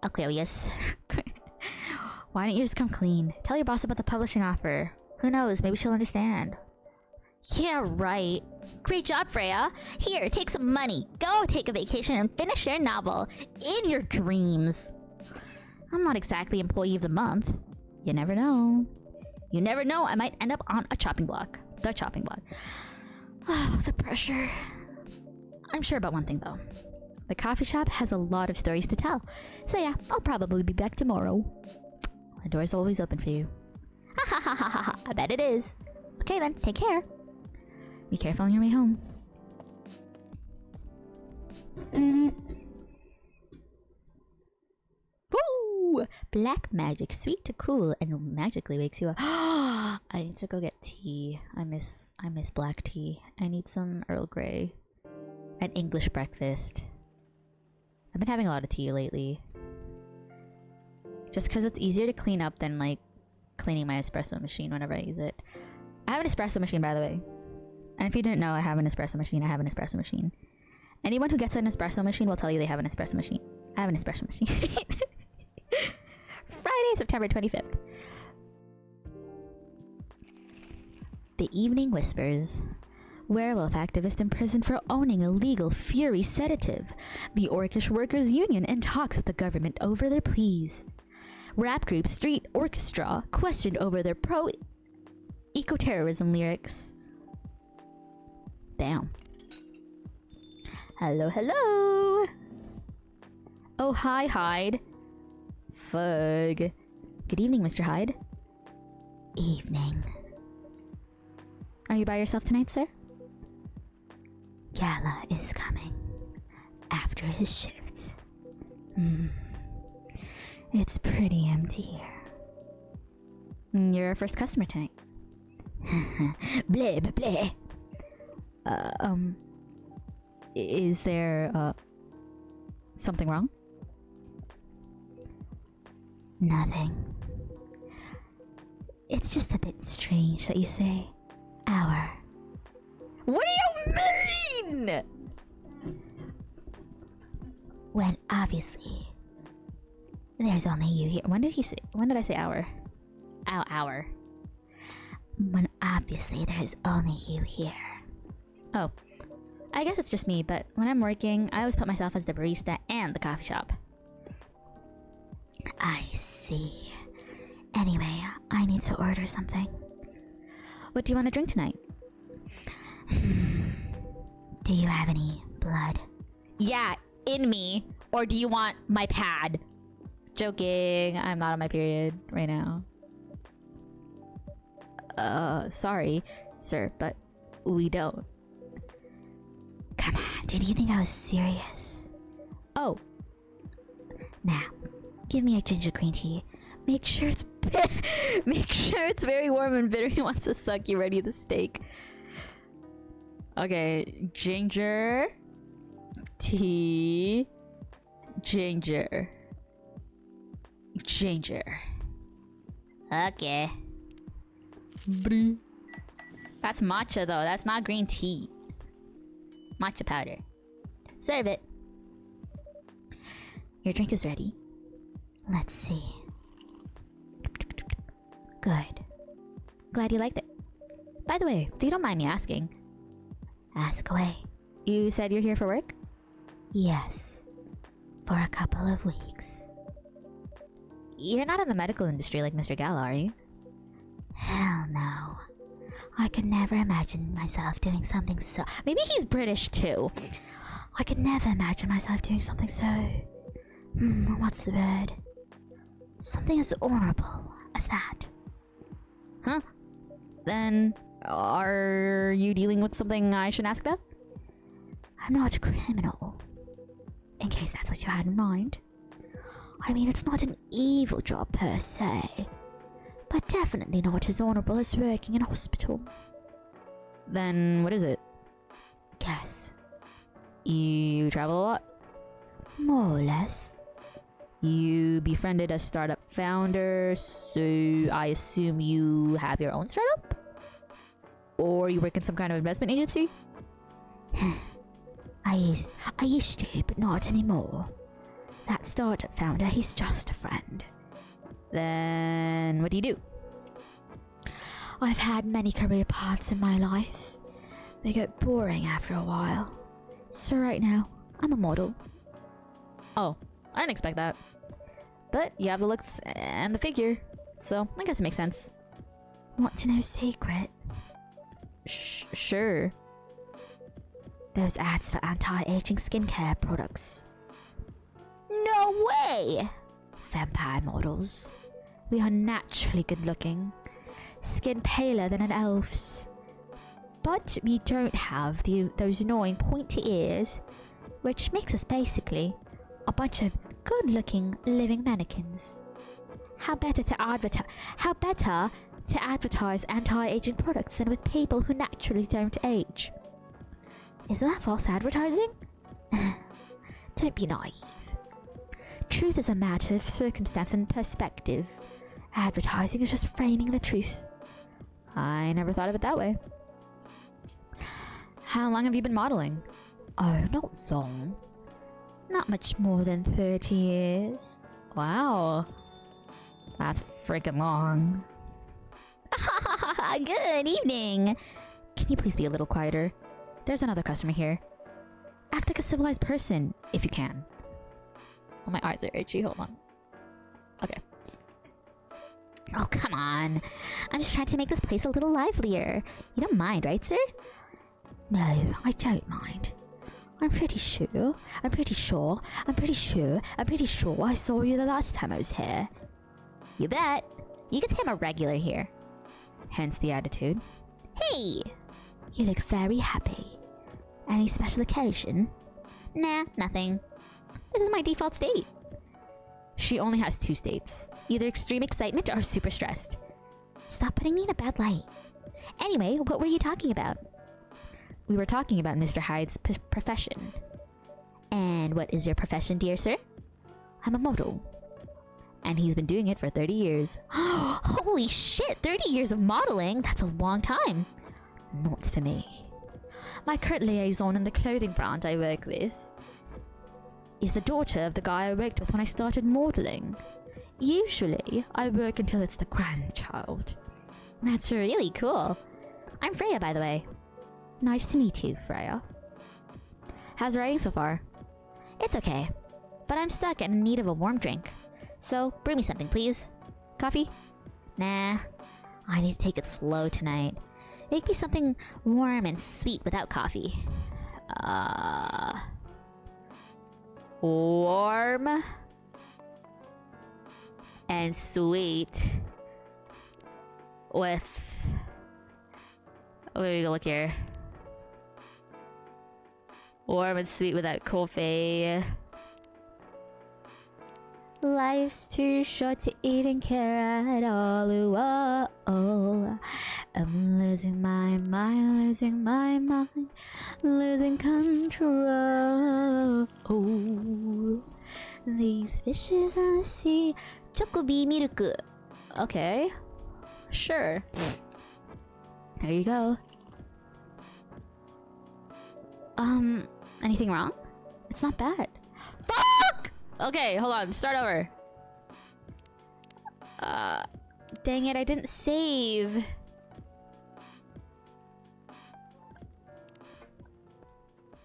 Aquarius. Why don't you just come clean? Tell your boss about the publishing offer. Who knows, maybe she'll understand. Yeah, right. Great job, Freya. Here, take some money. Go take a vacation and finish your novel. In your dreams. I'm not exactly employee of the month. You never know. You never know, I might end up on a chopping block. The chopping block. Oh, the pressure. I'm sure about one thing, though. The coffee shop has a lot of stories to tell. So yeah, I'll probably be back tomorrow. My door's always open for you. Ha ha ha ha ha. I bet it is. Okay then, take care. Be careful on your way home. Woo! Black magic, sweet to cool, and magically wakes you up. I need to go get tea. I miss black tea. I need some Earl Grey. An English breakfast. I've been having a lot of tea lately. Just because it's easier to clean up than like cleaning my espresso machine whenever I use it. I have an espresso machine, by the way. And if you didn't know, I have an espresso machine. I have an espresso machine. Anyone who gets an espresso machine will tell you they have an espresso machine. I have an espresso machine. Friday, September 25th. The Evening Whispers. Werewolf activist imprisoned for owning illegal Fury sedative. The Orcish Workers Union in talks with the government over their pleas. Rap group Street Orchestra questioned over their pro-ecoterrorism lyrics. Damn. Hello, hello. Oh, hi, Hyde. Fug. Good evening, Mr. Hyde. Evening. Are you by yourself tonight, sir? Gala is coming. After his shift. It's pretty empty here. You're our first customer tonight. Bleh, bleh. Is there, something wrong? Nothing. It's just a bit strange that you say our. What do you mean? When obviously there's only you here. When did I say our? Our. When Obviously, there is only you here. Oh, I guess it's just me, but when I'm working, I always put myself as the barista and the coffee shop. I see. Anyway, I need to order something. What do you want to drink tonight? Do you have any blood? Yeah, in me. Or do you want my pad? Joking, I'm not on my period right now. Sorry, sir, but we don't. Come on, did you think I was serious? Oh, Now, give me a ginger green tea. make sure it's make sure it's very warm and bitter. He wants to suck you ready to the steak. Okay, ginger tea, ginger. Okay. That's matcha though. That's not green tea. Matcha powder. Serve it. Your drink is ready. Let's see. Good. Glad you liked it. By the way, if you don't mind me asking, Ask away. you said you're here for work? Yes. For a couple of weeks. You're not in the medical industry like Mr. Gala, are you? Hell no. I could never imagine myself doing something so... Maybe he's British too. I could never imagine myself doing something so... what's the word? Something as honorable as that. Huh? Then, are you dealing with something I should ask about? I'm not a criminal. In case that's what you had in mind. I mean, it's not an evil job per se. But definitely not as honorable as working in a hospital. Then, what is it? Guess. You travel a lot? More or less. You befriended a startup founder, so I assume you have your own startup? Or you work in some kind of investment agency? I used to, but not anymore. That startup founder, he's just a friend. Then, what do you do? I've had many career paths in my life. They get boring after a while. So right now, I'm a model. Oh, I didn't expect that. But you have the looks and the figure, so I guess it makes sense. Want to know secret? Sure. Those ads for anti-aging skincare products. No way! Vampire models. We are naturally good looking. Skin paler than an elf's. But we don't have those annoying pointy ears, which makes us basically a bunch of good-looking living mannequins. How better to advertise anti-aging products than with people who naturally don't age? Isn't that false advertising? Don't be naive. Truth is a matter of circumstance and perspective. Advertising is just framing the truth. I never thought of it that way. How long have you been modeling? Oh, not long. Not much more than 30 years. Wow. That's freaking long. Good evening. Can you please be a little quieter? There's another customer here. Act like a civilized person, if you can. Oh, my eyes are itchy. Hold on. Okay. Oh, come on. I'm just trying to make this place a little livelier. You don't mind, right, sir? No, I don't mind. I'm pretty sure I saw you the last time I was here. You bet. You can say I'm a regular here. Hence the attitude. Hey! You look very happy. Any special occasion? Nah, nothing. This is my default state. She only has two states. Either extreme excitement or super stressed. Stop putting me in a bad light. Anyway, what were you talking about? We were talking about Mr. Hyde's profession. And what is your profession, dear sir? I'm a model. And he's been doing it for 30 years. Holy shit, 30 years of modeling? That's a long time. Not for me. My current liaison in the clothing brand I work with is the daughter of the guy I worked with when I started modeling. Usually, I work until it's the grandchild. That's really cool. I'm Freya, by the way. Nice to meet you, Freya. How's writing so far? It's okay, but I'm stuck and in need of a warm drink. So, brew me something, please. Coffee? Nah, I need to take it slow tonight. Make me something warm and sweet without coffee. Warm and sweet with... Where we go look here? Warm and sweet without coffee. Life's too short to even care at all. Ooh, oh. I'm losing my mind, losing my mind, losing control. These fishes on the sea. Chocobi milk. Okay, sure. There you go. Anything wrong? It's not bad. Fuck! Okay, hold on. Start over. Dang it, I didn't save.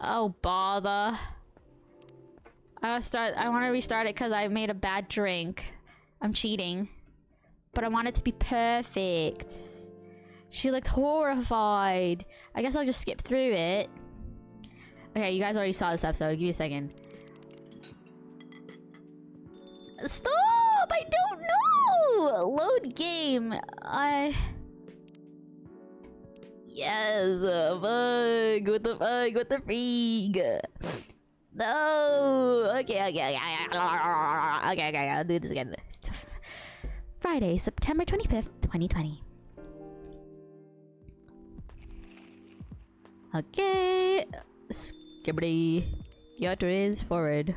Oh, bother. I want to restart it because I made a bad drink. I'm cheating. But I want it to be perfect. She looked horrified. I guess I'll just skip through it. Okay, you guys already saw this episode. Give me a second. Stop! I don't know! Load game. Yes, fuck. What the fuck? What the freak? No! Okay, I'll do this again. Friday, September 25th, 2020. Okay. Skibbity. Yacht is forward.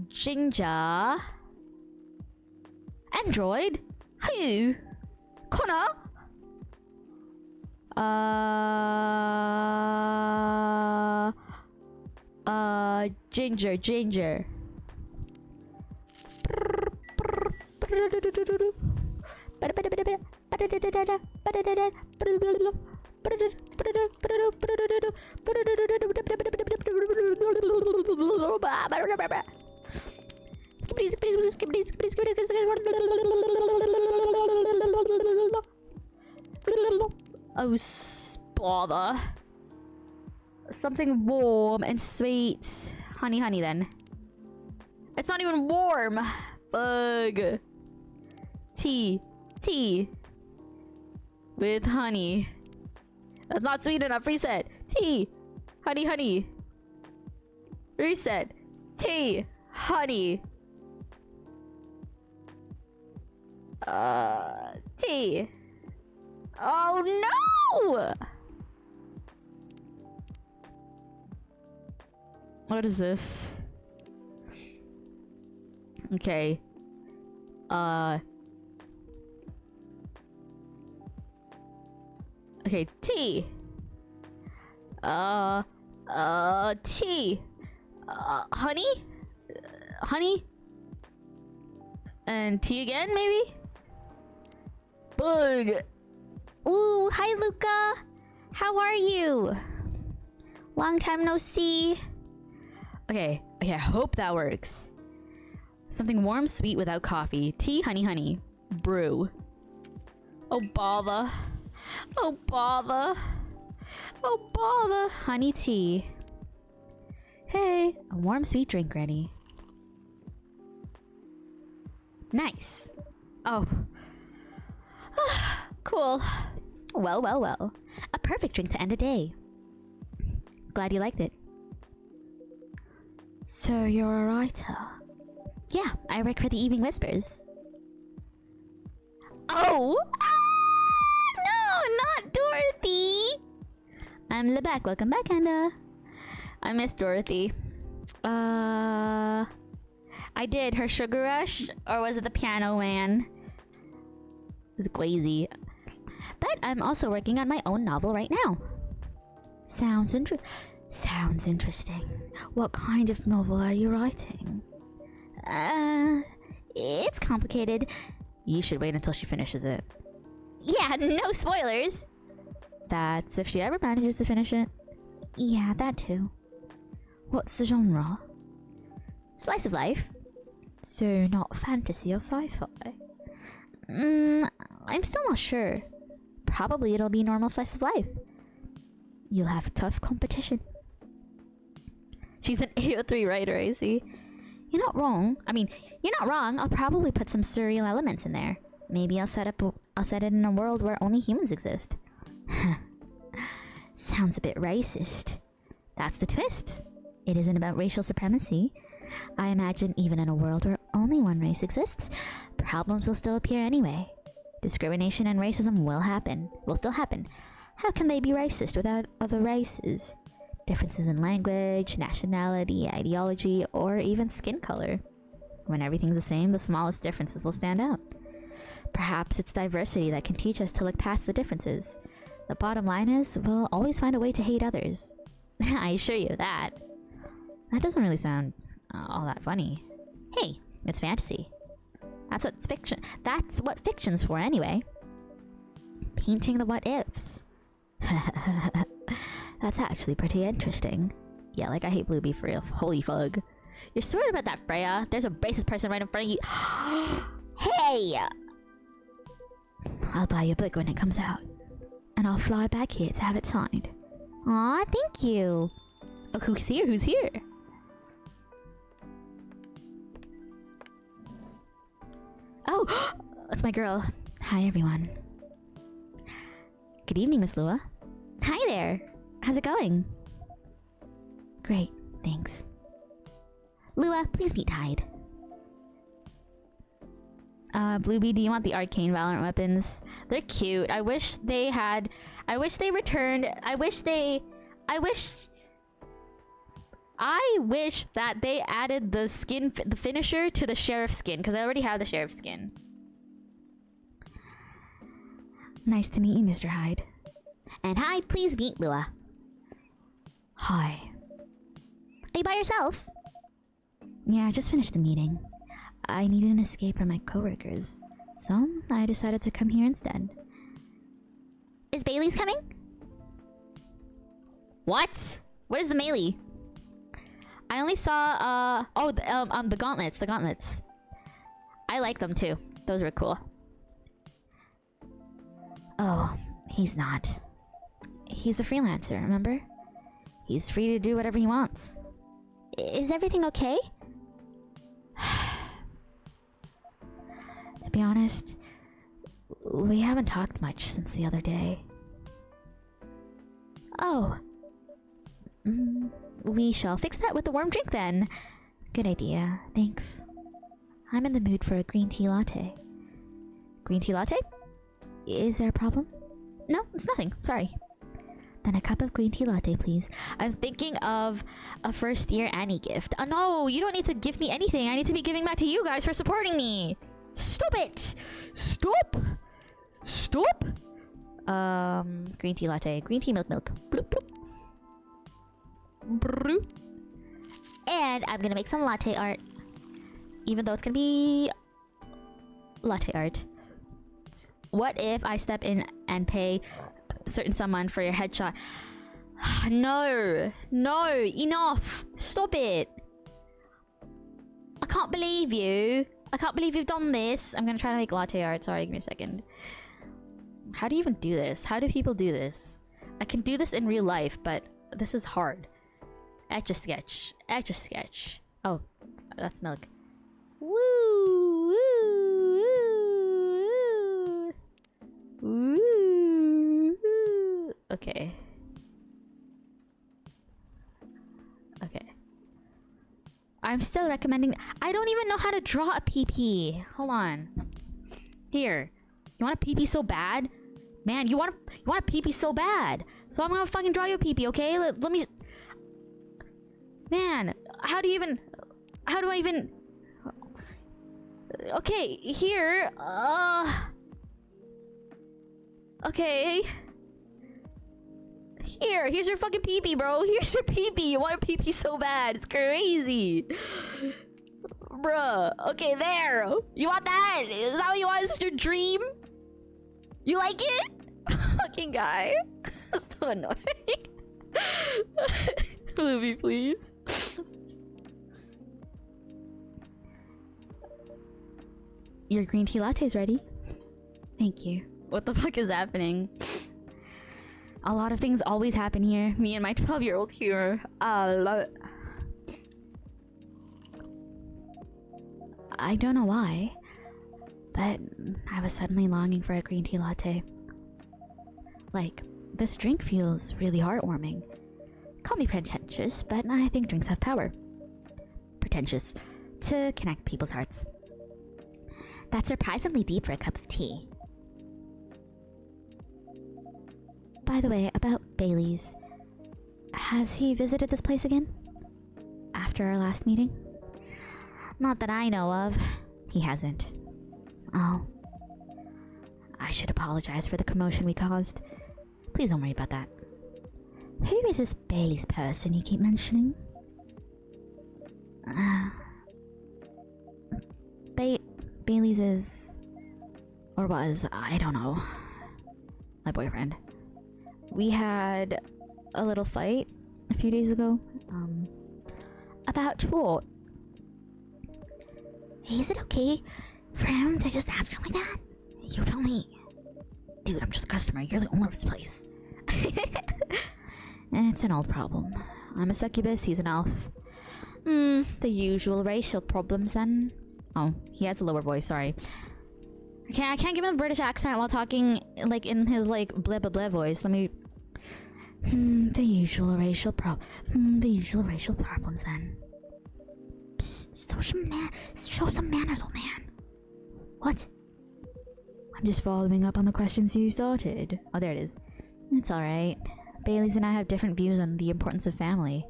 Ginger. Android? Who? Connor? Ginger. Oh, bother. Something warm and sweet. Honey then. It's not even warm. Bug. Tea. With honey. That's not sweet enough. Reset. Tea. Honey. Reset. Tea. Honey. Tea. Oh no! What is this? Okay. Okay, tea. Tea. Honey? Honey? And tea again, maybe? Bug. Ooh, hi Luca. How are you? Long time no see. Okay, I hope that works. Something warm, sweet without coffee. Tea, honey. Brew. Oh, bother. Honey tea. Hey, a warm, sweet drink ready. Nice. Oh. Cool. Well. A perfect drink to end a day. Glad you liked it. So you're a writer? Yeah, I work for the Evening Whispers. Oh! No, not Dorothy! I'm Lebec. Welcome back, Anda. I miss Dorothy. I did her Sugar Rush, or was it the Piano Man? It's crazy. But I'm also working on my own novel right now. Sounds interesting. What kind of novel are you writing? It's complicated. You should wait until she finishes it. Yeah, no spoilers. That's if she ever manages to finish it. Yeah, that too. What's the genre? Slice of life. So not fantasy or sci-fi? I'm still not sure. Probably it'll be normal slice of life. You'll have tough competition. She's an AO3 writer, I see. You're not wrong. I mean, you're not wrong. I'll probably put some surreal elements in there. Maybe I'll set it in a world where only humans exist. Sounds a bit racist. That's the twist. It isn't about racial supremacy. I imagine even in a world where only one race exists, problems will still appear anyway. Discrimination and racism will still happen. How can they be racist without other races? Differences in language, nationality, ideology, or even skin color. When everything's the same, the smallest differences will stand out. Perhaps it's diversity that can teach us to look past the differences. The bottom line is, we'll always find a way to hate others. I assure you that. That doesn't really sound all that funny. Hey, it's fantasy. That's what fiction. That's what fiction's for, anyway. Painting the what ifs. That's actually pretty interesting. Yeah, like I hate Bluebeam for real. Holy fug. You're sure about that, Freya? There's a racist person right in front of you. Hey! I'll buy your book when it comes out. And I'll fly back here to have it signed. Aw, thank you. Oh, who's here? Who's here? Oh, that's my girl. Hi, everyone. Good evening, Miss Lua. Hi there. How's it going? Great, thanks. Lua, please meet Hyde. Bluebeam, do you want the arcane Valorant weapons? They're cute. I wish they returned. I wish that they added the skin, the finisher to the sheriff skin, because I already have the sheriff skin. Nice to meet you, Mr. Hyde. And Hyde, please meet Lua. Hi. Are you by yourself? Yeah, I just finished the meeting. I needed an escape from my coworkers, so I decided to come here instead. Is Bailey's coming? What? What is the melee? I only saw the gauntlets. The gauntlets. I like them too. Those were cool. Oh, he's not. He's a freelancer, remember? He's free to do whatever he wants. Is everything okay? To be honest, we haven't talked much since the other day. Oh. We shall fix that with a warm drink then. Good idea, thanks. I'm in the mood for a green tea latte. Green tea latte? Is there a problem? No, it's nothing. Sorry. Then a cup of green tea latte, please. I'm thinking of a first year Annie gift. Oh no, you don't need to give me anything. I need to be giving back to you guys for supporting me. Stop it! Stop! Stop! Green tea latte. Green tea milk. Bloop, bloop. Brew. And I'm gonna make some latte art. Even though it's gonna be latte art. What if I step in and pay certain someone for your headshot? No, enough. Stop it. I can't believe you. I can't believe you've done this. I'm gonna try to make latte art. Sorry, give me a second. How do you even do this? How do people do this? I can do this in real life, but this is hard. Etch a sketch. Etch a sketch. Oh, that's milk. Woo! Woo! Woo! Okay. Okay. I'm still recommending. I don't even know how to draw a PP. Hold on. Here. You want a PP so bad? Man, you want a PP so bad. So I'm gonna fucking draw you a PP, okay? Let me. Man, how do I even? Okay, here. Okay. Here's your fucking PP, bro. Here's your PP. You want a PP so bad. It's crazy. Bruh. Okay, there. You want that? Is that what you want? Is this your dream? You like it? Fucking guy. So annoying. Movie, please. Your green tea latte's ready. Thank you. What the fuck is happening? A lot of things always happen here. Me and my 12-year-old here. I don't know why, but I was suddenly longing for a green tea latte. Like, this drink feels really heartwarming. Call me pretentious, but I think drinks have power. Pretentious. To connect people's hearts. That's surprisingly deep for a cup of tea. By the way, about Bailey's. Has he visited this place again? After our last meeting? Not that I know of. He hasn't. Oh. I should apologize for the commotion we caused. Please don't worry about that. Who is this Bailey's person you keep mentioning? Bailey's is... or was, I don't know. My boyfriend. We had a little fight a few days ago. About what? Is it okay for him to just ask her like that? You tell me. Dude, I'm just a customer. You're the owner of this place. It's an old problem. I'm a succubus, he's an elf. The usual racial problems then. Oh, he has a lower voice, sorry. I can't give him a British accent while talking like in his like blah blah blah voice. Let me... the usual racial problems then. Psst, show some manners, old man. What? I'm just following up on the questions you started. Oh, there it is. It's alright. Bailey's and I have different views on the importance of family.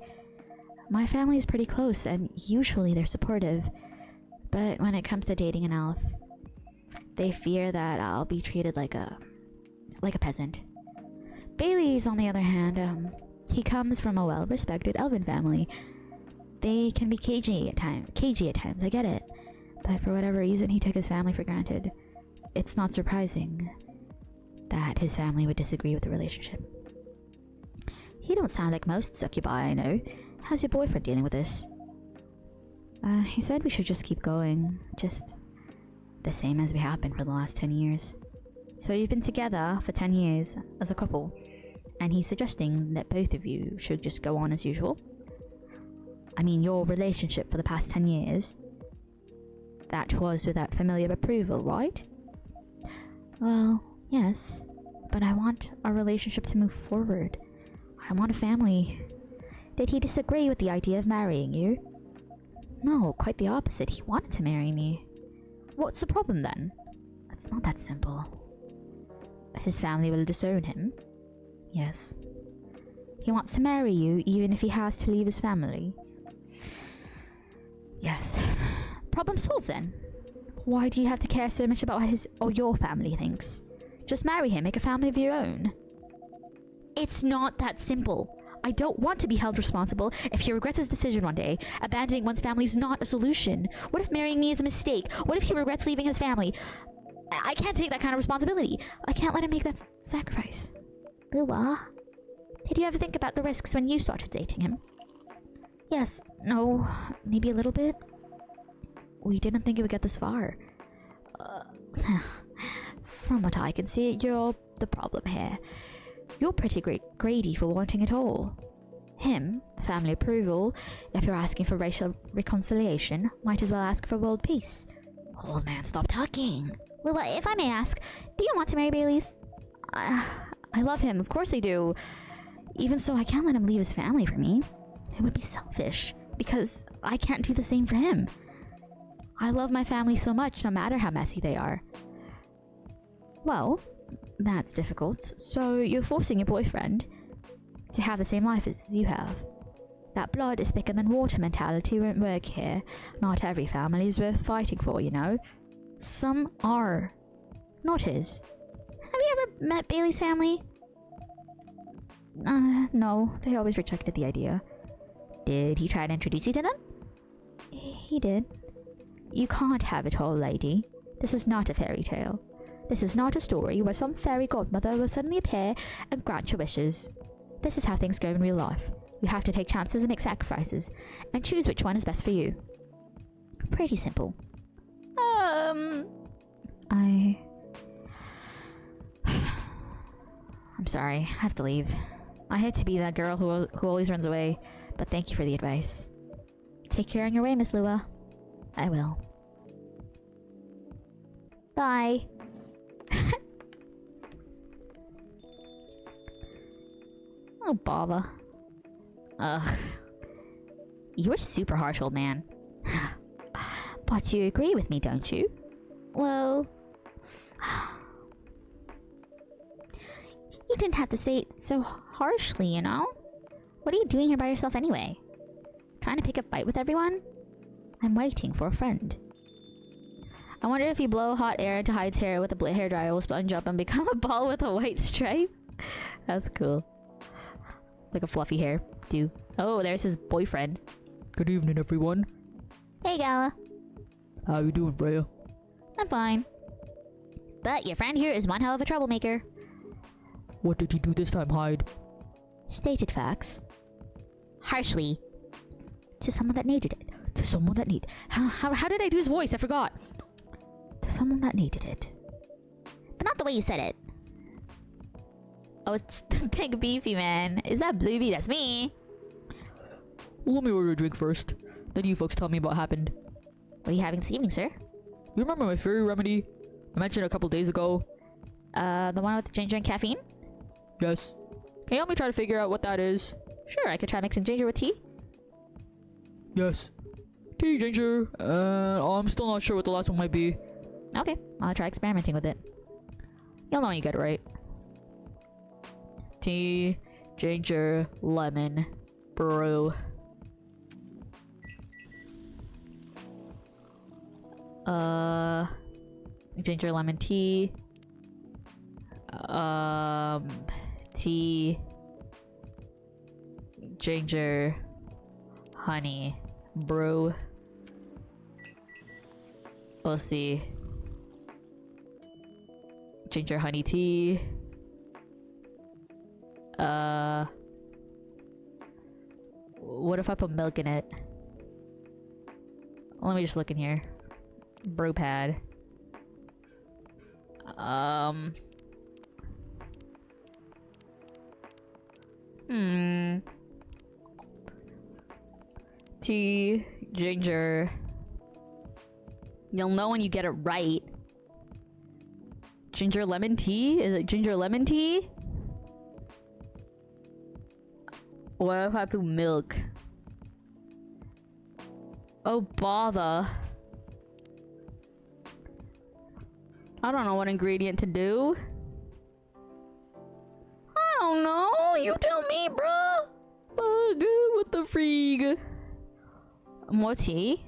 My family is pretty close, and usually they're supportive. But when it comes to dating an elf, they fear that I'll be treated like a peasant. Bailey's, on the other hand, he comes from a well-respected elven family. They can be cagey at times, I get it. But for whatever reason, he took his family for granted. It's not surprising that his family would disagree with the relationship. You don't sound like most succubi I know. How's your boyfriend dealing with this? He said we should just keep going. Just the same as we have been for the last 10 years. So you've been together for 10 years as a couple, and he's suggesting that both of you should just go on as usual? I mean, your relationship for the past 10 years, that was without familiar approval, right? Well, yes, but I want our relationship to move forward. I want a family. Did he disagree with the idea of marrying you? No, quite the opposite. He wanted to marry me. What's the problem then? It's not that simple. His family will disown him. Yes. He wants to marry you even if he has to leave his family. Yes. Problem solved then. Why do you have to care so much about what his or your family thinks? Just marry him, make a family of your own. It's not that simple. I don't want to be held responsible if he regrets his decision one day. Abandoning one's family is not a solution. What if marrying me is a mistake? What if he regrets leaving his family? I can't take that kind of responsibility. I can't let him make that sacrifice. Lua, Did you ever think about the risks when you started dating him? Yes, no, maybe a little bit. We didn't think it would get this far. From what I can see, you're the problem here. You're pretty greedy for wanting it all. Him, family approval. If you're asking for racial reconciliation, might as well ask for world peace. Old man, stop talking. Lua, if I may ask, do you want to marry Bailey's? I love him, of course I do. Even so, I can't let him leave his family for me. It would be selfish, because I can't do the same for him. I love my family so much, no matter how messy they are. Well, that's difficult. So you're forcing your boyfriend to have the same life as you have. That blood is thicker than water mentality won't work here. Not every family is worth fighting for, you know. Some are. Not his. Have you ever met Bailey's family? No. They always rejected the idea. Did he try to introduce you to them? He did. You can't have it all, lady. This is not a fairy tale. This is not a story where some fairy godmother will suddenly appear and grant your wishes. This is how things go in real life. You have to take chances and make sacrifices, and choose which one is best for you. Pretty simple. I'm sorry, I have to leave. I hate to be that girl who always runs away, but thank you for the advice. Take care on your way, Miss Lua. I will. Bye. Oh, bother. Ugh. You're super harsh, old man. But you agree with me, don't you? Well... You didn't have to say it so harshly, you know? What are you doing here by yourself anyway? Trying to pick a fight with everyone? I'm waiting for a friend. I wonder if you blow hot air into Hyde's hair with a hairdryer will sponge up and become a ball with a white stripe. That's cool. Like a fluffy hair, too. Oh, there's his boyfriend. Good evening, everyone. Hey, Gala. How you doing, Brea? I'm fine. But your friend here is one hell of a troublemaker. What did he do this time, Hyde? Stated facts. Harshly. To someone that needed it. To someone that need... How did I do his voice? I forgot. To someone that needed it. But not the way you said it. Oh, it's the big beefy man. Is that Bluey? That's me. Well, let me order a drink first. Then you folks tell me what happened. What are you having this evening, sir? You remember my fairy remedy? I mentioned a couple days ago. The one with the ginger and caffeine? Yes. Can you help me try to figure out what that is? Sure, I could try mixing ginger with tea. Yes. Tea, ginger. I'm still not sure what the last one might be. Okay, I'll try experimenting with it. You'll know when you get it right. Tea, ginger, lemon, brew. Ginger lemon tea. Tea, ginger, honey, brew. We'll see. Ginger honey tea. What if I put milk in it? Let me just look in here. Brew pad. Tea, ginger. You'll know when you get it right. Ginger lemon tea? Is it ginger lemon tea? What if I put milk? Oh, bother. I don't know what ingredient to do. I don't know. You tell me, bruh. What the freak? More tea?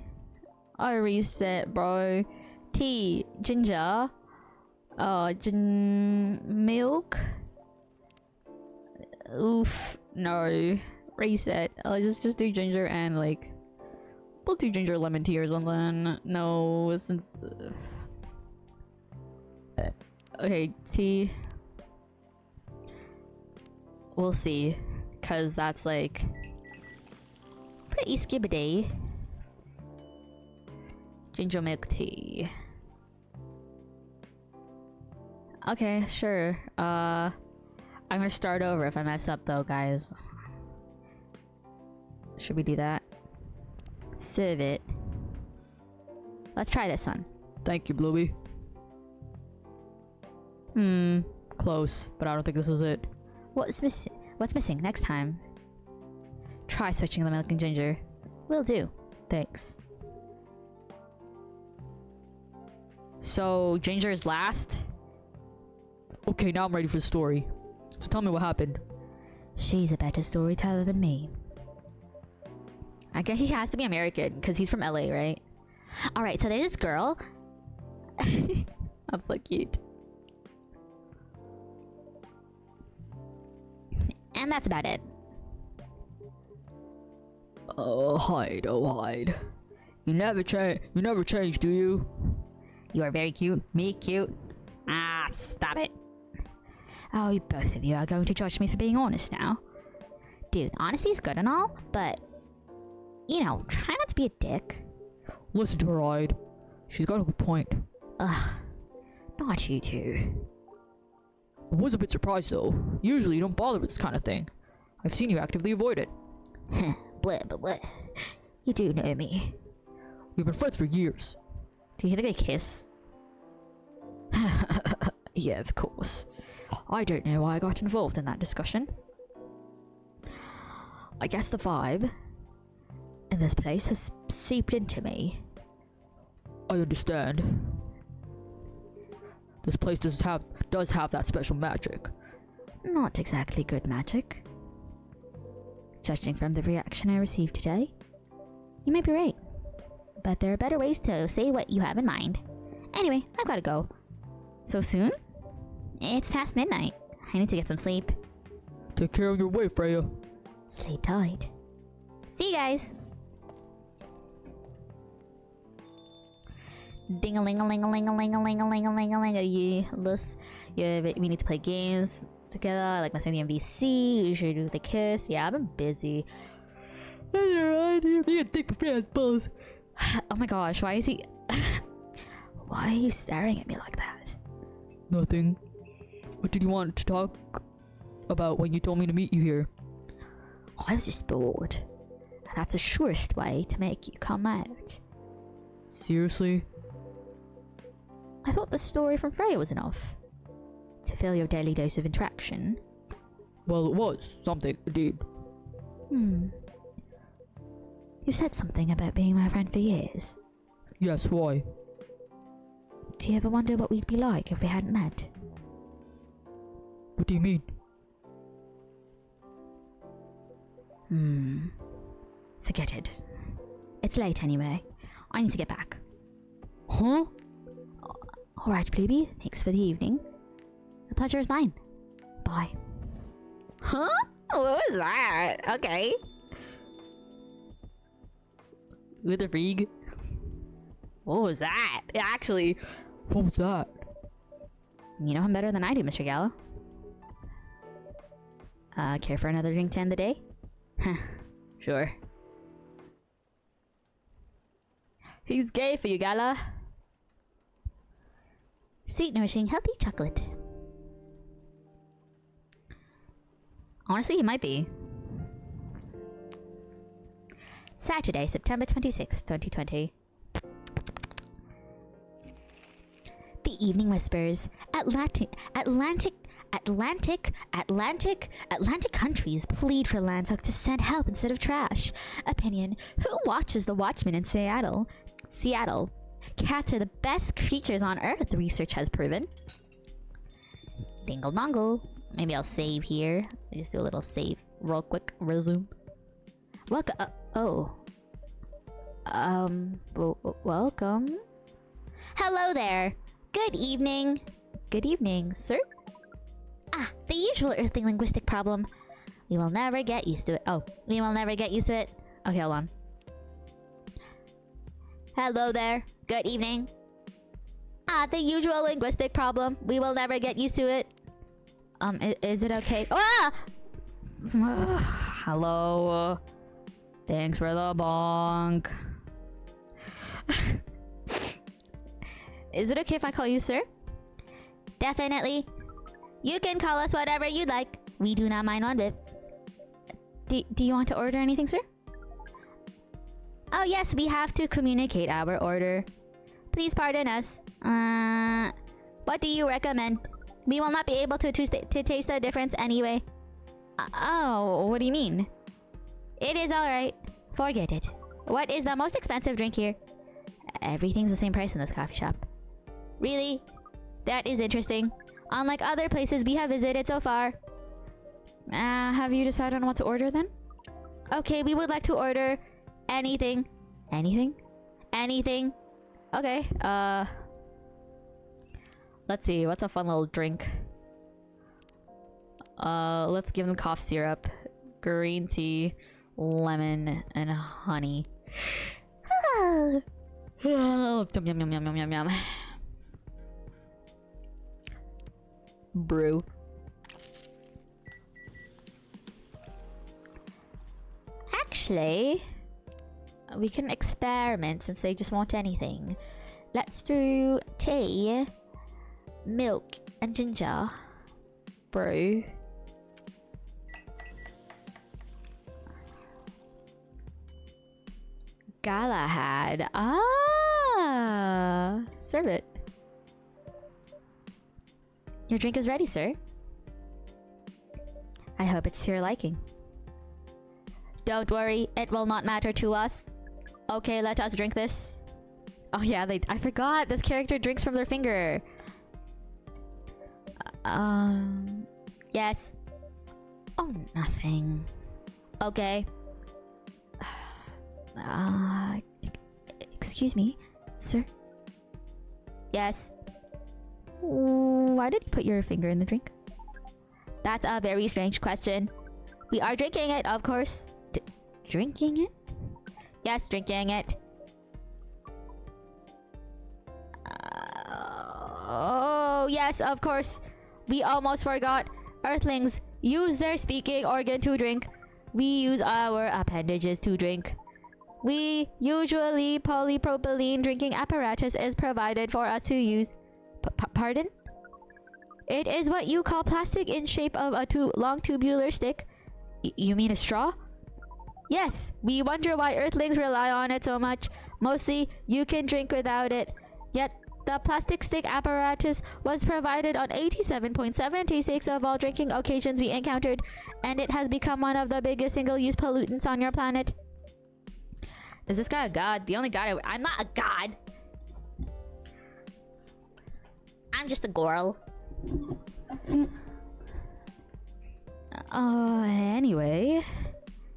I reset, bro. Tea, ginger. Milk. Oof. No. Reset. I'll just do ginger and like... We'll do ginger lemon tea or something. No, since... Okay, tea. We'll see. Cause that's like... pretty skibbity. Ginger milk tea. Okay, sure. I'm gonna start over if I mess up though, guys. Should we do that? Serve it. Let's try this one. Thank you, Bluey. Close, but I don't think this is it. What's missing next time? Try switching the milk and ginger. Will do. Thanks. So, ginger is last? Okay, now I'm ready for the story. So tell me what happened. She's a better storyteller than me. I guess he has to be American, because he's from LA, right? Alright, so there's this girl. That's so cute. And that's about it. Oh, Hyde. You never change, do you? You are very cute. Me cute. Ah, stop it. Oh, you both of you are going to judge me for being honest now. Dude, honesty's good and all, but you know, try not to be a dick. Listen to her, Ide. She's got a good point. Ugh, not you two. I was a bit surprised though. Usually you don't bother with this kind of thing. I've seen you actively avoid it. Blah, blah, blah. You do know me. We've been friends for years. Do you think I kiss? Yeah, of course. I don't know why I got involved in that discussion. I guess the vibe in this place has seeped into me. I understand. This place does have that special magic. Not exactly good magic. Judging from the reaction I received today, you may be right. But there are better ways to say what you have in mind. Anyway, I've gotta go. So soon? It's past midnight. I need to get some sleep. Take care of your way, Freya. Sleep tight. See you guys. Ding-a-ling-a-ling-a-ling-a-ling-a-ling-a-ling-a-ling-a-ling-a-ling. Yeah, we need to play games together. I like messing the MVC. We should do the kiss. Yeah, I've been busy. That's alright. You can take my friend's balls. Oh my gosh, why is he... Why are you staring at me like that? Nothing. What did you want to talk about when you told me to meet you here? Oh, I was just bored. And that's the surest way to make you come out. Seriously? I thought the story from Freya was enough to fill your daily dose of interaction. Well, it was something, indeed. You said something about being my friend for years. Yes, why? Do you ever wonder what we'd be like if we hadn't met? What do you mean? Forget it. It's late anyway. I need to get back. Huh? Alright, Plebe. Thanks for the evening. The pleasure is mine. Bye. Huh? What was that? Okay. With a rig? What was that? Actually, What was that? You know him better than I do, Mr. Gallo. Care for another drink to end the day? sure. He's gay for you, Gala. Sweet, nourishing, healthy chocolate. Honestly, he might be. Saturday, September 26th, 2020. The Evening Whispers. Atlantic countries plead for landfolk to send help instead of trash. Opinion. Who watches The Watchmen in Seattle? Cats are the best creatures on Earth, research has proven. Dingle dongle. Maybe I'll save here. Just do a little save real quick. Resume. Welcome. Welcome. Hello there. Good evening. Good evening, sir. Ah, the usual Earthling linguistic problem. We will never get used to it. Oh, we will never get used to it. Okay, hold on. Hello there. Good evening. Ah, the usual linguistic problem. We will never get used to it. Is it okay? Ah! Hello. Thanks for the bonk. Is it okay if I call you sir? Definitely. You can call us whatever you'd like. We do not mind one bit. Do you want to order anything, sir? Oh yes, we have to communicate our order. Please pardon us. What do you recommend? We will not be able to taste the difference anyway. Oh, what do you mean? It is alright. Forget it. What is the most expensive drink here? Everything's the same price in this coffee shop. Really? That is interesting. Unlike other places we have visited so far. Have you decided on what to order then? Okay, we would like to order anything. Anything? Anything. Okay, let's see, what's a fun little drink? Let's give them cough syrup, green tea, lemon, and honey. Oh. Yum, yum, yum, yum, yum, yum, yum. Brew. Actually, we can experiment since they just want anything. Let's do tea, milk, and ginger. Brew. Galahad. Serve it. Your drink is ready, sir. I hope it's to your liking. Don't worry, it will not matter to us. Okay, let us drink this. Oh yeah, I forgot. This character drinks from their finger. Yes. Oh, nothing. Okay. Excuse me, sir. Yes. Why did you put your finger in the drink? That's a very strange question. We are drinking it, of course. Drinking it? Yes, drinking it. Oh, yes, of course. We almost forgot. Earthlings use their speaking organ to drink. We use our appendages to drink. We usually polypropylene drinking apparatus is provided for us to use. Pardon? It is what you call plastic in shape of a long tubular stick. You mean a straw? Yes, we wonder why Earthlings rely on it so much. Mostly, you can drink without it. Yet, the plastic stick apparatus was provided on 87.76 of all drinking occasions we encountered, and it has become one of the biggest single-use pollutants on your planet. Is this guy a god? The only god I'm not a god. I'm just a girl. Anyway,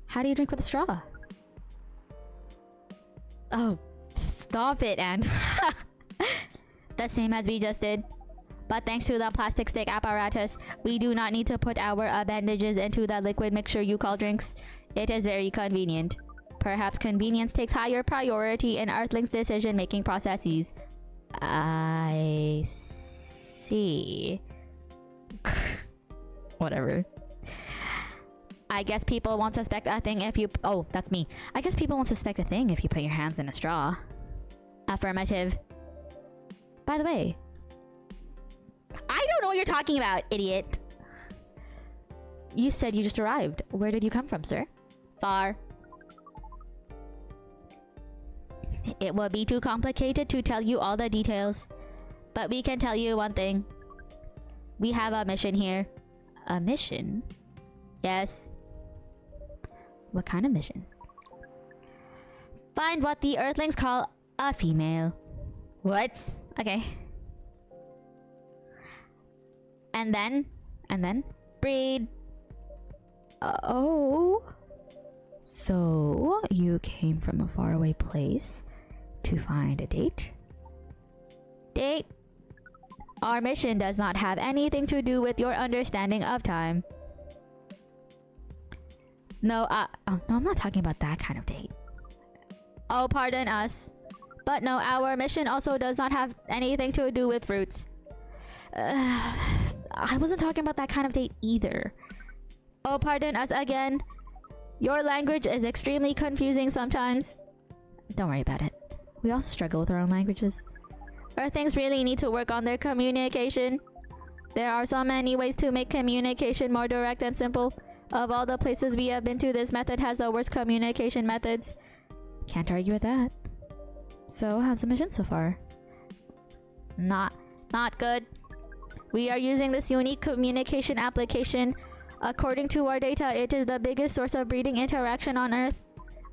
how do you drink with a straw? Oh, stop it, Anne. The same as we just did. But thanks to the plastic stick apparatus, we do not need to put our appendages into the liquid mixture you call drinks. It is very convenient. Perhaps convenience takes higher priority in Earthlings' decision-making processes. I see. Whatever. I guess people won't suspect a thing if you... Oh, that's me. I guess people won't suspect a thing if you put your hands in a straw. Affirmative. By the way, I don't know what you're talking about, idiot. you said you just arrived. Where did you come from, sir? Far. It would be too complicated to tell you all the details. But we can tell you one thing. We have a mission here. A mission? Yes. What kind of mission? Find what the Earthlings call a female. What? Okay. And then breed. Oh. So, you came from a faraway place to find a date? Date. Our mission does not have anything to do with your understanding of time. No, no, I'm not talking about that kind of date. Oh, pardon us. But no, our mission also does not have anything to do with fruits. I wasn't talking about that kind of date either. Oh, pardon us again. Your language is extremely confusing sometimes. Don't worry about it. We also struggle with our own languages. Earthlings really need to work on their communication. There are so many ways to make communication more direct and simple. Of all the places we have been to, this method has the worst communication methods. Can't argue with that. So, how's the mission so far? Not good. We are using this unique communication application. According to our data, it is the biggest source of breeding interaction on Earth.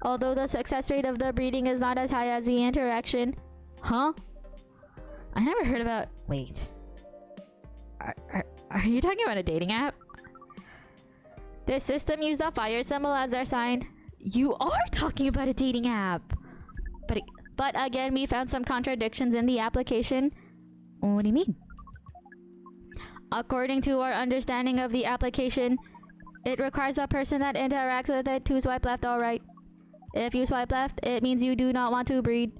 Although the success rate of the breeding is not as high as the interaction. Huh? I never heard about... Wait. Are you talking about a dating app? This system used a fire symbol as their sign. You are talking about a dating app! But again, we found some contradictions in the application. What do you mean? According to our understanding of the application, it requires the person that interacts with it to swipe left or right. If you swipe left, it means you do not want to breed.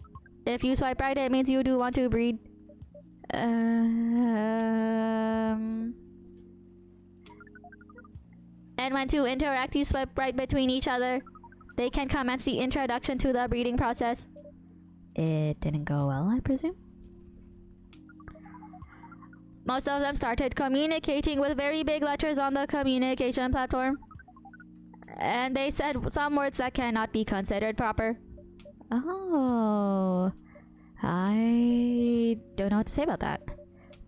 If you swipe right, it means you do want to breed. And when two interactees swipe right between each other, they can commence the introduction to the breeding process. It didn't go well, I presume? Most of them started communicating with very big letters on the communication platform. And they said some words that cannot be considered proper. Oh. I don't know what to say about that.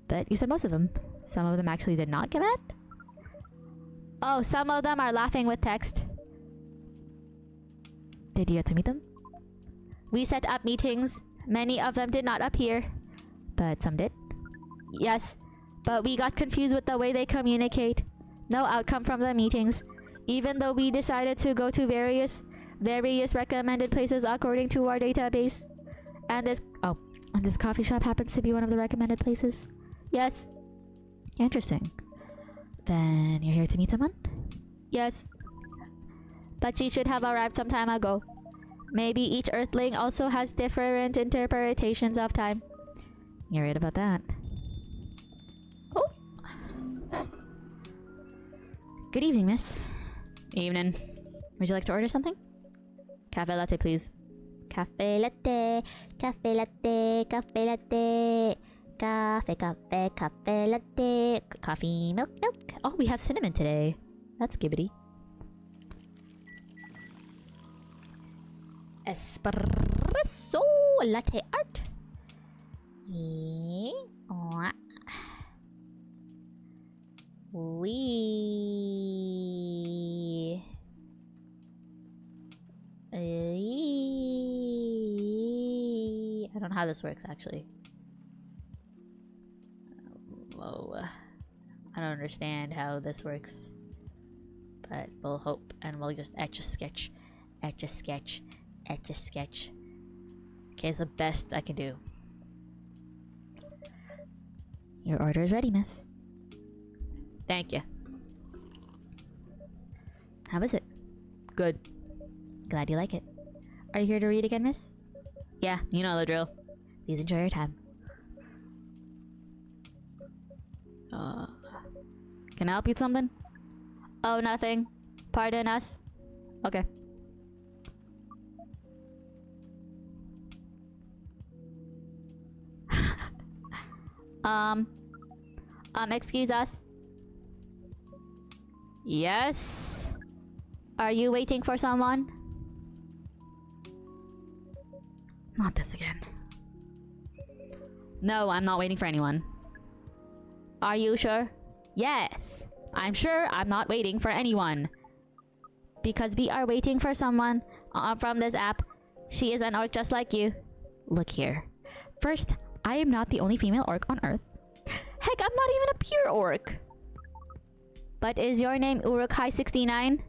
But you said most of them. Some of them actually did not get mad? Oh, some of them are laughing with text. Did you get to meet them? We set up meetings. Many of them did not appear. But some did? Yes. But we got confused with the way they communicate. No outcome from the meetings. Even though we decided to go to various recommended places according to our database. And this coffee shop happens to be one of the recommended places? Yes. Interesting. Then you're here to meet someone? Yes. But she should have arrived some time ago. Maybe each Earthling also has different interpretations of time. You're right about that. Oh! Good evening, miss. Evening. Would you like to order something? Cafe latte, please. Cafe latte, cafe latte, cafe latte. Cafe, cafe, cafe latte. Coffee, milk, milk. Oh, we have cinnamon today. That's gibbity. Espresso latte art. I don't know how this works actually. Whoa. I don't understand how this works. But we'll hope and we'll just etch a sketch. Etch a sketch. Etch a sketch. Okay, it's the best I can do. Your order is ready, miss. Thank you. How is it? Good. Glad you like it. Are you here to read again, miss? Yeah, you know the drill. Please enjoy your time. Can I help you with something? Oh, nothing. Pardon us. Okay. Excuse us. Yes? Are you waiting for someone? Not this again. No, I'm not waiting for anyone. Are you sure? Yes. I'm sure I'm not waiting for anyone. Because we are waiting for someone from this app. She is an orc just like you. Look here. First, I am not the only female orc on Earth. Heck, I'm not even a pure orc. But is your name Uruk-hai69?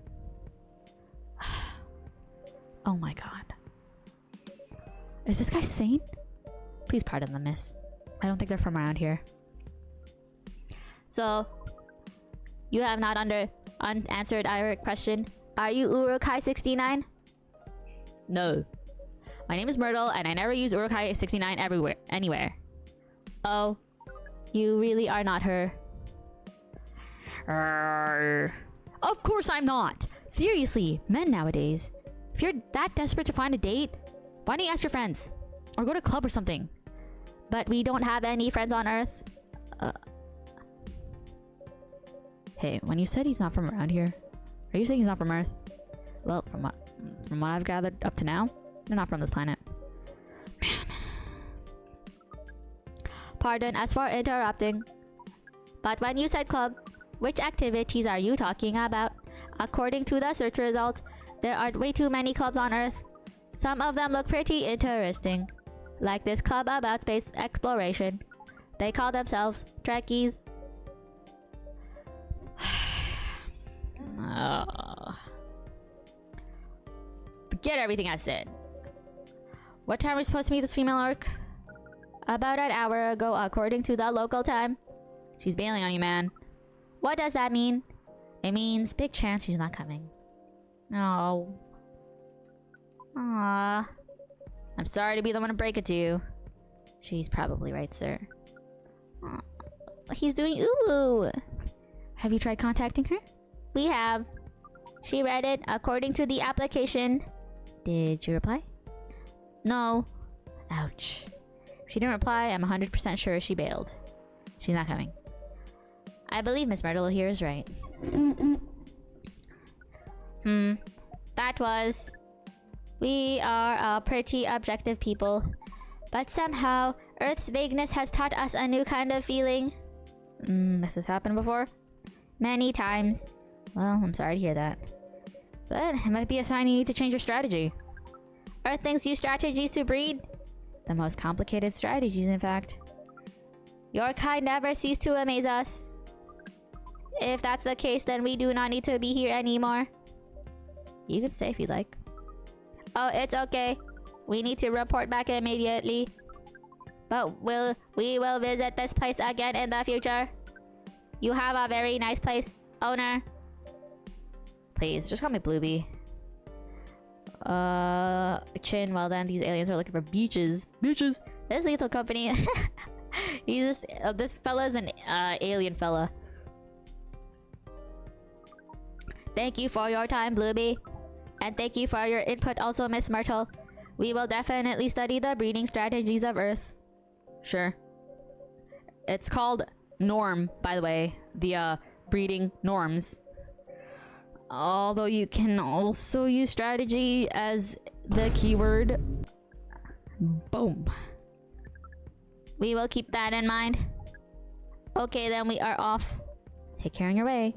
Oh my god. Is this guy sane? Please pardon them, miss. I don't think they're from around here. So, you have not unanswered our question. Are you Uruk-hai69? No. My name is Myrtle, and I never use Uruk-hai69 anywhere. Oh, you really are not her. Of course I'm not. Seriously, men nowadays. If you're that desperate to find a date, why don't you ask your friends? Or go to a club or something. But we don't have any friends on Earth. Hey, when you said he's not from around here, are you saying he's not from Earth? Well, from what I've gathered up to now, they're not from this planet. Man. Pardon us for interrupting. But when you said club, which activities are you talking about? According to the search result, there are way too many clubs on Earth. Some of them look pretty interesting. Like this club about space exploration. They call themselves Trekkies. Forget everything I said. What time are we supposed to meet this female orc? About an hour ago, according to the local time. She's bailing on you, man. What does that mean? It means big chance she's not coming. No. I'm sorry to be the one to break it to you. She's probably right, sir. Aw, he's doing ooh. Have you tried contacting her? We have. She read it according to the application. Did you reply? No. Ouch. If she didn't reply, I'm 100% sure she bailed. She's not coming. I believe Miss Myrtle here is right. That was. We are a pretty objective people. But somehow, Earth's vagueness has taught us a new kind of feeling. This has happened before? Many times. Well, I'm sorry to hear that. But it might be a sign you need to change your strategy. Earth thinks use strategies to breed. The most complicated strategies, in fact. Your kind never cease to amaze us. If that's the case, then we do not need to be here anymore. You could stay if you'd like. Oh, it's okay. We need to report back immediately. But we will visit this place again in the future. You have a very nice place, owner. Please, just call me Blueby. Chin, well then, these aliens are looking for beaches. Beaches! This lethal company. He's just, this fella's an alien fella. Thank you for your time, Blueby. And thank you for your input also, Miss Myrtle. We will definitely study the breeding strategies of Earth. Sure. It's called Norm, by the way. The breeding norms. Although you can also use strategy as the keyword. Boom. We will keep that in mind. Okay, then we are off. Take care on your way.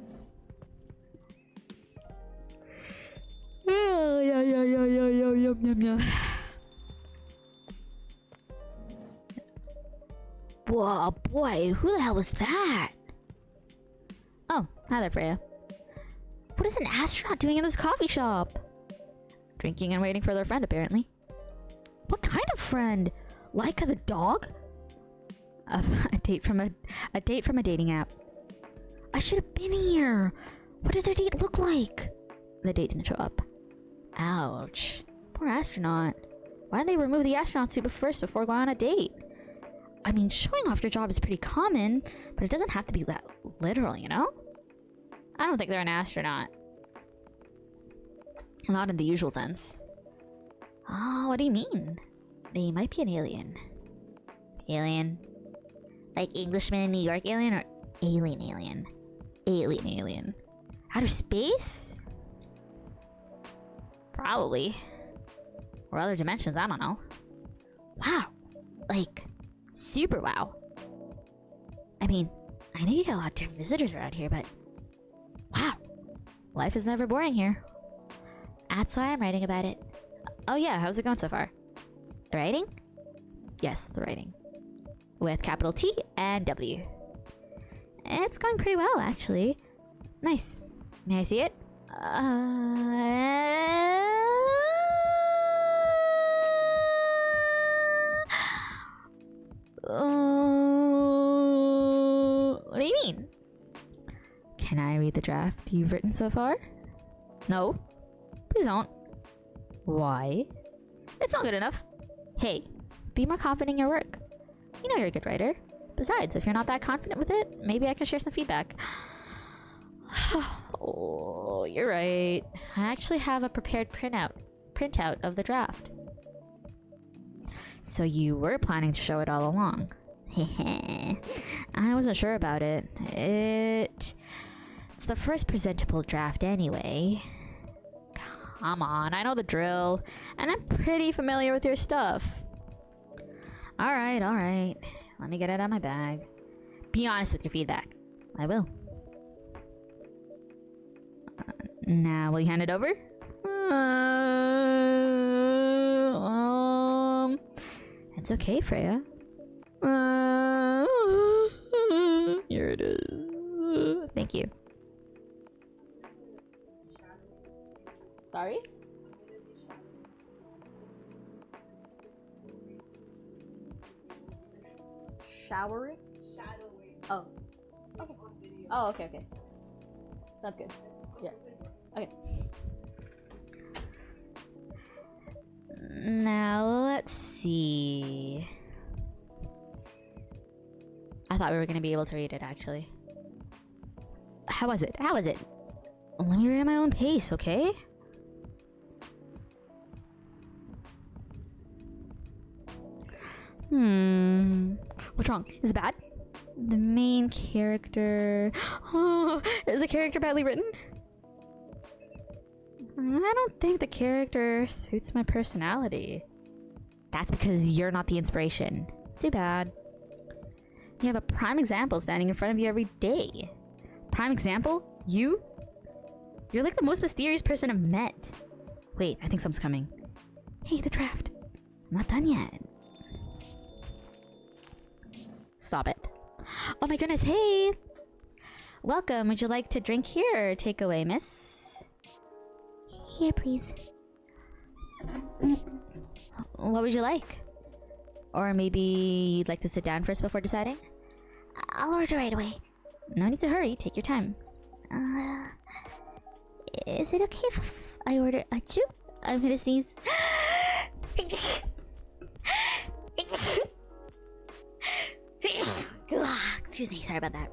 Whoa, boy, who the hell was that? Oh, hi there, Freya. What is an astronaut doing in this coffee shop? Drinking and waiting for their friend, apparently. What kind of friend? Laika the dog? A date from a dating app. I should have been here. What does their date look like? The date didn't show up. Ouch. Poor astronaut. Why didn't they remove the astronaut suit first before going on a date? I mean, showing off your job is pretty common, but it doesn't have to be that literal, you know? I don't think they're an astronaut. Not in the usual sense. Oh, what do you mean? They might be an alien. Alien? Like Englishman in New York alien or alien alien? Alien. Outer space? Probably. Or other dimensions, I don't know. Wow. Like, super wow. I mean, I know you get a lot of visitors around here, but wow. Life is never boring here. That's why I'm writing about it. Oh yeah, how's it going so far? The writing? Yes, the writing. With capital T and W. It's going pretty well, actually. Nice. May I see it? What do you mean? Can I read the draft you've written so far? No. Please don't. Why? It's not good enough. Hey, be more confident in your work. You know you're a good writer. Besides, if you're not that confident with it, maybe I can share some feedback. Oh, you're right. I actually have a prepared printout of the draft. So you were planning to show it all along. I wasn't sure about it. It's the first presentable draft anyway. Come on, I know the drill, and I'm pretty familiar with your stuff. Alright. Let me get it out of my bag. Be honest with your feedback. I will. Now, will you hand it over? It's okay, Freya. Here it is. Thank you. Sorry? Showering? Oh. Okay. Oh, okay. That's good. Yeah. Okay. Now, let's thought we were gonna be able to read it actually. How was it? How is it? Let me read at my own pace, okay? What's wrong? Is it bad? The main character... Oh, is the character badly written? I don't think the character suits my personality. That's because you're not the inspiration. Too bad. You have a prime example standing in front of you every day. Prime example? You? You're like the most mysterious person I've met. Wait, I think something's coming. Hey, the draft. I'm not done yet. Stop it. Oh my goodness, hey! Welcome. Would you like to drink here or take away, miss? Here, please. What would you like? Or maybe you'd like to sit down first before deciding? I'll order right away. No need to hurry. Take your time. Is it okay if I order achoo? I'm gonna sneeze. Excuse me, sorry about that.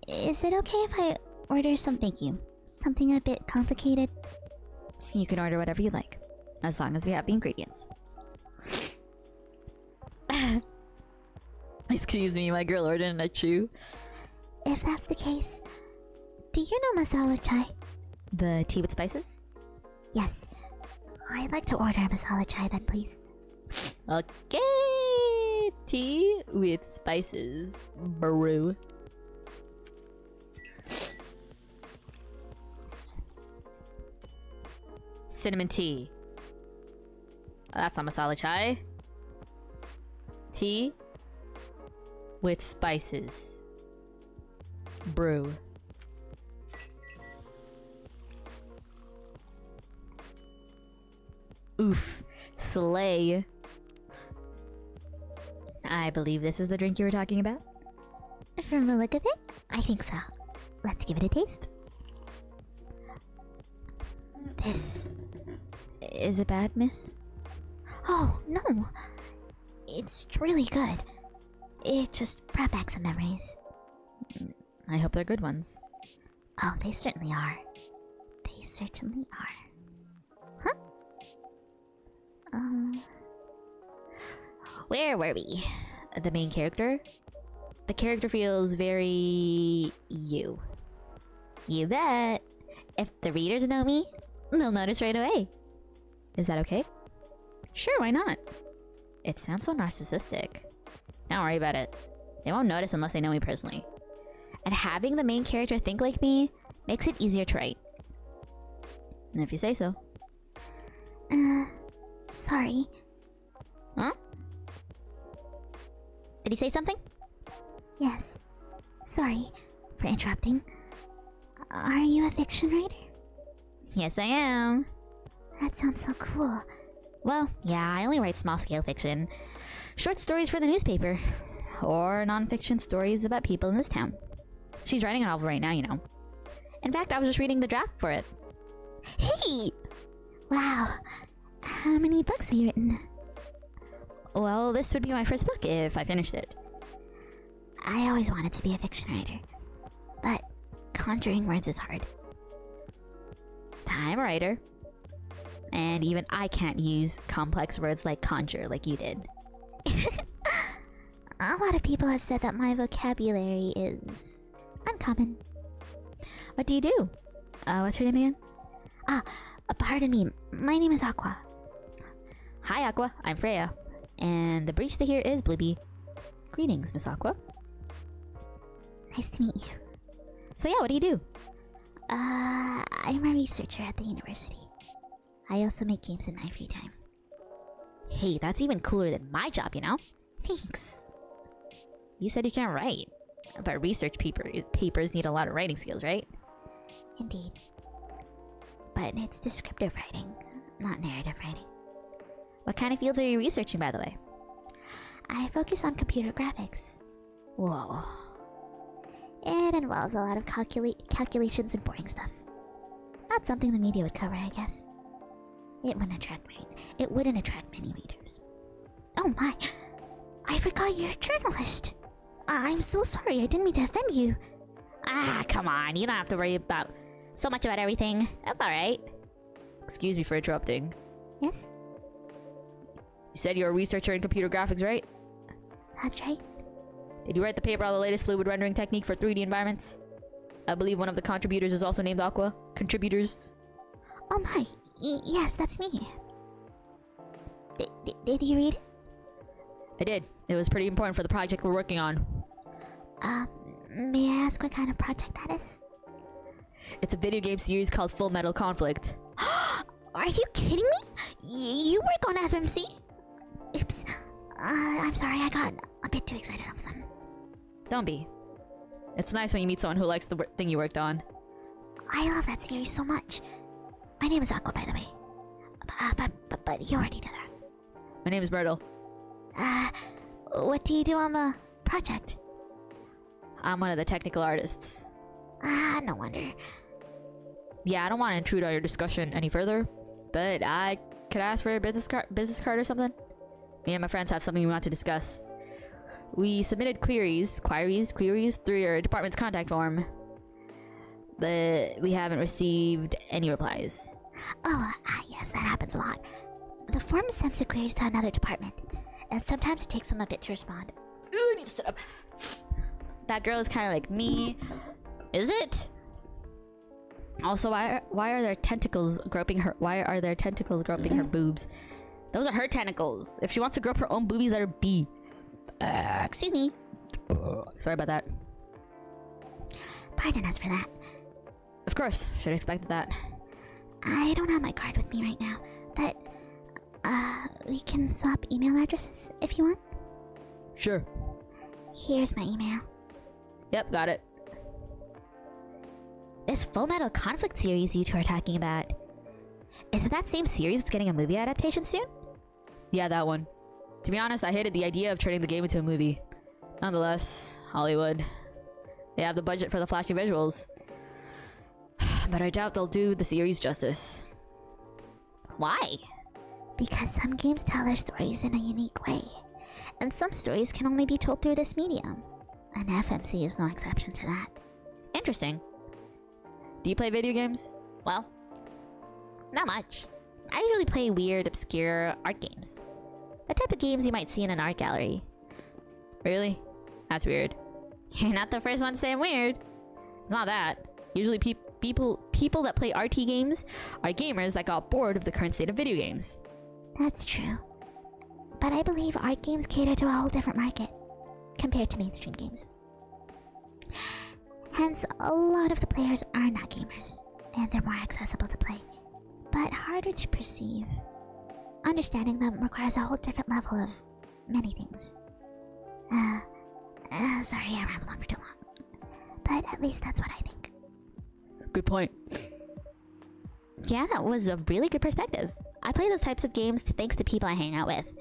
Is it okay if I order some thank you? Something a bit complicated? You can order whatever you like, as long as we have the ingredients. Excuse me, my girl ordered a chew. If that's the case, do you know masala chai? The tea with spices? Yes. I'd like to order a masala chai then, please. Okay, tea with spices, brew. Cinnamon tea. That's not masala chai. Tea with spices, brew. Oof, slay. I believe this is the drink you were talking about. From the look of it, I think so. Let's give it a taste. This... Is it bad, miss? Oh, no! It's really good. It just brought back some memories. I hope they're good ones. Oh, they certainly are. They certainly are. Huh? Where were we? The main character? The character feels very... you. You bet. If the readers know me, they'll notice right away. Is that okay? Sure, why not? It sounds so narcissistic. Don't worry about it. They won't notice unless they know me personally. And having the main character think like me makes it easier to write. If you say so. Sorry. Huh? Did he say something? Yes. Sorry for interrupting. Are you a fiction writer? Yes, I am. That sounds so cool. Well, yeah, I only write small-scale fiction. Short stories for the newspaper. Or non-fiction stories about people in this town. She's writing a novel right now, you know. In fact, I was just reading the draft for it. Hey! Wow. How many books have you written? Well, this would be my first book if I finished it. I always wanted to be a fiction writer. But conjuring words is hard. I'm a writer. And even I can't use complex words like conjure like you did. A lot of people have said that my vocabulary is uncommon. What do you do? What's your name again? Pardon me. My name is Aqua. Hi, Aqua. I'm Freya. And the barista here is Bluebee. Greetings, Miss Aqua. Nice to meet you. So yeah, what do you do? I'm a researcher at the university. I also make games in my free time. Hey, that's even cooler than my job, you know? Thanks. You said you can't write. But research papers need a lot of writing skills, right? Indeed. But it's descriptive writing, not narrative writing. What kind of fields are you researching, by the way? I focus on computer graphics. Whoa. It involves a lot of calculations and boring stuff. Not something the media would cover, I guess. It wouldn't attract many readers. Oh my! I forgot you're a journalist. I'm so sorry. I didn't mean to offend you. Ah, come on. You don't have to worry about so much about everything. That's alright. Excuse me for interrupting. Yes, You said you're a researcher in computer graphics, right? that's right. Did you write the paper on the latest fluid rendering technique for 3D environments? I believe one of the contributors is also named Aqua. Contributors? Oh my. Yes, that's me. Did you read it? I did. It was pretty important for the project we're working on. May I ask what kind of project that is? It's a video game series called Full Metal Conflict. Are you kidding me? You work on FMC? Oops. I'm sorry, I got a bit too excited all of a sudden. Don't be. It's nice when you meet someone who likes the thing you worked on. I love that series so much. My name is Aqua, by the way. But you already know that. My name is Myrtle. What do you do on the project? I'm one of the technical artists. No wonder. Yeah, I don't want to intrude on your discussion any further, but I could ask for a business card or something. Me and my friends have something we want to discuss. We submitted queries through your department's contact form, but we haven't received any replies. Oh, yes, that happens a lot. The form sends the queries to another department, and sometimes it takes them a bit to respond. Ooh, I need to sit up. That girl is kind of like me. Is it? Also, why are there tentacles groping her? Why are there tentacles groping her boobs? Those are her tentacles. If she wants to grope her own boobies, let her be. Excuse me. Sorry about that. Pardon us for that. Of course, should have expected that. I don't have my card with me right now, but we can swap email addresses if you want. Sure. Here's my email. Yep, got it. This Full Metal Conflict series you two are talking about, is it that same series that's getting a movie adaptation soon? Yeah, that one. To be honest, I hated the idea of turning the game into a movie. Nonetheless, Hollywood. They have the budget for the flashy visuals. But I doubt they'll do the series justice. Why? Because some games tell their stories in a unique way, and some stories can only be told through this medium, and FMC is no exception to that. Interesting. Do you play video games? Well, not much. I usually play weird, obscure art games. The type of games you might see in an art gallery. Really? That's weird. You're not the first one to say I'm weird. It's not that. Usually people that play RT games are gamers that got bored of the current state of video games. That's true. But I believe art games cater to a whole different market compared to mainstream games. Hence, a lot of the players are not gamers, and they're more accessible to play, but harder to perceive. Understanding them requires a whole different level of many things. Sorry, I rambled on for too long. But at least that's what I think. Good point. Yeah, that was a really good perspective. I play those types of games thanks to people I hang out with.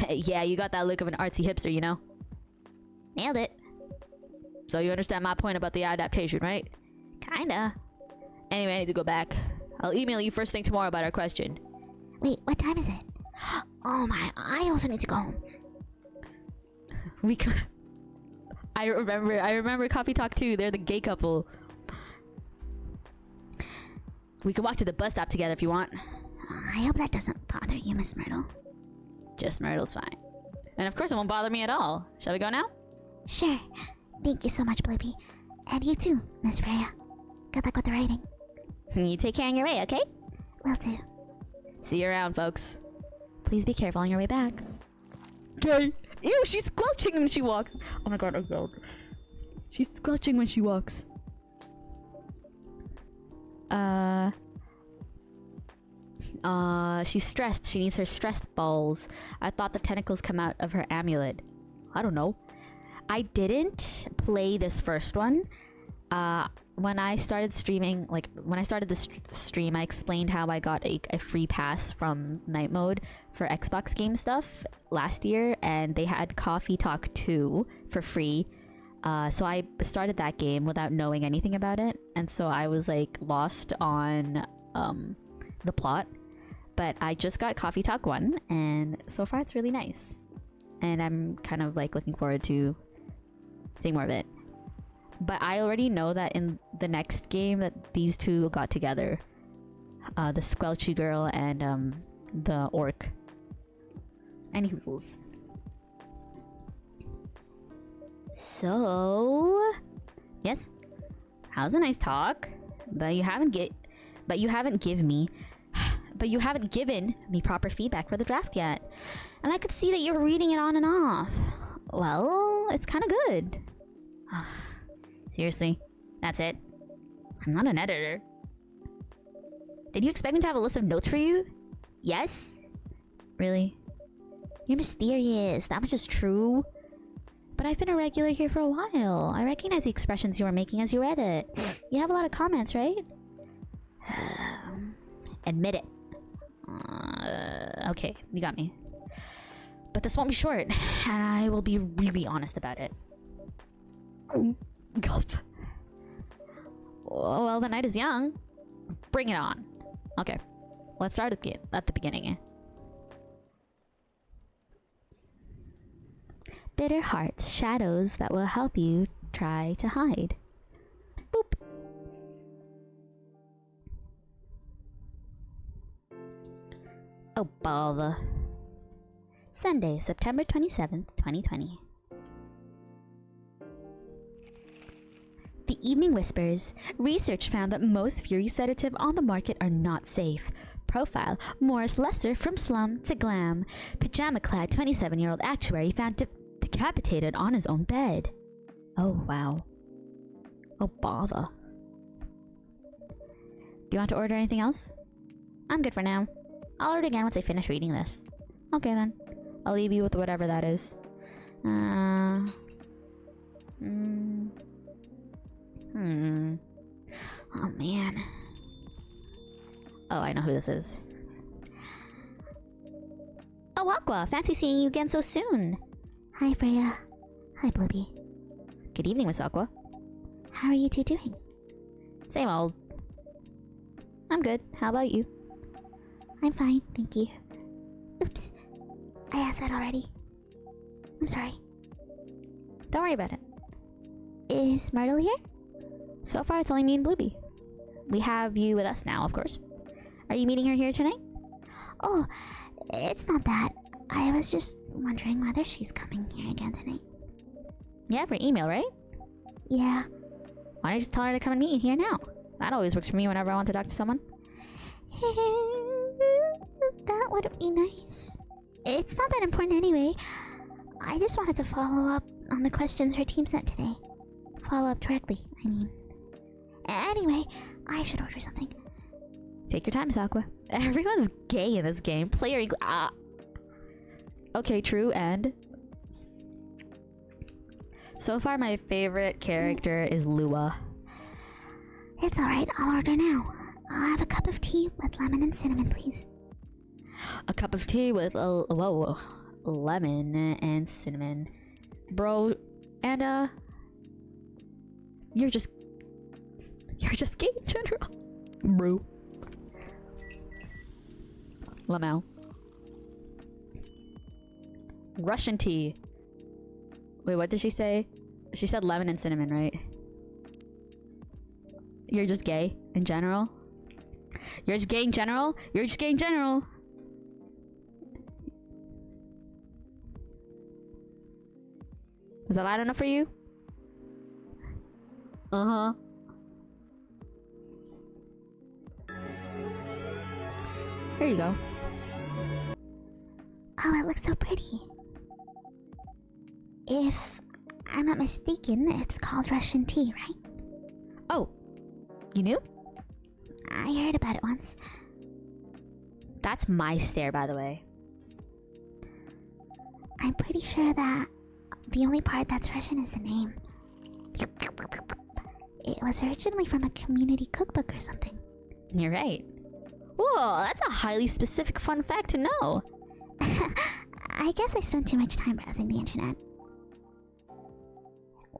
Yeah, you got that look of an artsy hipster, you know? Nailed it. So you understand my point about the adaptation, right? Kinda. Anyway, I need to go back. I'll email you first thing tomorrow about our question. Wait, what time is it? Oh my, I also need to go home. We can... I remember Coffee Talk 2. They're the gay couple. We can walk to the bus stop together if you want. I hope that doesn't bother you, Miss Myrtle. Just Myrtle's fine. And of course it won't bother me at all. Shall we go now? Sure. Thank you so much, Blippi. And you too, Miss Freya. Good luck with the writing. You take care on your way, okay? Will do. See you around, folks. Please be careful on your way back. Okay. Ew, she's squelching when she walks. Oh my god, oh god. She's squelching when she walks. She's stressed. She needs her stressed balls. I thought the tentacles come out of her amulet. I don't know. I didn't play this first one. When I started streaming, when I started the stream, I explained how I got a free pass from Night Mode for Xbox game stuff last year, and they had Coffee Talk 2 for free. So I started that game without knowing anything about it, and so I was lost on the plot. But I just got Coffee Talk 1, and so far it's really nice. and I'm kind of like looking forward to seeing more of it. But I already know that in the next game that these two got together, the Squelchy girl and the orc. Any hoozles. So, yes, how's a nice talk? But you haven't given me proper feedback for the draft yet, and I could see that you're reading it on and off. Well, it's kind of good. Seriously, that's it? I'm not an editor. Did you expect me to have a list of notes for you? Yes? Really? You're mysterious. That much is true. But I've been a regular here for a while. I recognize the expressions you were making as you read it. You have a lot of comments, right? Admit it. Okay, you got me. But this won't be short, and I will be really honest about it. Gulp. Well, the night is young. Bring it on. Okay, let's start at the beginning. Bitter hearts, shadows that will help you try to hide. Boop. Oh, bother. Sunday, September 27th, 2020. The Evening Whispers. Research found that most Fury sedative on the market are not safe. Profile: Morris Lester from slum to glam. Pajama-clad 27-year-old actuary found decapitated on his own bed. Oh, wow. Oh, bother. Do you want to order anything else? I'm good for now. I'll order again once I finish reading this. Okay then. I'll leave you with whatever that is. Oh man. Oh, I know who this is. Oh, Aqua, fancy seeing you again so soon. Hi, Freya. Hi, Blueby. Good evening, Miss Aqua. How are you two doing? Same old. I'm good. How about you? I'm fine, thank you. Oops. I asked that already. I'm sorry. Don't worry about it. Is Myrtle here? So far, it's only me and Blueby. We have you with us now, of course. Are you meeting her here tonight? Oh, it's not that. I was just wondering whether she's coming here again tonight. Yeah, for email, right? Yeah. Why don't you just tell her to come and meet you here now? That always works for me whenever I want to talk to someone. That would be nice. It's not that important anyway. I just wanted to follow up on the questions her team sent today. Follow up directly, I mean. Anyway, I should order something. Take your time, Miss Aqua. Everyone's gay in this game. Player Okay, true, and... So far, my favorite character is Lua. It's alright, I'll order now. I'll have a cup of tea with lemon and cinnamon, please. A cup of tea with lemon and cinnamon. Bro, and you're just gay in general. Bro. Lamau. Russian tea. Wait, what did she say? She said lemon and cinnamon, right? You're just gay in general? You're just gay in general? You're just gay in general? Is that loud enough for you? Uh-huh. Here you go. Oh, it looks so pretty. If I'm not mistaken, it's called Russian tea, right? Oh, you knew? I heard about it once. That's my stare, by the way. I'm pretty sure that the only part that's Russian is the name. It was originally from a community cookbook or something. You're right. Whoa, that's a highly specific fun fact to know. I guess I spent too much time browsing the internet.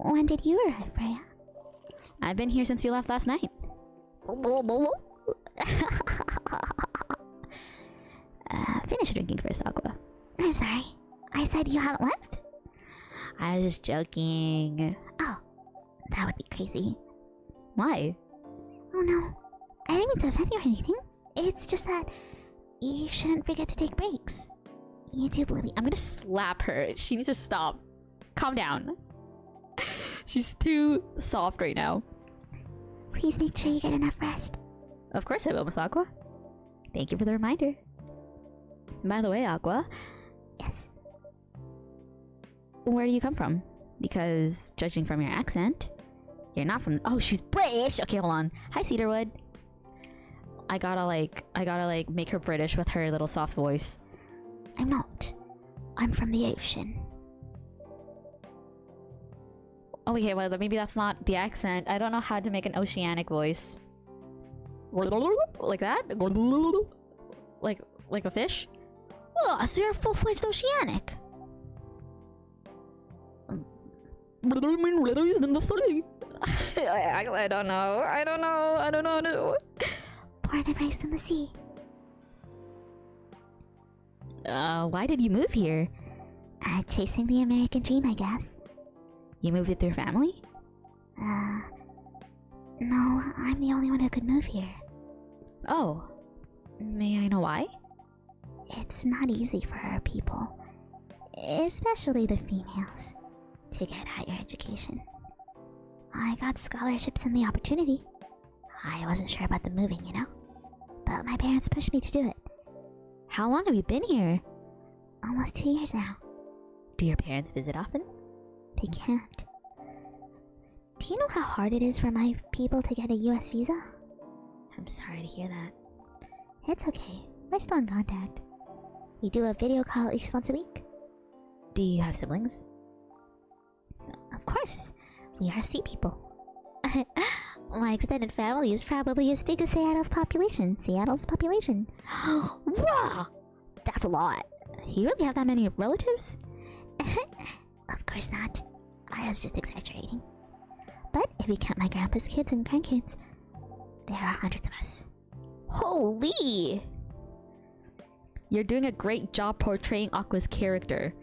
When did you arrive, Freya? I've been here since you left last night. Finish drinking first, Aqua. I'm sorry. I said you haven't left? I was just joking. Oh, that would be crazy. Why? Oh no, I didn't mean to offend you or anything. It's just that you shouldn't forget to take breaks. You do, Bluey. I'm gonna slap her. She needs to stop. Calm down. She's too soft right now. Please make sure you get enough rest. Of course I will, Miss Aqua. Thank you for the reminder. By the way, Aqua, Yes. where do you come from? Because judging from your accent, you're not from. Oh, she's British. Okay, hold on. Hi, Cedarwood. I gotta make her British with her little soft voice. I'm not. I'm from the ocean. Oh, okay, well maybe that's not the accent. I don't know how to make an oceanic voice. Like that? Like a fish? Oh, so you're full-fledged oceanic. I don't know. I don't know. Born and raised in the sea. Why did you move here? Chasing the American dream, I guess. You moved with your family? No, I'm the only one who could move here. Oh. May I know why? It's not easy for our people, especially the females, to get higher education. I got scholarships and the opportunity. I wasn't sure about the moving, you know? But my parents pushed me to do it. How long have you been here? Almost 2 years now. Do your parents visit often? They can't. Do you know how hard it is for my people to get a US visa? I'm sorry to hear that. It's okay. We're still in contact. We do a video call at least once a week. Do you have siblings? Of course. We are sea people. My extended family is probably as big as Seattle's population. Wow! That's a lot. You really have that many relatives? Of course not. I was just exaggerating. But if you count my grandpa's kids and grandkids, there are hundreds of us. Holy! You're doing a great job portraying Aqua's character.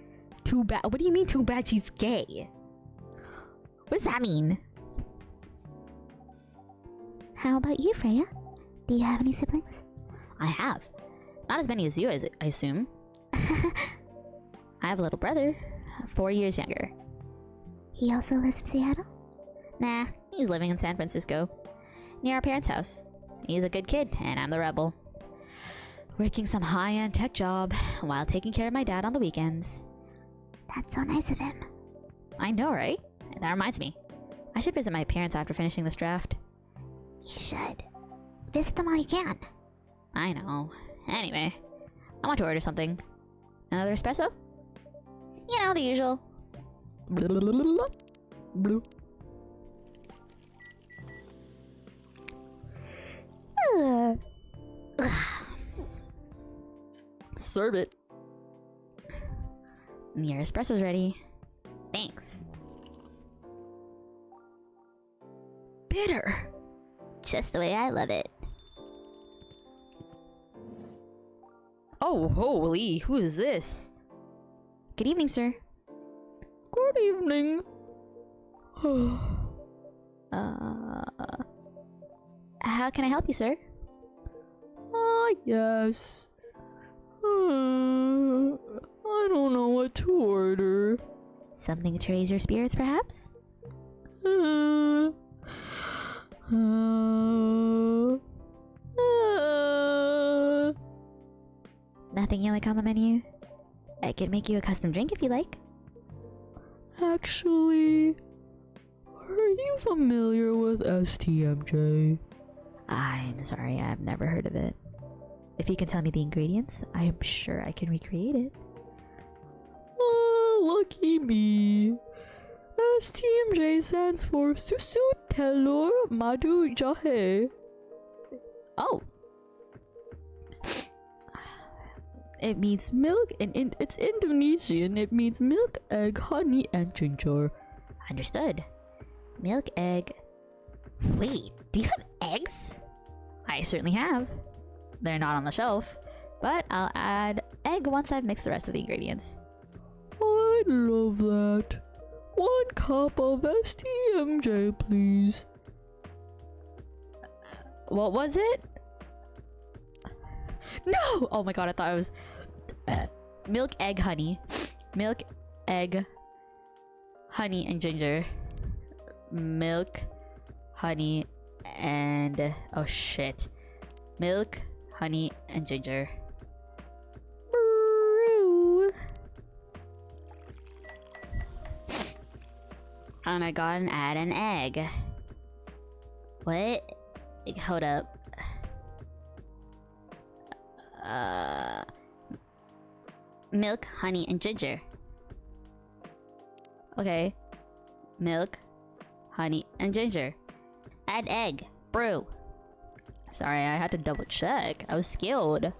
Too bad. What do you mean too bad she's gay? What does that mean? How about you, Freya? Do you have any siblings? I have. Not as many as you, I assume. I have a little brother, 4 years younger. He also lives in Seattle? Nah, he's living in San Francisco, near our parents' house. He's a good kid, and I'm the rebel. Working some high-end tech job while taking care of my dad on the weekends. That's so nice of him. I know, right? That reminds me. I should visit my parents after finishing this draft. You should. Visit them while you can. I know. Anyway, I want to order something. Another espresso? You know, the usual. Serve it. Your espresso's ready. Thanks. Bitter. Just the way I love it. Oh, holy, who is this? Good evening, sir. Good evening. How can I help you, sir? Yes. I don't know what to order. Something to raise your spirits, perhaps? Nothing you like on the menu? I could make you a custom drink if you like. Actually, are you familiar with STMJ? I'm sorry, I've never heard of it. If you can tell me the ingredients, I'm sure I can recreate it. Lucky me. STMJ stands for Susu Telur Madu Jahe. Oh! It means milk, and it's Indonesian. It means milk, egg, honey, and ginger. Understood. Milk, egg. Wait, do you have eggs? I certainly have. They're not on the shelf, but I'll add egg once I've mixed the rest of the ingredients. I'd love that. 1 cup of STMJ, please. What was it? No! Oh my god, I thought it was milk, egg, honey. Milk, egg, honey, and ginger. Milk, honey, and oh shit. Milk, honey, and ginger. Brew. And I got an add an egg. What? Hold up. Milk, honey, and ginger. Okay. Milk, honey, and ginger. Add egg. Brew. Sorry, I had to double check. I was skilled.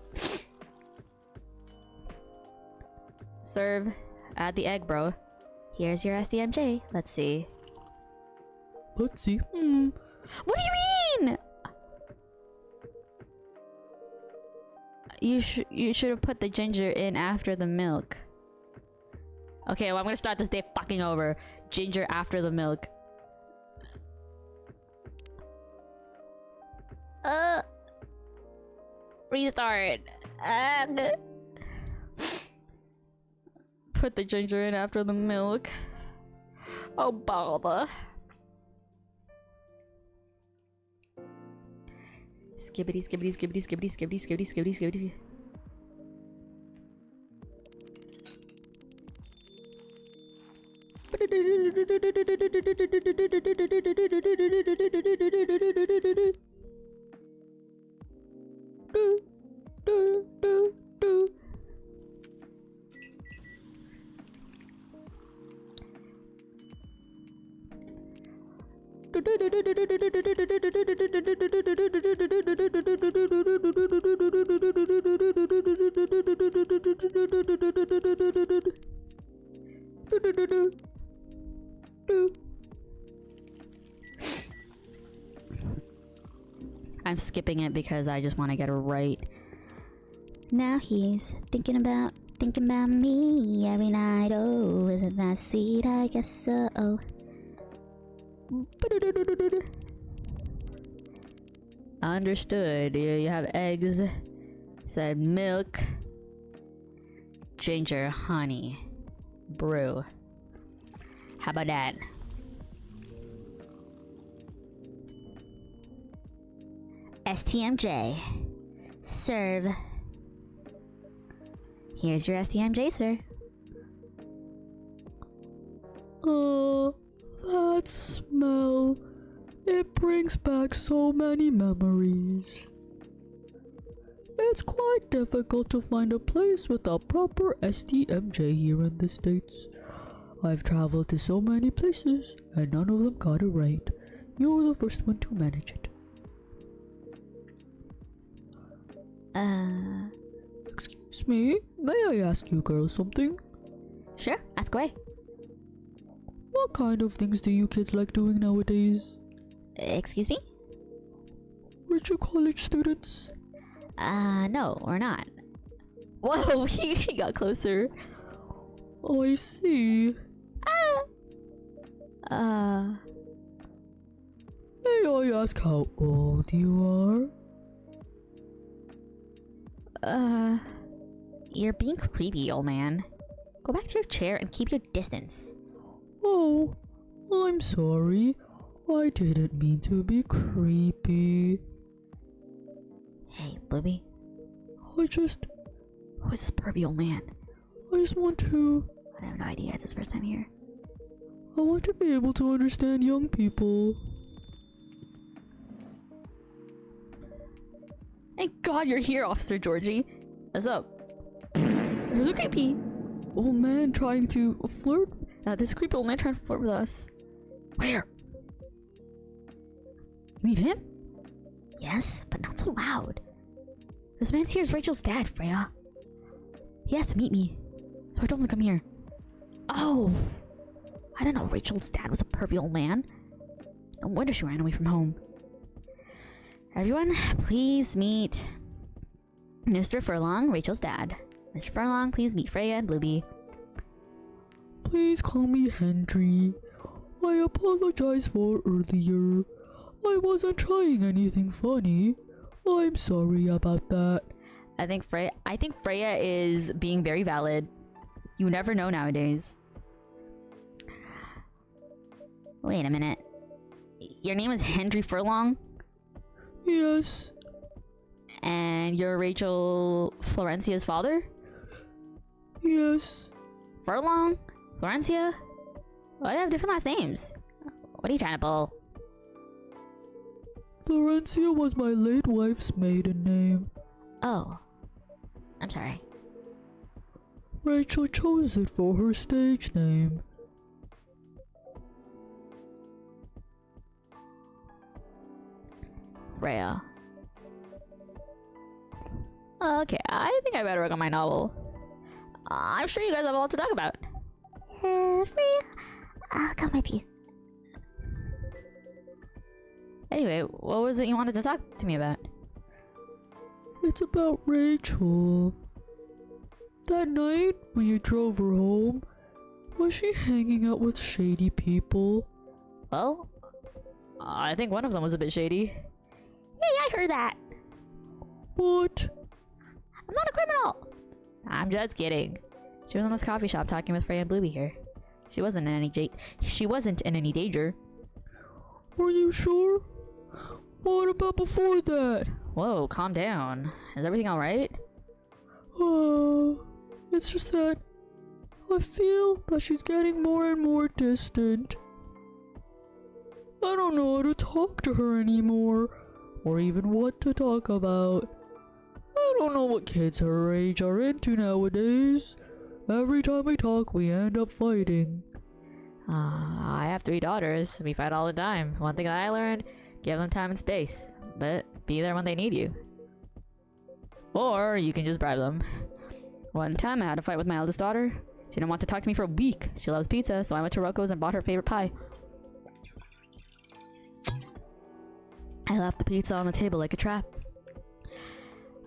Serve. Add the egg, bro. Here's your SDMJ. Let's see. Let's see. What do you mean? You should have put the ginger in after the milk. Okay, well I'm gonna start this day fucking over. Ginger after the milk. Restart. Put the ginger in after the milk. Oh bother. Skibbity skibbity skibbity skibbity skibbity skibbity skibbity skibbity. I'm skipping it because I just want to get it right. Now he's thinking about me every night. Oh, isn't that sweet? I guess so. Understood. You have eggs. Said milk, ginger, honey, brew. How about that? STMJ. Serve. Here's your STMJ, sir. That smell. It brings back so many memories. It's quite difficult to find a place with a proper STMJ here in the States. I've traveled to so many places, and none of them got it right. You're the first one to manage it. Excuse me, may I ask you girls something? Sure, ask away. What kind of things do you kids like doing nowadays? Excuse me? Aren't you college students? No, we're not. Whoa, he got closer. I see. May I ask how old you are? You're being creepy, old man. Go back to your chair and keep your distance. Oh, I'm sorry. I didn't mean to be creepy. Hey, Bluey. Who is this pervy old man? I just want to... I have no idea. It's his first time here. I want to be able to understand young people. Thank God you're here, Officer Georgie. What's up? There's a creepy Old man trying to flirt? this creepy old man trying to flirt with us. Where? You mean him? Yes, but not so loud. This man's here is Rachel's dad, Freya. He has to meet me, so I told him to come here. Oh! I didn't know Rachel's dad was a pervy old man. No wonder she ran away from home. Everyone, please meet Mr. Furlong, Rachel's dad. Mr. Furlong, please meet Freya and Blueby. Please call me Henry. I apologize for earlier. I wasn't trying anything funny. I'm sorry about that. I think Freya is being very valid. You never know nowadays. Wait a minute. Your name is Henry Furlong? Yes. And you're Rachel Florencia's father? Yes. Furlong? Florencia? Why do you have different last names? What are you trying to pull? Florencia was my late wife's maiden name. Oh. I'm sorry. Rachel chose it for her stage name. Freya. Okay, I think I better work on my novel. I'm sure you guys have a lot to talk about. Freya, I'll come with you. Anyway, what was it you wanted to talk to me about? It's about Rachel. That night when you drove her home, was she hanging out with shady people? Well, I think one of them was a bit shady. Hey, I heard that. What? I'm not a criminal! I'm just kidding. She was in this coffee shop talking with Freya and Bluey here. She wasn't in any danger. Are you sure? What about before that? Whoa, calm down. Is everything alright? It's just that I feel that she's getting more and more distant. I don't know how to talk to her anymore, or even what to talk about. I don't know what kids her age are into nowadays. Every time we talk, we end up fighting. I have 3 daughters. We fight all the time. One thing that I learned, give them time and space, but be there when they need you. Or you can just bribe them. One time I had a fight with my eldest daughter. She didn't want to talk to me for a week. She loves pizza, so I went to Rocco's and bought her favorite pie. I left the pizza on the table like a trap.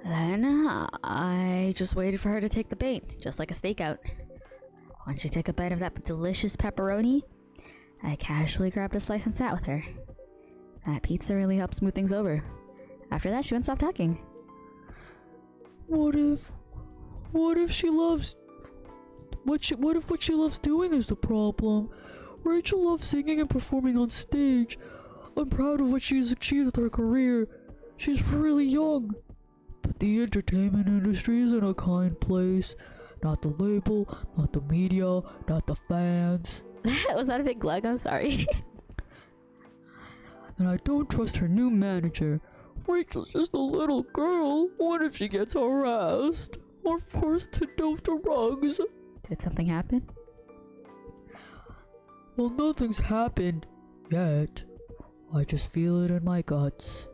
Then I just waited for her to take the bait, just like a stakeout. Once she took a bite of that delicious pepperoni, I casually grabbed a slice and sat with her. That pizza really helped smooth things over. After that, she wouldn't stop talking. What if she loves... What if what she loves doing is the problem? Rachel loves singing and performing on stage. I'm proud of what she's achieved with her career. She's really young. But the entertainment industry isn't a kind place. Not the label, not the media, not the fans. Was that a big glug? I'm sorry. And I don't trust her new manager. Rachel's just a little girl. What if she gets harassed? Or forced to do drugs? Did something happen? Well, nothing's happened. Yet. I just feel it in my guts.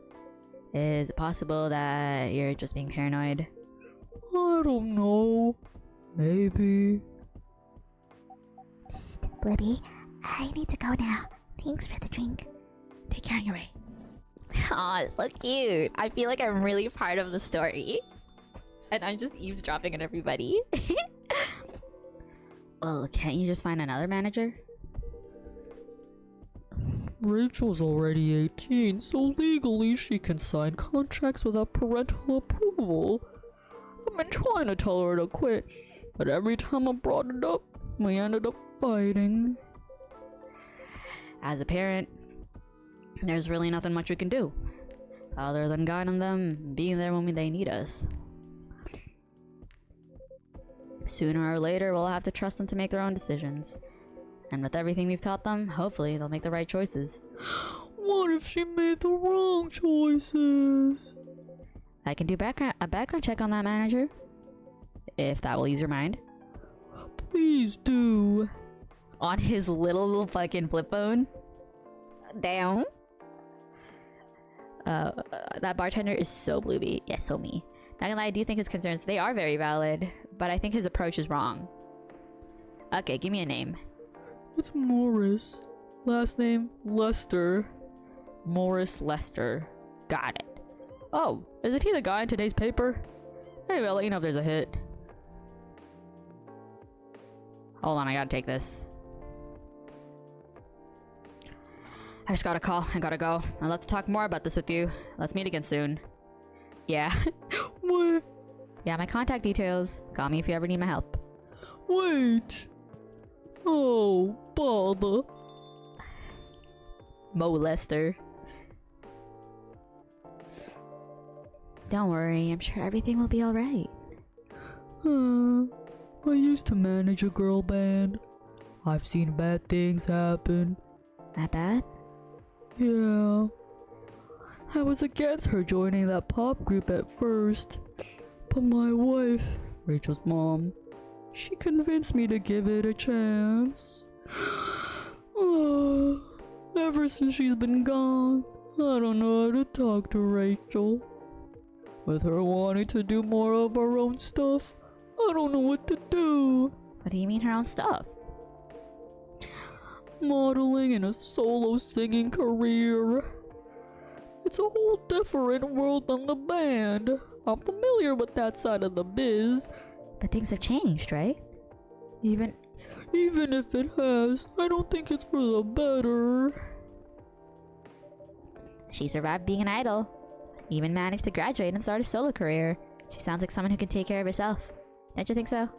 Is it possible that you're just being paranoid? I don't know. Maybe. Psst, Blibby. I need to go now. Thanks for the drink. Take care on your way. Aw, it's so cute. I feel like I'm really part of the story. And I'm just eavesdropping on everybody. Well, can't you just find another manager? Rachel's already 18, so legally she can sign contracts without parental approval. I've been trying to tell her to quit, but every time I brought it up, we ended up fighting. As a parent, there's really nothing much we can do. Other than guiding them, being there when they need us. Sooner or later, we'll have to trust them to make their own decisions. And with everything we've taught them, hopefully they'll make the right choices. What if she made the wrong choices? I can do a background check on that manager, if that will ease your mind. Please do. On his little fucking flip phone. Damn. That bartender is so Bluey. Yes, so me. Not gonna lie, I do think his concerns, they are very valid, but I think his approach is wrong. Okay, give me a name. It's Morris. Last name, Lester. Morris Lester. Got it. Oh, isn't he the guy in today's paper? Maybe I'll let you know if there's a hit. Hold on, I gotta take this. I just got a call. I gotta go. I'd love to talk more about this with you. Let's meet again soon. Yeah. What? Yeah, my contact details. Call me if you ever need my help. Wait. Oh, bother. Molester. Don't worry, I'm sure everything will be alright. I used to manage a girl band. I've seen bad things happen. That bad? Yeah. I was against her joining that pop group at first. But my wife, Rachel's mom, she convinced me to give it a chance. Ever since she's been gone, I don't know how to talk to Rachel. With her wanting to do more of her own stuff, I don't know what to do. What do you mean her own stuff? Modeling and a solo singing career. It's a whole different world than the band. I'm familiar with that side of the biz. But things have changed, right? Even If it has, I don't think it's for the better. she survived being an idol. Even managed to graduate and start a solo career. She sounds like someone who can take care of herself. Don't you think so?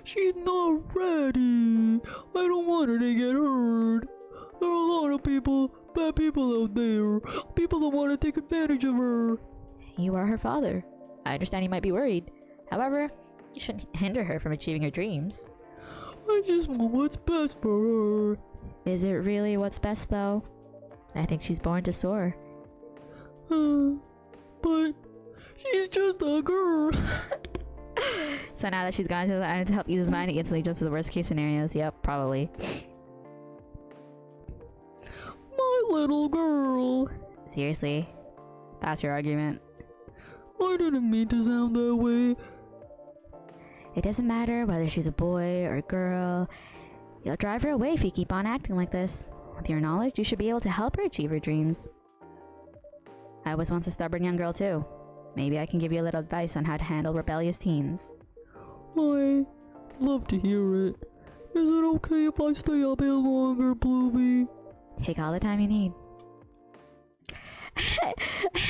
She's not ready. I don't want her to get hurt. There are a lot of people, bad people out there. People that want to take advantage of her. You are her father. I understand you might be worried. However, you shouldn't hinder her from achieving her dreams. I just want what's best for her. Is it really what's best, though? I think she's born to soar. But she's just a girl. So now that she's gone to the island to help use his mind, he instantly jumps to the worst case scenarios. Yep, probably. My little girl. Seriously? That's your argument? I didn't mean to sound that way. It doesn't matter whether she's a boy or a girl. You'll drive her away if you keep on acting like this. With your knowledge, you should be able to help her achieve her dreams. I was once a stubborn young girl too. Maybe I can give you a little advice on how to handle rebellious teens. I'd love to hear it. Is it okay if I stay a bit longer, Bluey? Take all the time you need.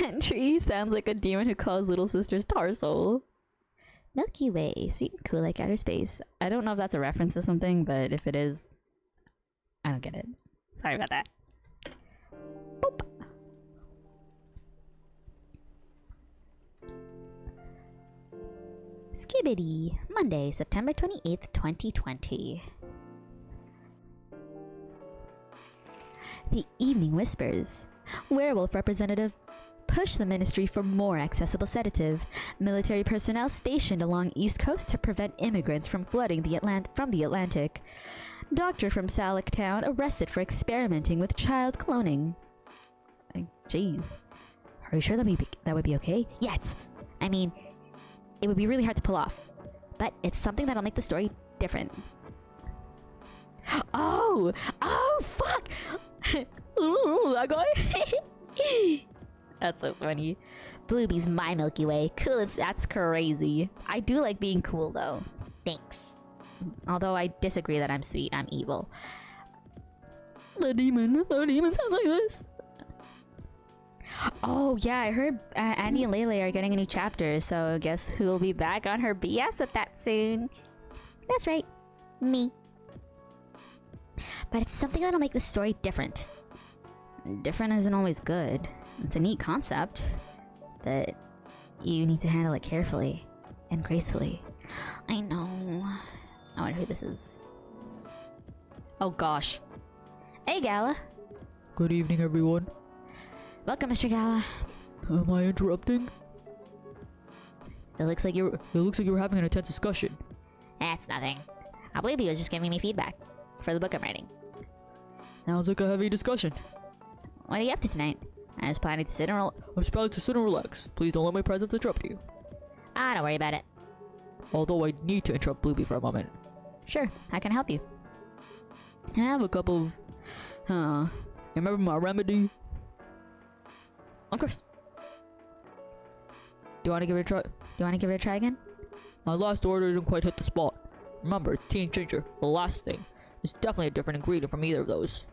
Entry sounds like a demon who calls little sisters Tarsol. Milky Way, sweet and cool like outer space. I don't know if that's a reference to something, but if it is, I don't get it. Sorry about that. Boop. Skibbity, Monday, September 28th, 2020. The Evening Whispers. Werewolf representative push the ministry for more accessible sedative. Military personnel stationed along East Coast to prevent immigrants from flooding the Atlantic. Doctor from Salic Town arrested for experimenting with child cloning. Jeez. Are you sure that would be okay? Yes! I mean, it would be really hard to pull off. But it's something that'll make the story different. Oh! Oh, fuck! Ooh, that guy? That's so funny. Bluebee's my Milky Way. Cool, that's crazy. I do like being cool, though. Thanks. Although I disagree that I'm sweet, I'm evil. The demon sounds like this. Oh, yeah, I heard Andy and Lele are getting a new chapter, so guess who will be back on her BS at that soon? That's right. Me. But it's something that'll make the story different. Different isn't always good. It's a neat concept, but you need to handle it carefully and gracefully. I know. I wonder who this is. Oh gosh. Hey, Gala. Good evening, everyone. Welcome, Mr. Gala. Am I interrupting? It looks like you were having an intense discussion. That's nothing. I believe he was just giving me feedback for the book I'm writing. Sounds like a heavy discussion. What are you up to tonight? I was planning to sit and I'm just planning to sit and relax. Please don't let my presence interrupt you. Don't worry about it. Although I need to interrupt Bluebee for a moment. Sure, I can help you. Can I have a cup of... you remember my remedy? Of course. Do you want to give it a try? You want to give it a try again? My last order didn't quite hit the spot. Remember, it's tea and ginger. The last thing. It's definitely a different ingredient from either of those.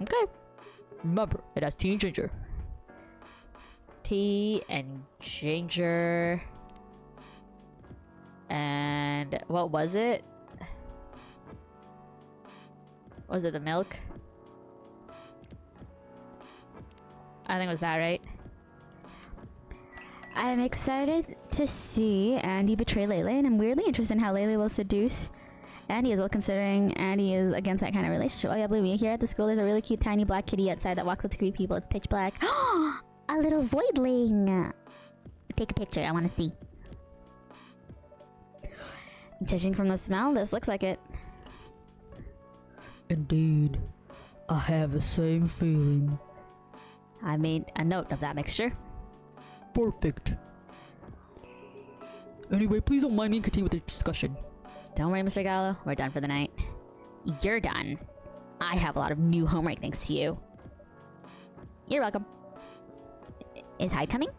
Okay. Remember, it has tea and ginger. Tea and ginger. And what was it? Was it the milk? I think it was that, right? I'm excited to see Andy betray Lele, and I'm weirdly interested in how Lele will seduce Andy as well, considering Andy is against that kind of relationship. Oh yeah, Bluey, here at the school there's a really cute tiny black kitty outside that walks up to greet people. It's pitch black. A little voidling. Take a picture. I want to see. Judging from the smell, this looks like it. Indeed. I have the same feeling. I made a note of that mixture. Perfect. Anyway, please don't mind me and continue with the discussion. Don't worry, Mr. Gallo. We're done for the night. You're done. I have a lot of new homework thanks to you. You're welcome. Is Hyde coming?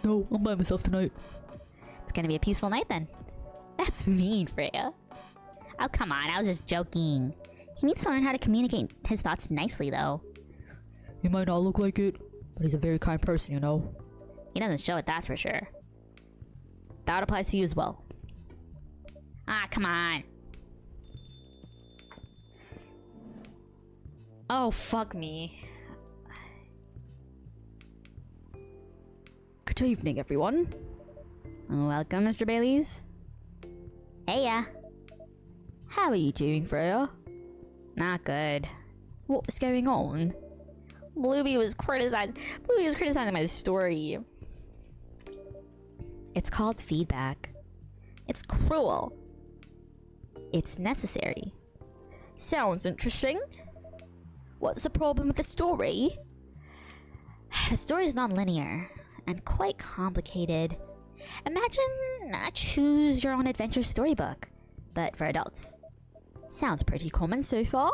No, I'm by myself tonight. It's gonna be a peaceful night then. That's mean, Freya. Oh, come on. I was just joking. He needs to learn how to communicate his thoughts nicely, though. He might not look like it, but he's a very kind person, you know? He doesn't show it, that's for sure. That applies to you as well. Ah, come on. Oh, fuck me. Good evening, everyone. Welcome, Mr. Baileys. Hey, yeah. How are you doing, Freya? Not good. What's going on? Bluey was criticizing my story. It's called feedback. It's cruel. It's necessary. Sounds interesting. What's the problem with the story? The story is non-linear and quite complicated. Imagine a choose-your-own-adventure storybook, but for adults. Sounds pretty common so far.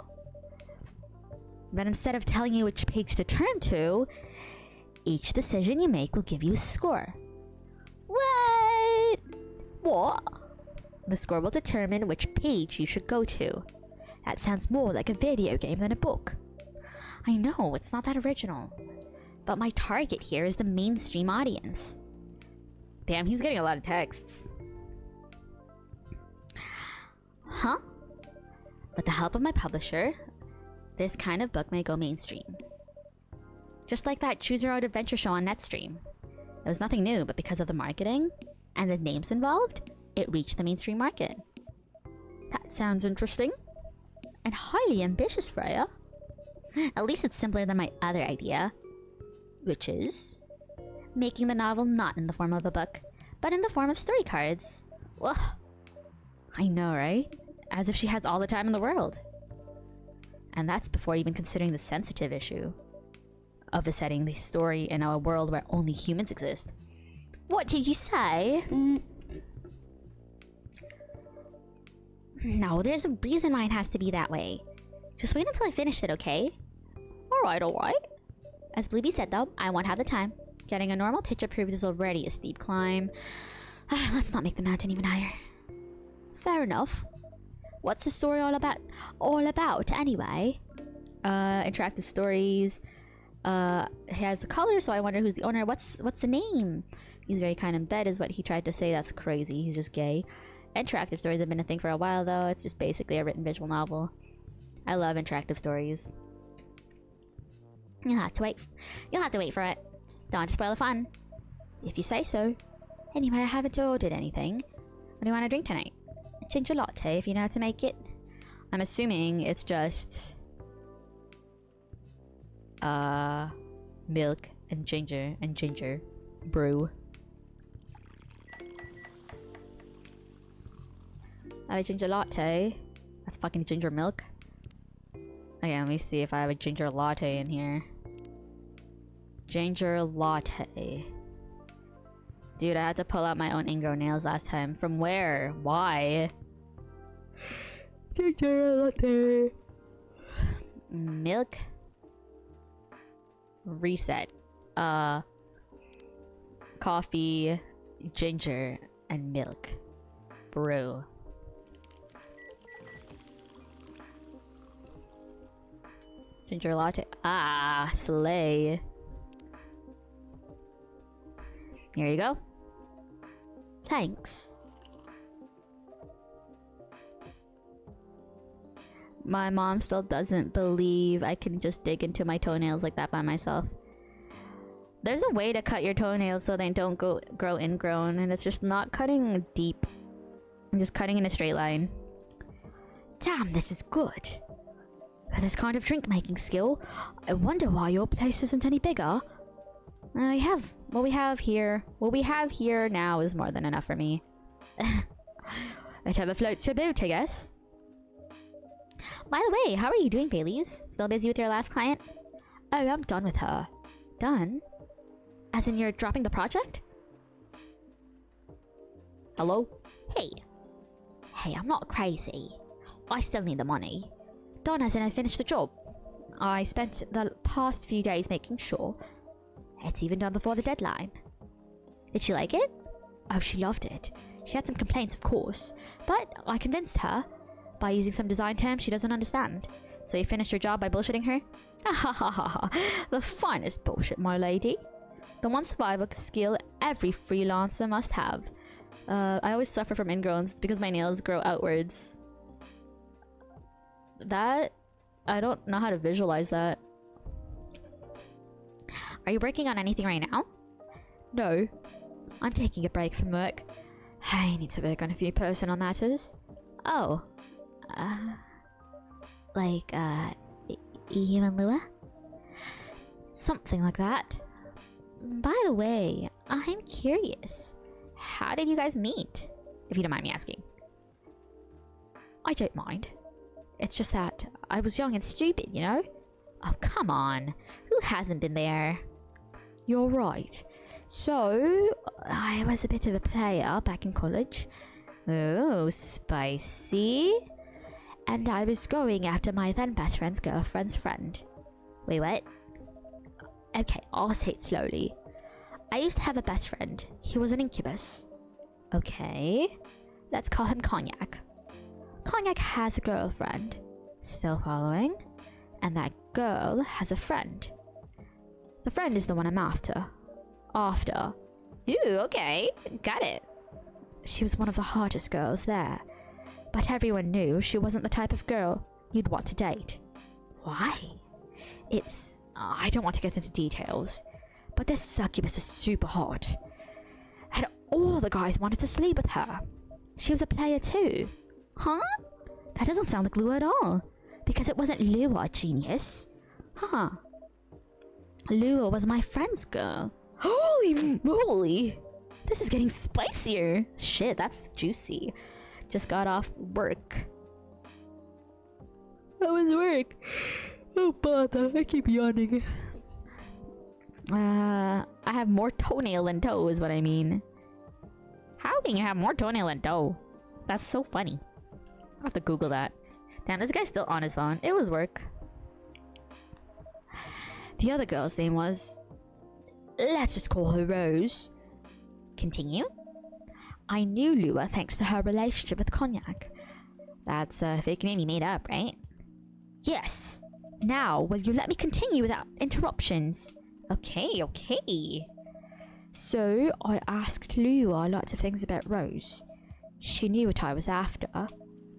But instead of telling you which page to turn to, each decision you make will give you a score. What? What? The score will determine which page you should go to. That sounds more like a video game than a book. I know, it's not that original. But my target here is the mainstream audience. Damn, he's getting a lot of texts. Huh? With the help of my publisher, this kind of book may go mainstream. Just like that Choose Your Own Adventure show on Netstream. It was nothing new, but because of the marketing and the names involved, it reached the mainstream market. That sounds interesting. And highly ambitious, Freya. At least it's simpler than my other idea. Which is making the novel not in the form of a book, but in the form of story cards. Ugh. I know, right? As if she has all the time in the world. And that's before even considering the sensitive issue of setting the story in a world where only humans exist. What did you say? No, there's a reason why it has to be that way. Just wait until I finish it, okay? Alright. As Blueby said, though, I won't have the time. Getting a normal pitch approved is already a steep climb. Let's not make the mountain even higher. Fair enough. What's the story all about? Anyway? Interactive stories. He has a color, so I wonder who's the owner. What's the name? He's very kind in bed is what he tried to say. That's crazy. He's just gay. Interactive stories have been a thing for a while, though. It's just basically a written visual novel. I love interactive stories. You'll have to wait for it. Don't want to spoil the fun. If you say so. Anyway, I haven't ordered anything. What do you want to drink tonight? A ginger latte, if you know how to make it. I'm assuming it's just milk and ginger brew. Not a ginger latte. That's fucking ginger milk. Okay, let me see if I have a ginger latte in here. Ginger latte. Dude, I had to pull out my own ingrown nails last time. From where? Why? Ginger latte. Milk. Reset. Coffee, ginger, and milk. Brew. Ginger latte. Ah, slay. Here you go. Thanks. My mom still doesn't believe I can just dig into my toenails like that by myself. There's a way to cut your toenails so they don't grow ingrown, and it's just not cutting deep. I'm just cutting in a straight line. Damn, this is good. For this kind of drink making skill, I wonder why your place isn't any bigger. What we have here now is more than enough for me. Whatever floats your boat, I guess. By the way, how are you doing, Baileys? Still busy with your last client? Oh, I'm done with her. Done? As in you're dropping the project? Hello? Hey, I'm not crazy. I still need the money. Done as in I finished the job. I spent the past few days making sure. It's even done before the deadline. Did she like it? Oh, she loved it. She had some complaints, of course, but I convinced her by using some design terms she doesn't understand. So you finished your job by bullshitting her? Ha ha ha ha. The finest bullshit, my lady. The one survival skill every freelancer must have. I always suffer from ingrowns because my nails grow outwards. That... I don't know how to visualize that. Are you working on anything right now? No. I'm taking a break from work. I need to work on a few personal matters. Oh. You and Lua? Something like that. By the way, I'm curious. How did you guys meet? If you don't mind me asking. I don't mind. It's just that I was young and stupid, you know? Oh, come on. Who hasn't been there? You're right. So, I was a bit of a player back in college. Oh, spicy. And I was going after my then best friend's girlfriend's friend. Wait, what? Okay, I'll say it slowly. I used to have a best friend. He was an incubus. Okay. Let's call him Cognac. Cognac has a girlfriend. Still following? And that girl has a friend. The friend is the one I'm after. Ooh, okay. Got it. She was one of the hottest girls there. But everyone knew she wasn't the type of girl you'd want to date. Why? I don't want to get into details, but this succubus was super hot. And all the guys wanted to sleep with her. She was a player too. Huh? That doesn't sound like Lua at all. Because it wasn't Lua, genius. Huh. Lua was my friend's girl. Holy moly! This is getting spicier. Shit, that's juicy. Just got off work. How was work? Oh, bother. I keep yawning. I have more toenail than toe is what I mean. How can you have more toenail than toe? That's so funny. I'll have to Google that. Damn, this guy's still on his phone. It was work. The other girl's name was... let's just call her Rose. Continue. I knew Lua thanks to her relationship with Cognac. That's a fake name you made up, right? Yes. Now, will you let me continue without interruptions? Okay. So, I asked Lua lots of things about Rose. She knew what I was after.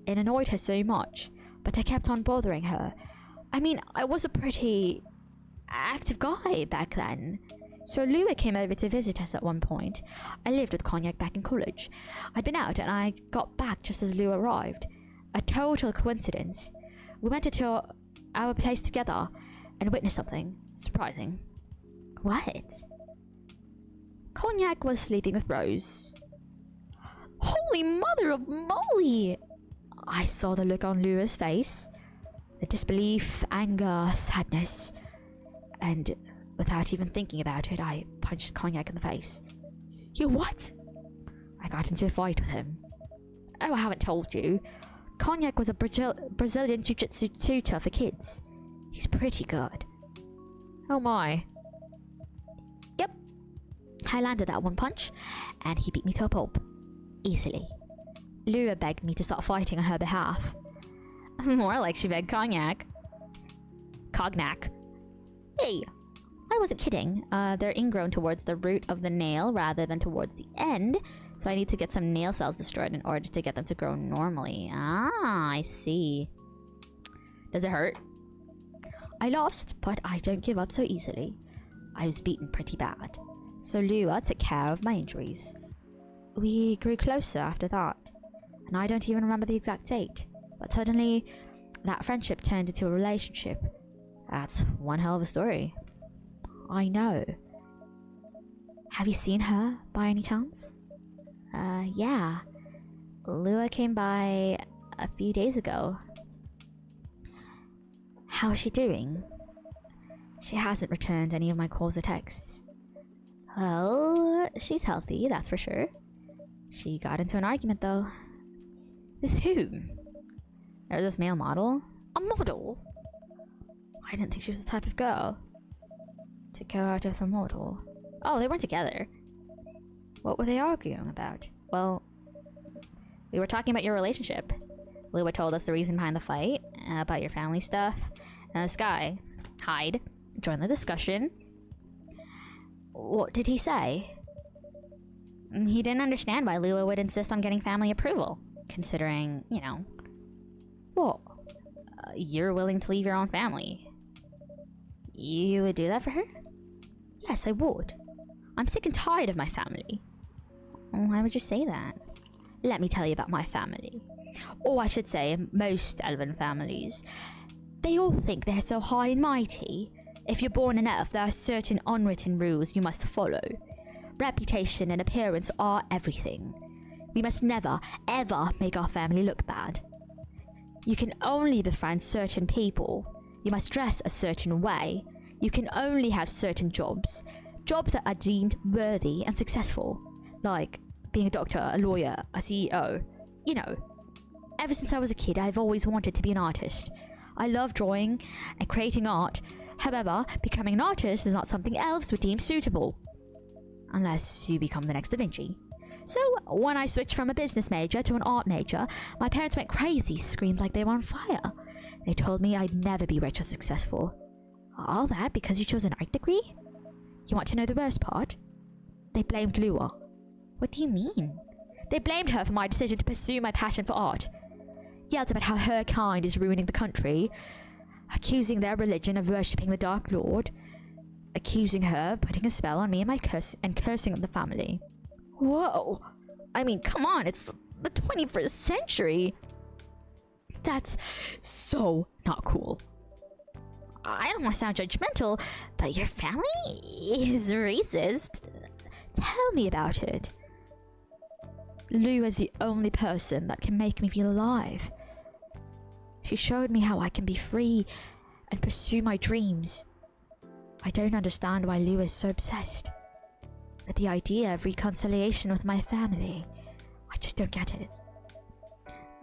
It annoyed her so much, but I kept on bothering her. I mean, I was a pretty active guy back then. So Lua came over to visit us at one point. I lived with Cognac back in college. I'd been out and I got back just as Lua arrived. A total coincidence. We went to our place together and witnessed something surprising. What? Cognac was sleeping with Rose. Holy mother of moly! I saw the look on Lua's face. The disbelief, anger, sadness. And without even thinking about it, I punched Cognac in the face. You what? I got into a fight with him. Oh, I haven't told you. Cognac was a Brazilian jiu-jitsu tutor for kids. He's pretty good. Oh my. Yep. I landed that one punch, and he beat me to a pulp. Easily. Lua begged me to start fighting on her behalf. More like she begged Cognac. cognac. Hey, I wasn't kidding. They're ingrown towards the root of the nail rather than towards the end, so I need to get some nail cells destroyed in order to get them to grow normally. Ah, I see. Does it hurt? I lost, but I don't give up so easily. I was beaten pretty bad, so Lua took care of my injuries. We grew closer after that, and I don't even remember the exact date, but suddenly that friendship turned into a relationship. That's one hell of a story. I know. Have you seen her by any chance? Yeah. Lua came by a few days ago. How is she doing? She hasn't returned any of my calls or texts. Well, she's healthy, that's for sure. She got into an argument though. With whom? There's this male model? A model? I didn't think she was the type of girl to go out with a model. Oh, they weren't together. What were they arguing about? Well, we were talking about your relationship. Lua told us the reason behind the fight, about your family stuff, and this guy, Hyde, joined the discussion. What did he say? He didn't understand why Lua would insist on getting family approval, considering, you know, what? You're willing to leave your own family. You would do that for her? Yes, I would. I'm sick and tired of my family. Why would you say that? Let me tell you about my family. Or I should say, most elven families. They all think they're so high and mighty. If you're born an elf, there are certain unwritten rules you must follow. Reputation and appearance are everything. We must never, ever make our family look bad. You can only befriend certain people. You must dress a certain way. You can only have certain jobs. Jobs that are deemed worthy and successful. Like being a doctor, a lawyer, a CEO. You know. Ever since I was a kid, I've always wanted to be an artist. I love drawing and creating art. However, becoming an artist is not something elves would deem suitable. Unless you become the next Da Vinci. So, when I switched from a business major to an art major, my parents went crazy, screamed like they were on fire. They told me I'd never be rich or successful. All that because you chose an art degree? You want to know the worst part? They blamed Lua. What do you mean? They blamed her for my decision to pursue my passion for art. Yelled about how her kind is ruining the country, accusing their religion of worshipping the Dark Lord, accusing her of putting a spell on me and cursing the family. Whoa! I mean, come on, it's the 21st century! That's so not cool. I don't want to sound judgmental, but your family is racist. Tell me about it. Lou is the only person that can make me feel alive. She showed me how I can be free and pursue my dreams. I don't understand why Lou is so obsessed with the idea of reconciliation with my family. I just don't get it.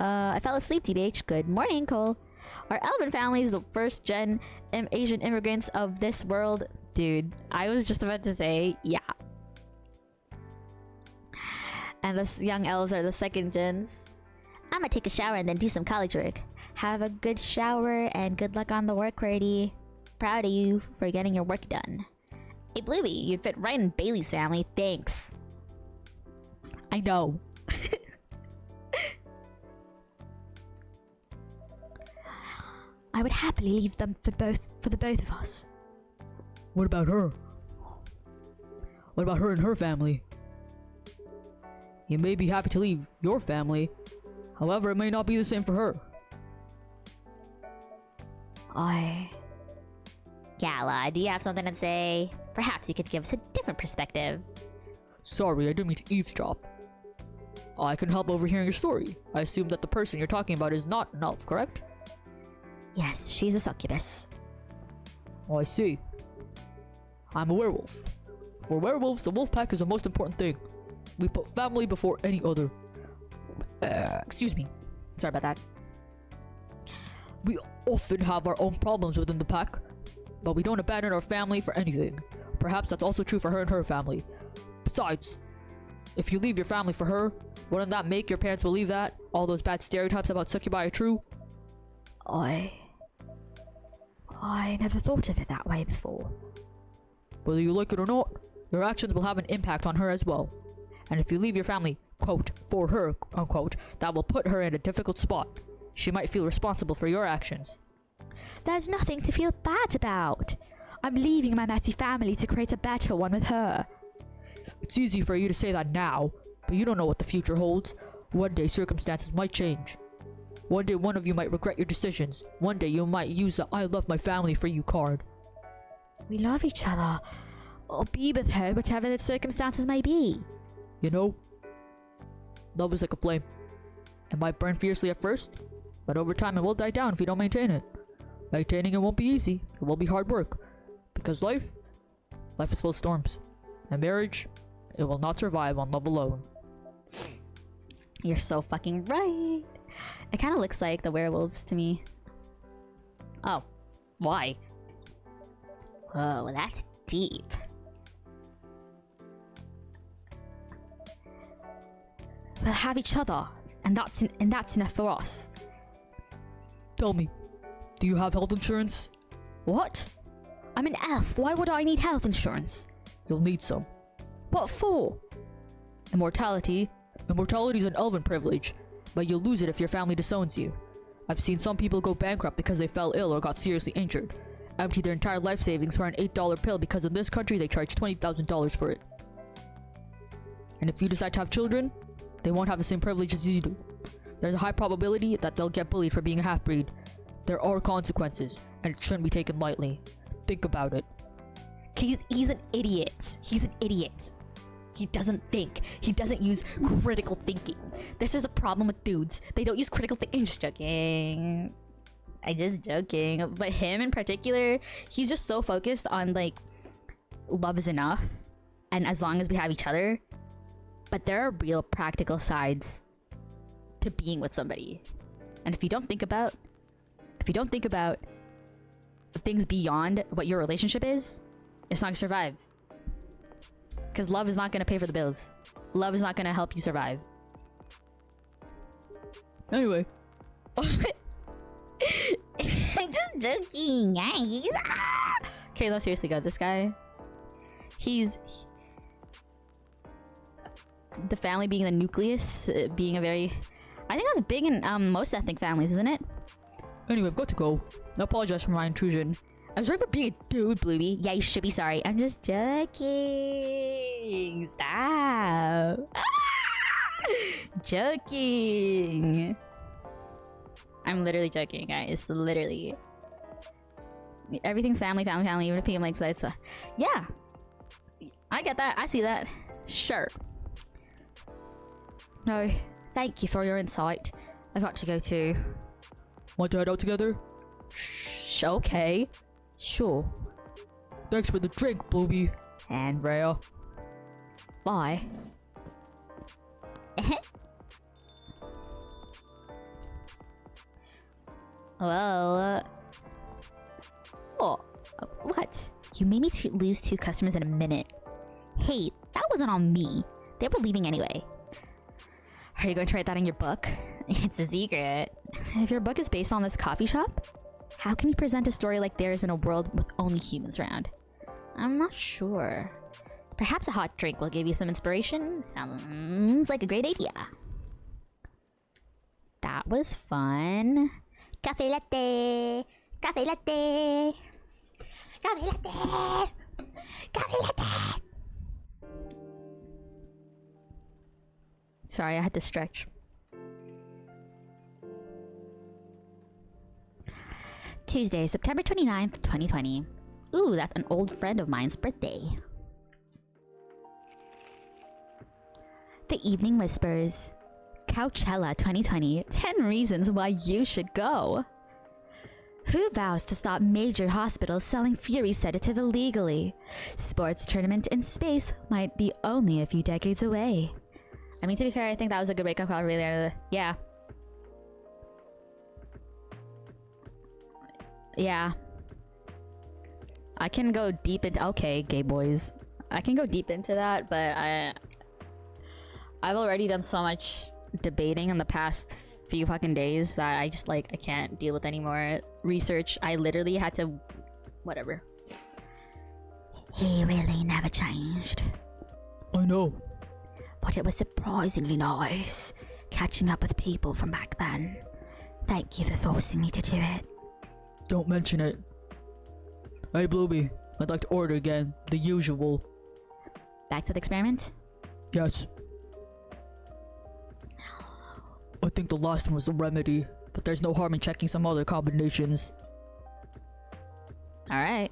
I fell asleep, DBH. Good morning, Cole. Are elven families the first gen Asian immigrants of this world? Dude, I was just about to say, yeah. And the young elves are the second gens. I'm gonna take a shower and then do some college work. Have a good shower and good luck on the work, Grady. Proud of you for getting your work done. Hey, Bluey, you'd fit right in Bailey's family. Thanks. I know. I would happily leave them for the both of us. What about her? What about her and her family? You may be happy to leave your family. However, it may not be the same for her. Gala, do you have something to say? Perhaps you could give us a different perspective. Sorry, I didn't mean to eavesdrop. I couldn't help overhearing your story. I assume that the person you're talking about is not an elf, correct? Yes, she's a succubus. Oh, I see. I'm a werewolf. For werewolves, the wolf pack is the most important thing. We put family before any other. Excuse me. Sorry about that. We often have our own problems within the pack, but we don't abandon our family for anything. Perhaps that's also true for her and her family. Besides, if you leave your family for her, wouldn't that make your parents believe that all those bad stereotypes about succubi are true? I never thought of it that way before. Whether you like it or not, your actions will have an impact on her as well. And if you leave your family, quote, for her, unquote, that will put her in a difficult spot. She might feel responsible for your actions. There's nothing to feel bad about. I'm leaving my messy family to create a better one with her. It's easy for you to say that now, but you don't know what the future holds. One day circumstances might change. One day one of you might regret your decisions. One day you might use the I love my family for you card. We love each other. I'll be with her, whatever the circumstances may be. You know, love is like a flame. It might burn fiercely at first, but over time it will die down if you don't maintain it. Maintaining it won't be easy. It will be hard work. Because life is full of storms. And marriage, it will not survive on love alone. You're so fucking right. It kind of looks like the werewolves to me. Oh, why? Whoa, that's deep. We'll have each other, and that's enough for us. Tell me, do you have health insurance? What? I'm an elf. Why would I need health insurance? You'll need some. What for? Immortality. Immortality is an elven privilege, but you'll lose it if your family disowns you. I've seen some people go bankrupt because they fell ill or got seriously injured. Empty their entire life savings for an $8 pill because in this country they charge $20,000 for it. And if you decide to have children, they won't have the same privileges as you do. There's a high probability that they'll get bullied for being a half-breed. There are consequences, and it shouldn't be taken lightly. Think about it. He's an idiot. He's an idiot. He doesn't think. He doesn't use critical thinking. This is the problem with dudes. They don't use critical thinking. I'm just joking. I'm just joking. But him in particular, he's just so focused on like love is enough, and as long as we have each other. But there are real practical sides to being with somebody, and if you don't think about things beyond what your relationship is, it's not gonna survive. Because love is not gonna pay for the bills. Love is not gonna help you survive. Anyway. I'm just joking, guys. Okay, no, seriously, go. This guy, the family being the nucleus, being a very, I think that's big in most ethnic families, isn't it? Anyway, I've got to go. I apologize for my intrusion. I'm sorry for being a dude, Bluey. Yeah, you should be sorry. I'm just joking. Stop. Joking. I'm literally joking, guys. Literally. Everything's family. Even if people like place. Yeah. I get that. I see that. Sure. No, thank you for your insight. I got to go too. Want to head out together? Okay. Sure. Thanks for the drink, Blueby. And Rhea. Bye. Well, what? You made me lose 2 customers in a minute. Hey, that wasn't on me. They were leaving anyway. Are you going to write that in your book? It's a secret. If your book is based on this coffee shop, how can you present a story like theirs in a world with only humans around? I'm not sure. Perhaps a hot drink will give you some inspiration. Sounds like a great idea. That was fun. Cafe latte. Cafe latte. Cafe latte. Cafe latte. Sorry, I had to stretch. Tuesday, September 29th, 2020. Ooh, that's an old friend of mine's birthday. The Evening Whispers. Coachella 2020. 10 reasons why you should go. Who vows to stop major hospitals selling Fury sedative illegally? Sports tournament in space might be only a few decades away. I mean, to be fair, I think that was a good wake-up call, really. Yeah. Yeah. I can go deep into... Okay, gay boys. I can go deep into that, but I've already done so much debating in the past few fucking days that I just like I can't deal with anymore. Research. I literally had to whatever. He really never changed. I know. But it was surprisingly nice catching up with people from back then. Thank you for forcing me to do it. Don't mention it. Hey, Blueby. I'd like to order again. The usual. Back to the experiment? Yes. I think the last one was the remedy, but there's no harm in checking some other combinations. Alright.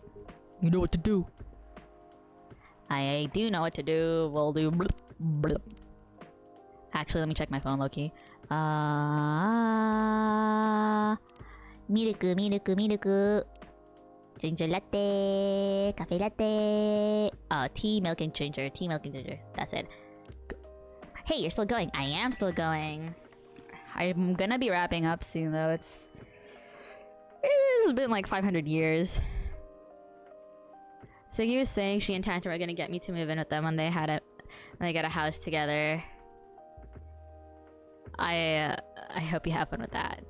You know what to do. I do know what to do. We'll do blip, blip. Actually, let me check my phone, Loki. Milk, milk, milk. Ginger latte, cafe latte. Tea, milk, and ginger. Tea, milk, and ginger. That's it. Hey, you're still going. I am still going. I'm gonna be wrapping up soon, though. It's been like 500 years. Siggy was saying she and Tanta were gonna get me to move in with them when they got a house together. I hope you have fun with that.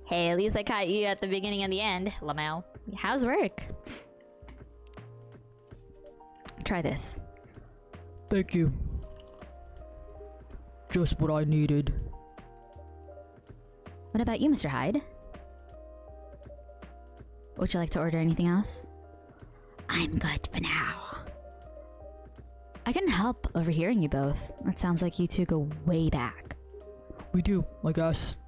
Hey, at least I caught you at the beginning and the end, Lamau. How's work? Try this. Thank you. Just what I needed. What about you, Mr. Hyde? Would you like to order anything else? I'm good for now. I couldn't help overhearing you both. It sounds like you two go way back. We do, I guess.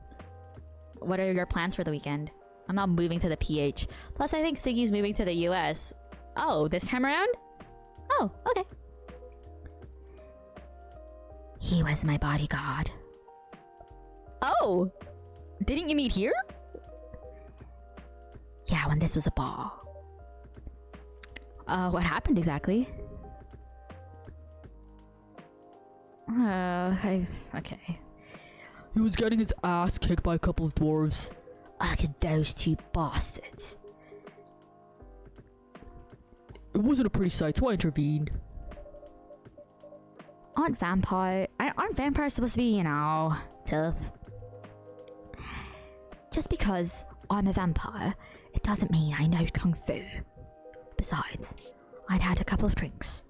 What are your plans for the weekend? I'm not moving to the PH. Plus, I think Siggy's moving to the US. Oh, this time around? Oh, okay. He was my bodyguard. Oh! Didn't you meet here? Yeah, when this was a bar. What happened exactly? Okay. He was getting his ass kicked by a couple of dwarves. Ugh, those two bastards. It wasn't a pretty sight, so I intervened. Aren't vampires supposed to be, you know, tough? Just because I'm a vampire, it doesn't mean I know kung fu. Besides, I'd had a couple of drinks.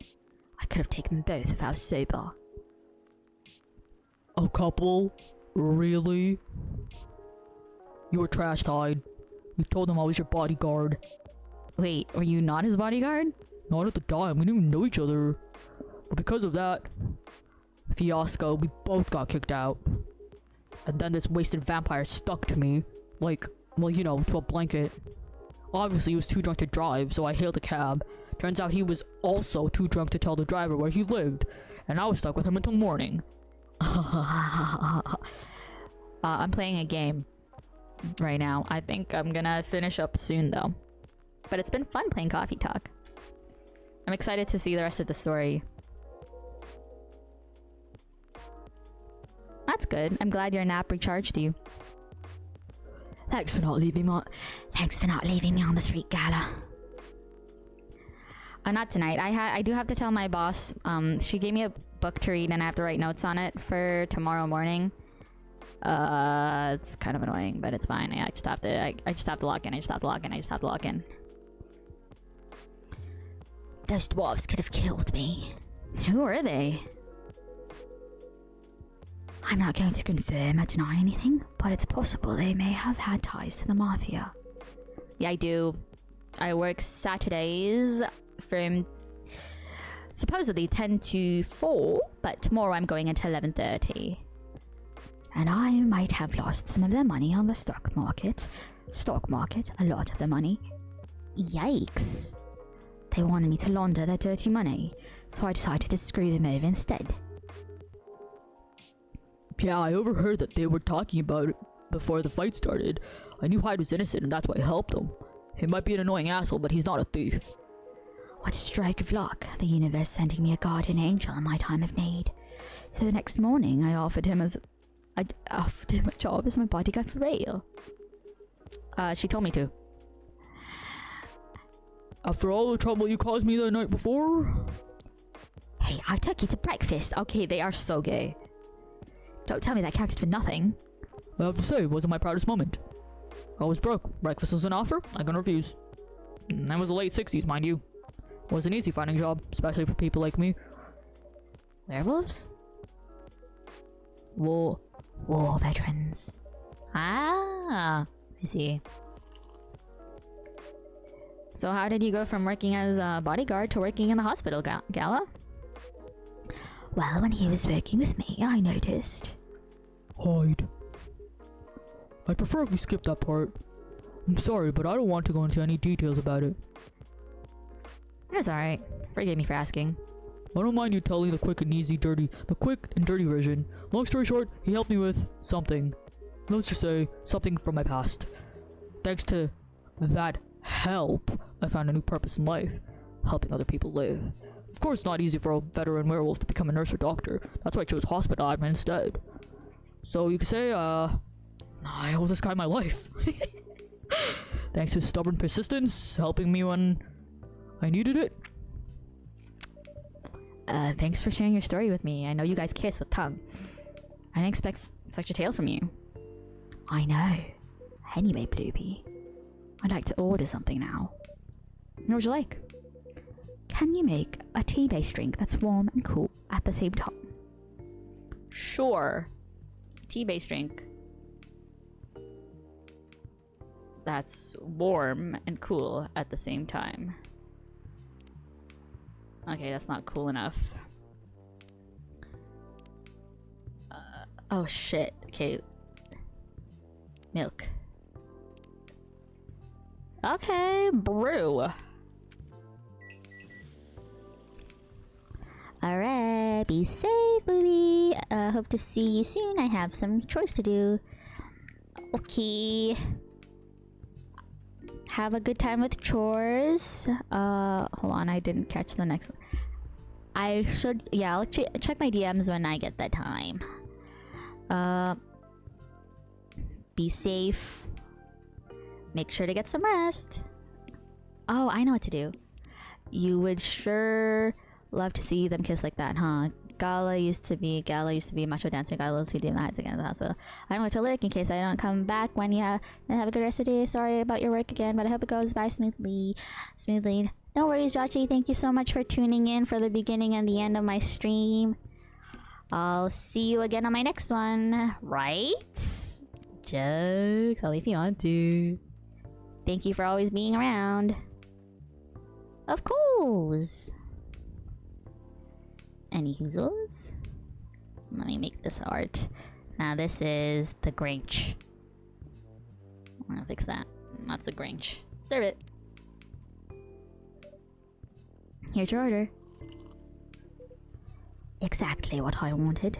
I could have taken them both if I was sober. A couple? Really? You were trash, Hyde. You told them I was your bodyguard. Wait, were you not his bodyguard? Not at the time, we didn't even know each other. But because of that fiasco, we both got kicked out. And then this wasted vampire stuck to me. Like, well, you know, to a blanket. Obviously, he was too drunk to drive, so I hailed a cab. Turns out he was also too drunk to tell the driver where he lived. And I was stuck with him until morning. I'm playing a game right now. I think I'm gonna finish up soon, though. But it's been fun playing Coffee Talk. I'm excited to see the rest of the story. That's good. I'm glad your nap recharged you. Thanks for not leaving me on the street, Gala. Not tonight. I do have to tell my boss. She gave me a book to read and I have to write notes on it for tomorrow morning. It's kind of annoying, but it's fine. I just have to log in. Those dwarves could have killed me. Who are they? I'm not going to confirm or deny anything, but it's possible they may have had ties to the Mafia. Yeah, I do. I work Saturdays from supposedly 10 to 4, but tomorrow I'm going until 11:30. And I might have lost some of their money on the stock market. A lot of the money. Yikes. They wanted me to launder their dirty money, so I decided to screw them over instead. Yeah, I overheard that they were talking about it before the fight started. I knew Hyde was innocent and that's why I helped him. He might be an annoying asshole, but he's not a thief. What a stroke of luck, the universe sending me a guardian angel in my time of need. So the next morning I offered him a job as my bodyguard for real. She told me to. After all the trouble you caused me the night before? Hey, I took you to breakfast. Okay, they are so gay. Don't tell me that counted for nothing. I have to say, it wasn't my proudest moment. I was broke. Breakfast was an offer. I couldn't refuse. And that was the late 60s, mind you. It wasn't easy finding a job, especially for people like me. Werewolves? War veterans. Ah, I see. So how did you go from working as a bodyguard to working in the hospital, Gala? Well, when he was working with me, I noticed. Hide. I'd prefer if we skip that part. I'm sorry, but I don't want to go into any details about it. It's alright. Forgive me for asking. I don't mind you telling the quick and dirty version. Long story short, he helped me with something. Let's just say, something from my past. Thanks to that help, I found a new purpose in life. Helping other people live. Of course, it's not easy for a veteran werewolf to become a nurse or doctor. That's why I chose hospital admin instead. So you could say, I owe this guy my life. Thanks to his stubborn persistence, helping me when I needed it. Thanks for sharing your story with me. I know you guys kiss with tongue. I didn't expect such a tale from you. I know. Anyway, Blueby, I'd like to order something now. What would you like? can you make a tea-based drink that's warm and cool at the same time? Sure. Tea-based drink that's warm and cool at the same time. Okay, that's not cool enough. Oh shit. Okay. Milk. Okay, brew. Alright, be safe, Blueby. Hope to see you soon. I have some chores to do. Okay. Have a good time with chores. Hold on, I didn't catch the next one. I should, yeah, I'll check my DMs when I get that time. Be safe. Make sure to get some rest. Oh, I know what to do. You would sure love to see them kiss like that, huh? Gala used to be macho dancer. Gala used to be hides again in the hospital. I know what to lurk in case I don't come back when you have a good rest of the day. Sorry about your work again, but I hope it goes by smoothly. No worries, Jochi. Thank you so much for tuning in for the beginning and the end of my stream. I'll see you again on my next one, right? Jokes, I'll if you want to. Thank you for always being around. Of course. Any hoozles? Let me make this art. Now this is the Grinch. I'm gonna fix that. That's the Grinch. Serve it. Here's your order. Exactly what I wanted.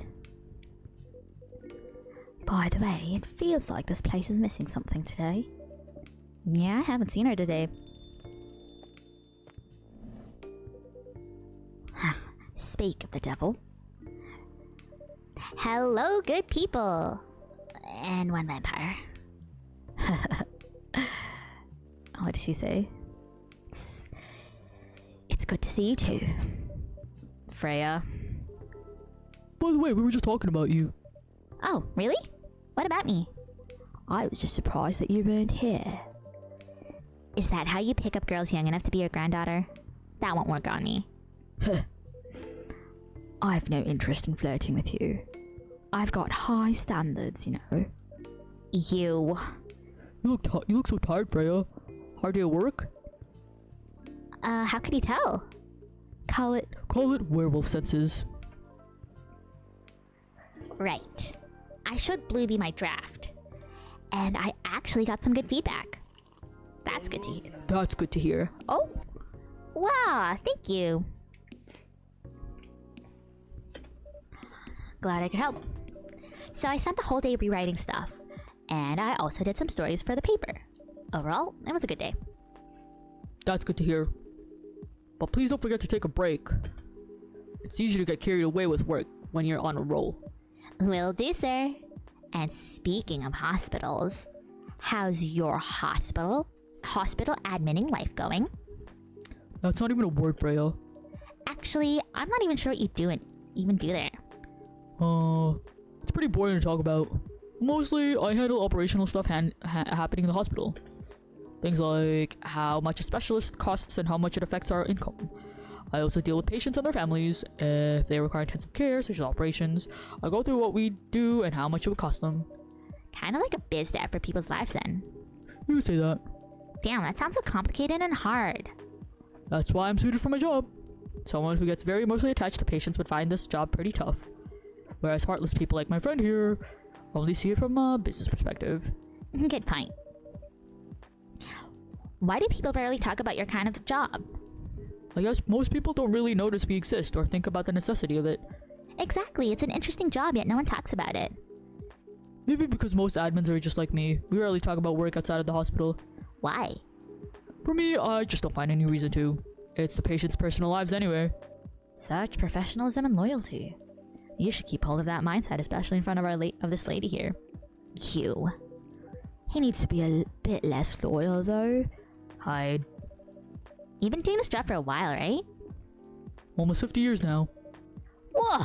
By the way, it feels like this place is missing something today. Yeah, I haven't seen her today. Speak of the devil. Hello, good people. And one vampire. What did she say? It's good to see you too. Freya. By the way, we were just talking about you. Oh, really? What about me? I was just surprised that you weren't here. Is that how you pick up girls young enough to be your granddaughter? That won't work on me. I've no interest in flirting with you. I've got high standards, you know. You look so tired, Freya. Hard day at work? how could you tell? Call it werewolf senses. Right. I showed Blueby my draft. And I actually got some good feedback. That's good to hear. That's good to hear. Oh! Wow, thank you. Glad I could help. So I spent the whole day rewriting stuff. And I also did some stories for the paper. Overall, it was a good day. That's good to hear. But please don't forget to take a break. It's easy to get carried away with work when you're on a roll. Will do, sir. And speaking of hospitals, how's your hospital adminning life going? That's not even a word, Freya. Actually, I'm not even sure what you even do there. It's pretty boring to talk about. Mostly, I handle operational stuff happening in the hospital. Things like how much a specialist costs and how much it affects our income. I also deal with patients and their families if they require intensive care, such as operations. I go through what we do and how much it would cost them. Kind of like a biz dev for people's lives then. You say that. Damn, that sounds so complicated and hard. That's why I'm suited for my job. Someone who gets very emotionally attached to patients would find this job pretty tough. Whereas heartless people like my friend here only see it from a business perspective. Good point. Why do people rarely talk about your kind of job? I guess most people don't really notice we exist or think about the necessity of it. Exactly, it's an interesting job, yet no one talks about it. Maybe because most admins are just like me. We rarely talk about work outside of the hospital. Why? For me, I just don't find any reason to. It's the patient's personal lives anyway. Such professionalism and loyalty. You should keep hold of that mindset, especially in front of this lady here. You. He needs to be a bit less loyal, though. Hide. You've been doing this job for a while, right? Almost 50 years now. Whoa,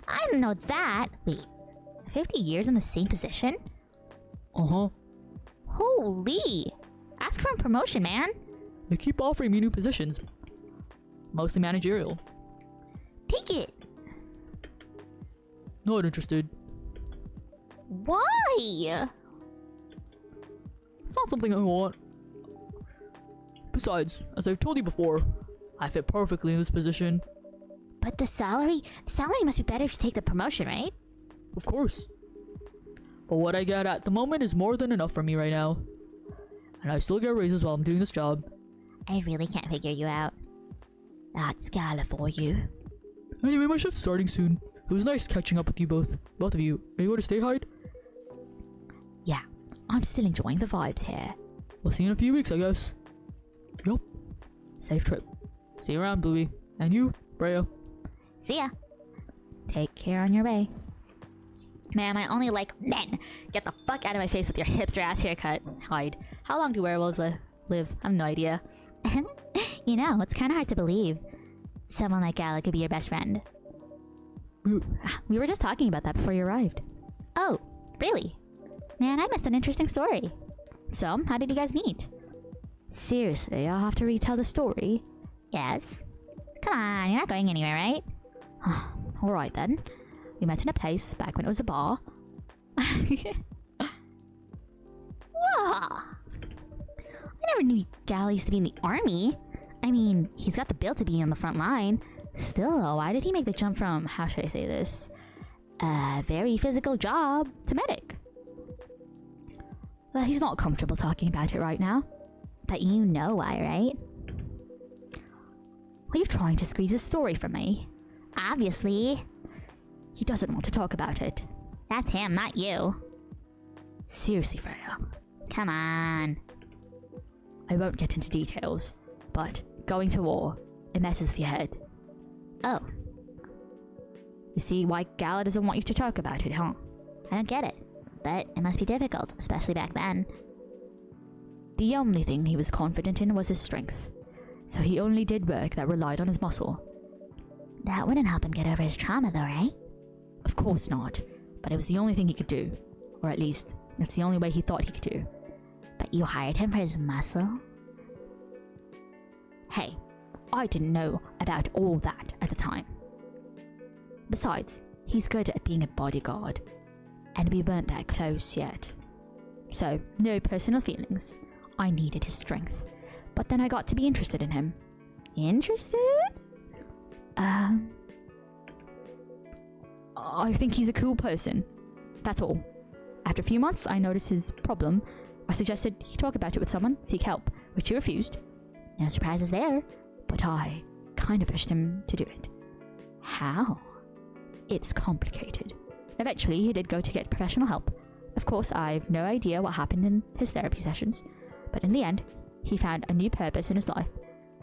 I didn't know that. Wait, 50 years in the same position? Uh-huh. Holy. Ask for a promotion, man. They keep offering me new positions. Mostly managerial. Take it. Not interested. Why? It's not something I want. Besides, as I've told you before, I fit perfectly in this position. But the salary must be better if you take the promotion, right? Of course. But what I get at the moment is more than enough for me right now. And I still get raises while I'm doing this job. I really can't figure you out. That's Gala for you. Anyway, my shift's starting soon. It was nice catching up with you both. Both of you. Are you going to stay, Hyde? Yeah, I'm still enjoying the vibes here. We'll see you in a few weeks, I guess. Yup. Safe trip. See you around, Bluey. And you, Freya. See ya. Take care on your way. Ma'am, I only like men. Get the fuck out of my face with your hipster ass haircut. Hide. How long do werewolves live? I have no idea. You know, it's kind of hard to believe someone like Gala could be your best friend. We were just talking about that before you arrived. Oh, really? Man, I missed an interesting story. So, how did you guys meet? Seriously, I'll have to retell the story. Yes. Come on, you're not going anywhere, right? Alright then. We met in a place back when it was a bar. Whoa! I never knew Gala used to be in the army. I mean, he's got the build to be on the front line. Still though, why did he make the jump from, how should I say this, A very physical job to medic? Well, he's not comfortable talking about it right now. But you know why, right? Are you trying to squeeze a story from me? Obviously. He doesn't want to talk about it. That's him, not you. Seriously, Freya. Come on. I won't get into details, but going to war, it messes with your head. Oh, You see why Gala doesn't want you to talk about it, huh? I don't get it. But it must be difficult, especially back then. The only thing he was confident in was his strength, so he only did work that relied on his muscle. That wouldn't help him get over his trauma though, right? Of course not, but it was the only thing he could do. Or at least, it's the only way he thought he could do. But you hired him for his muscle? Hey, I didn't know about all that at the time. Besides, he's good at being a bodyguard, and we weren't that close yet. So, no personal feelings. I needed his strength. But then I got to be interested in him. Interested? I think he's a cool person. That's all. After a few months, I noticed his problem. I suggested he talk about it with someone, seek help, which he refused. No surprises there. But I kind of pushed him to do it. How? It's complicated. Eventually, he did go to get professional help. Of course, I've no idea what happened in his therapy sessions, but in the end, he found a new purpose in his life.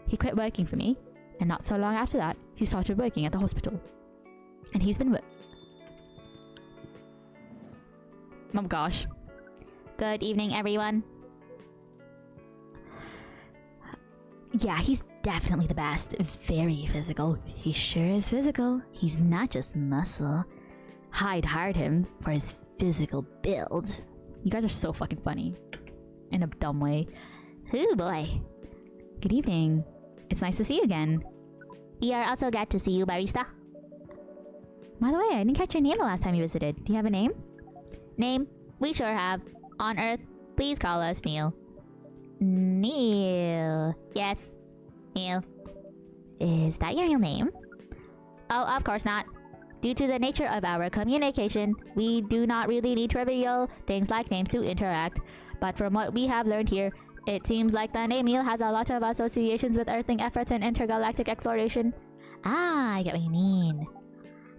He quit working for me, and not so long after that, he started working at the hospital. And he's been oh gosh. Good evening, everyone. Yeah, he's definitely the best. Very physical. He sure is physical. He's not just muscle. Hyde hired him for his physical build. You guys are so fucking funny. In a dumb way. Ooh boy. Good evening. It's nice to see you again. We are also glad to see you, barista. By the way, I didn't catch your name the last time you visited. Do you have a name? Name? We sure have. On Earth, please call us Neil. Neil. Yes. Neil. Is that your real name? Oh, of course not. Due to the nature of our communication, we do not really need to reveal things like names to interact. But from what we have learned here, it seems like the name Neil has a lot of associations with Earthling efforts and intergalactic exploration. Ah, I get what you mean.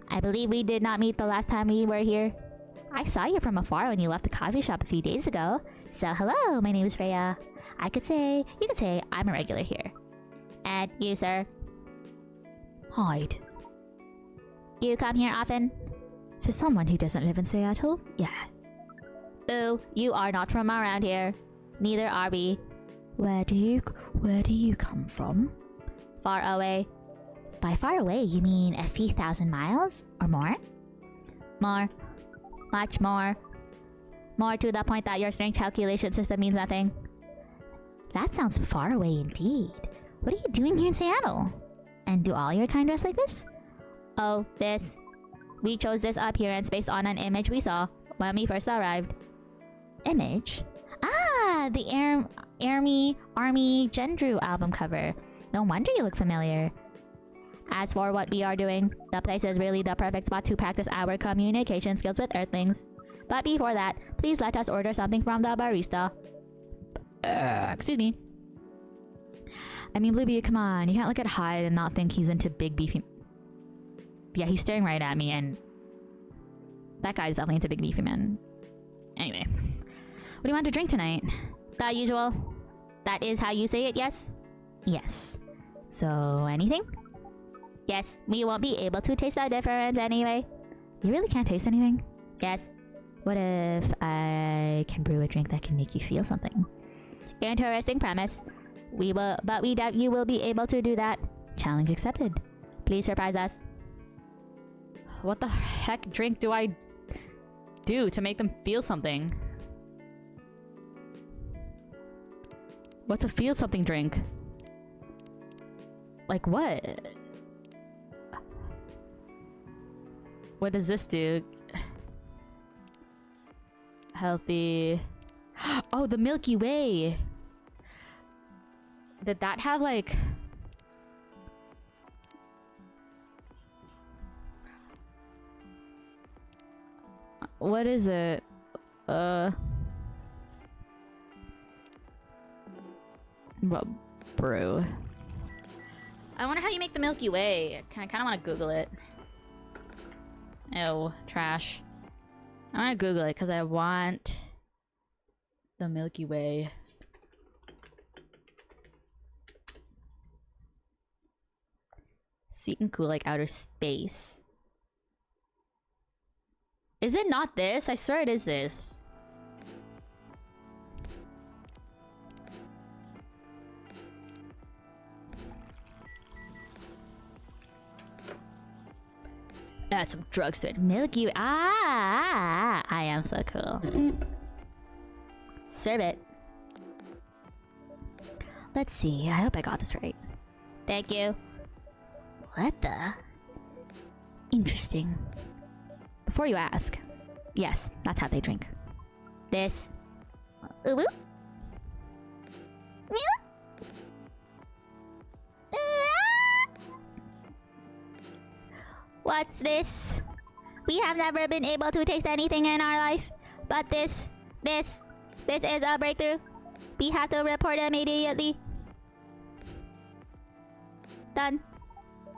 I believe we did not meet the last time we were here. I saw you from afar when you left the coffee shop a few days ago. So hello, my name is Freya. You could say I'm a regular here. And you, sir? Hyde. You come here often? For someone who doesn't live in Seattle, yeah. Boo, you are not from around here. Neither are we. Where do you come from? Far away. By far away, you mean a few thousand miles? Or more? More. Much more. More to the point that your strength calculation system means nothing. That sounds far away indeed. What are you doing here in Seattle? And do all your kind dress like this? Oh, this. We chose this appearance based on an image we saw when we first arrived. Image? Ah, the Army Gendru album cover. No wonder you look familiar. As for what we are doing, the place is really the perfect spot to practice our communication skills with Earthlings. But before that, please let us order something from the barista. Excuse me. I mean, Bluebee, come on. You can't look at Hyde and not think he's into big beefy... Yeah, he's staring right at me, and... that guy's definitely into big beefy men. Anyway. What do you want to drink tonight? The usual. That is how you say it, yes? Yes. So, anything? Yes, we won't be able to taste the difference anyway. You really can't taste anything? Yes. What if I can brew a drink that can make you feel something? Interesting premise. You will be able to do that. Challenge accepted. Please surprise us. What the heck drink do I do to make them feel something? What's a feel something drink? Like what? What does this do? Healthy. Oh, the Milky Way. Did that have like... what is it? What brew? I wonder how you make the Milky Way. I kind of want to Google it. Ew, trash. I want to Google it because I want the Milky Way. Sweet and cool like outer space. Is it not this? I swear it is this. That's some drugstore Milky Way. I am so cool. Serve it. Let's see. I hope I got this right. Thank you. What the? Interesting. Before you ask, yes, that's how they drink. This. Ubu? What's this? We have never been able to taste anything in our life, but this is a breakthrough. We have to report immediately. Done.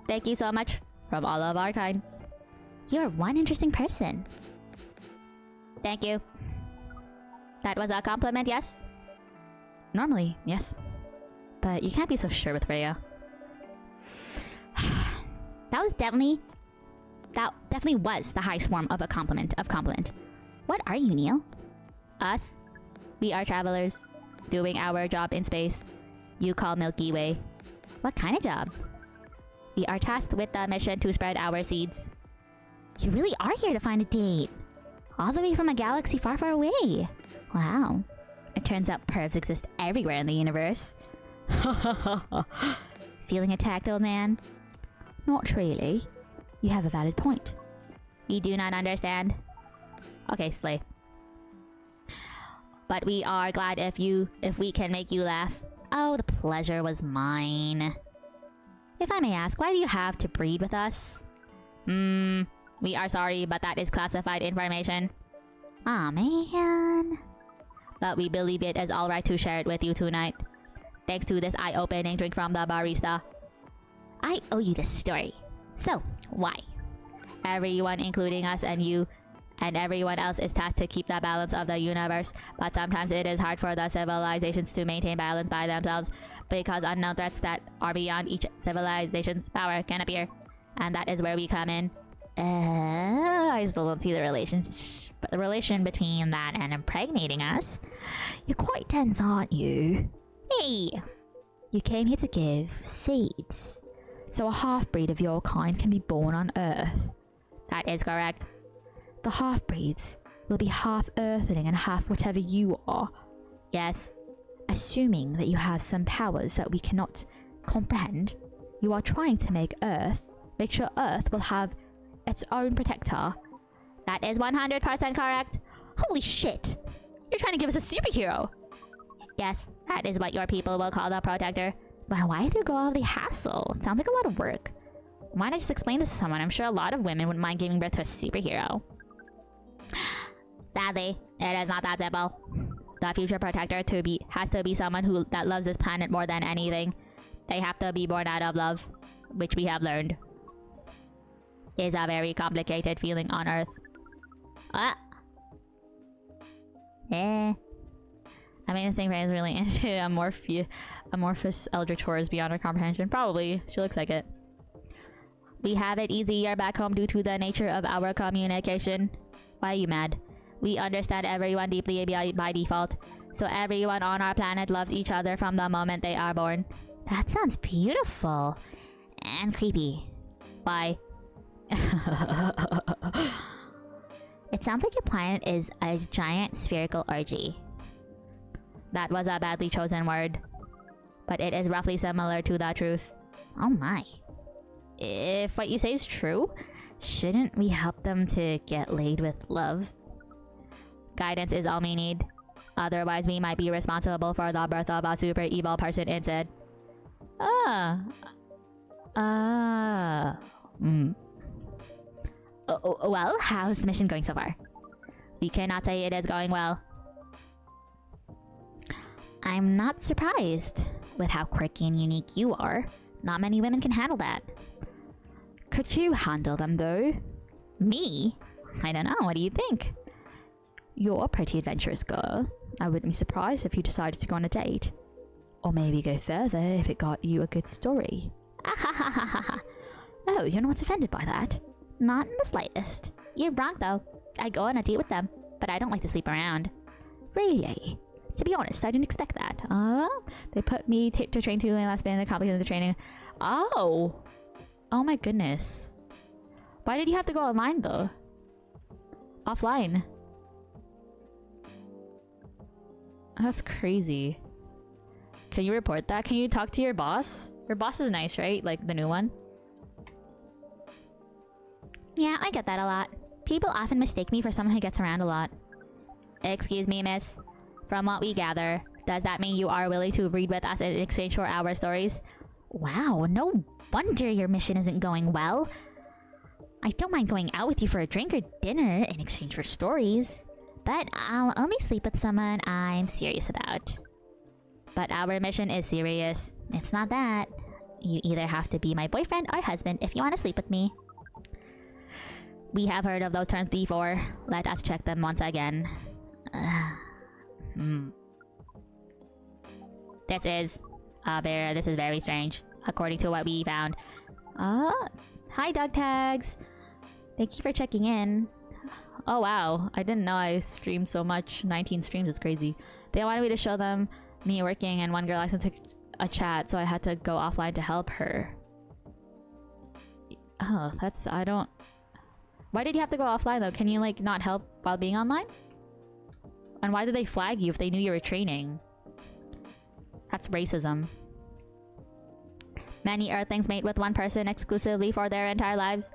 Thank you so much from all of our kind. You're one interesting person. Thank you. That was a compliment, yes? Normally, yes. But you can't be so sure with Freya. That definitely was the highest form of a compliment. What are you, Neil? Us? We are travelers, doing our job in space. You call Milky Way. What kind of job? We are tasked with the mission to spread our seeds. You really are here to find a date. All the way from a galaxy far, far away. Wow. It turns out pervs exist everywhere in the universe. Feeling attacked, old man? Not really. You have a valid point. You do not understand. Okay, slay. But we are glad if we can make you laugh. Oh, the pleasure was mine. If I may ask, why do you have to breed with us? We are sorry, but that is classified information. Aw, man. But we believe it is alright to share it with you tonight. Thanks to this eye-opening drink from the barista. I owe you this story. So, why? Everyone, including us and you, and everyone else is tasked to keep the balance of the universe, but sometimes it is hard for the civilizations to maintain balance by themselves because unknown threats that are beyond each civilization's power can appear. And that is where we come in. I still don't see the relation between that and impregnating us. You're quite tense, aren't you? Hey! You came here to give seeds, so a half-breed of your kind can be born on Earth. That is correct. The half-breeds will be half Earthling and half whatever you are. Yes. Assuming that you have some powers that we cannot comprehend, you are trying to make sure Earth will have its own protector. That is 100% correct. Holy shit! You're trying to give us a superhero! Yes, that is what your people will call the protector. But why do you go all the hassle? It sounds like a lot of work. Why not just explain this to someone? I'm sure a lot of women wouldn't mind giving birth to a superhero. Sadly, it is not that simple. The future protector has to be someone that loves this planet more than anything. They have to be born out of love, which we have learned is a very complicated feeling on Earth. I mean, the thing is really into amorphous Eldritch horrors beyond our comprehension. Probably. She looks like it. We have it easier back home due to the nature of our communication. Why are you mad? We understand everyone deeply by default. So everyone on our planet loves each other from the moment they are born. That sounds beautiful. And creepy. Why? It sounds like your planet is a giant spherical orgy. That was a badly chosen word. But it is roughly similar to the truth. Oh my. If what you say is true, shouldn't we help them to get laid with love? Guidance is all we need. Otherwise, we might be responsible for the birth of a super evil person instead. Well, how's the mission going so far? We cannot say it is going well. I'm not surprised with how quirky and unique you are. Not many women can handle that. Could you handle them though? Me? I don't know, what do you think? You're a pretty adventurous girl. I wouldn't be surprised if you decided to go on a date. Or maybe go further if it got you a good story. Oh, you're not offended by that? Not in the slightest. You're wrong though. I go on a date with them, but I don't like to sleep around. Really? To be honest, I didn't expect that. They put me to train to my last band and complicated the training. Oh my goodness. Why did you have to go online though? Offline. That's crazy. Can you report that? Can you talk to your boss? Your boss is nice, right? Like the new one? Yeah, I get that a lot. People often mistake me for someone who gets around a lot. Excuse me, miss. From what we gather, does that mean you are willing to read with us in exchange for our stories? Wow, no wonder your mission isn't going well. I don't mind going out with you for a drink or dinner in exchange for stories. But I'll only sleep with someone I'm serious about. But our mission is serious. It's not that. You either have to be my boyfriend or husband if you want to sleep with me. We have heard of those terms before. Let us check them once again. This is very strange, according to what we found. Hi, Dog Tags. Thank you for checking in. Oh wow, I didn't know I streamed so much. 19 streams is crazy. They wanted me to show them me working, and one girl accidentally took a chat, so I had to go offline to help her. Oh, Why did you have to go offline though? Can you like not help while being online? And why did they flag you if they knew you were training? That's racism. Many Earthlings mate with one person exclusively for their entire lives.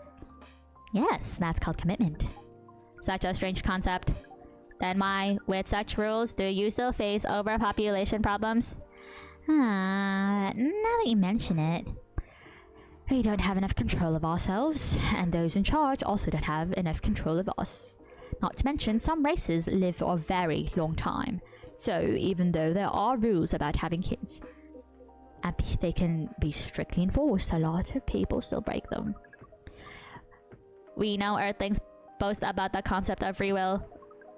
Yes, that's called commitment. Such a strange concept. Then why, with such rules, do you still face overpopulation problems? Now that you mention it, we don't have enough control of ourselves, and those in charge also don't have enough control of us. Not to mention, some races live for a very long time. So, even though there are rules about having kids, and they can be strictly enforced, a lot of people still break them. We know Earthlings boast about the concept of free will,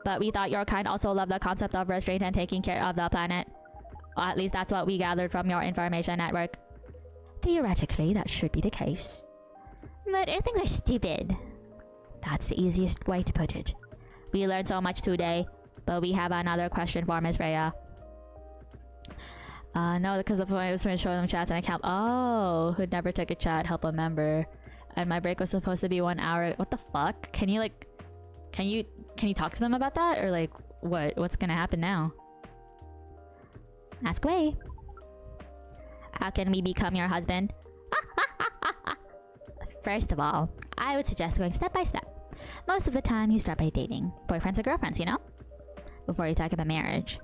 but we thought your kind also loved the concept of restraint and taking care of the planet. Or at least that's what we gathered from your information network. Theoretically, that should be the case. But Earthlings are stupid. That's the easiest way to put it. We learned so much today, but we have another question for Miss Freya. No, because the point was to show them chats and account. Oh, who'd never took a chat, help a member. And my break was supposed to be 1 hour. What the fuck? Can you like... Can you talk to them about that? Or like, what's gonna happen now? Ask away. How can we become your husband? First of all, I would suggest going step by step. Most of the time, you start by dating boyfriends or girlfriends, you know? Before you talk about marriage.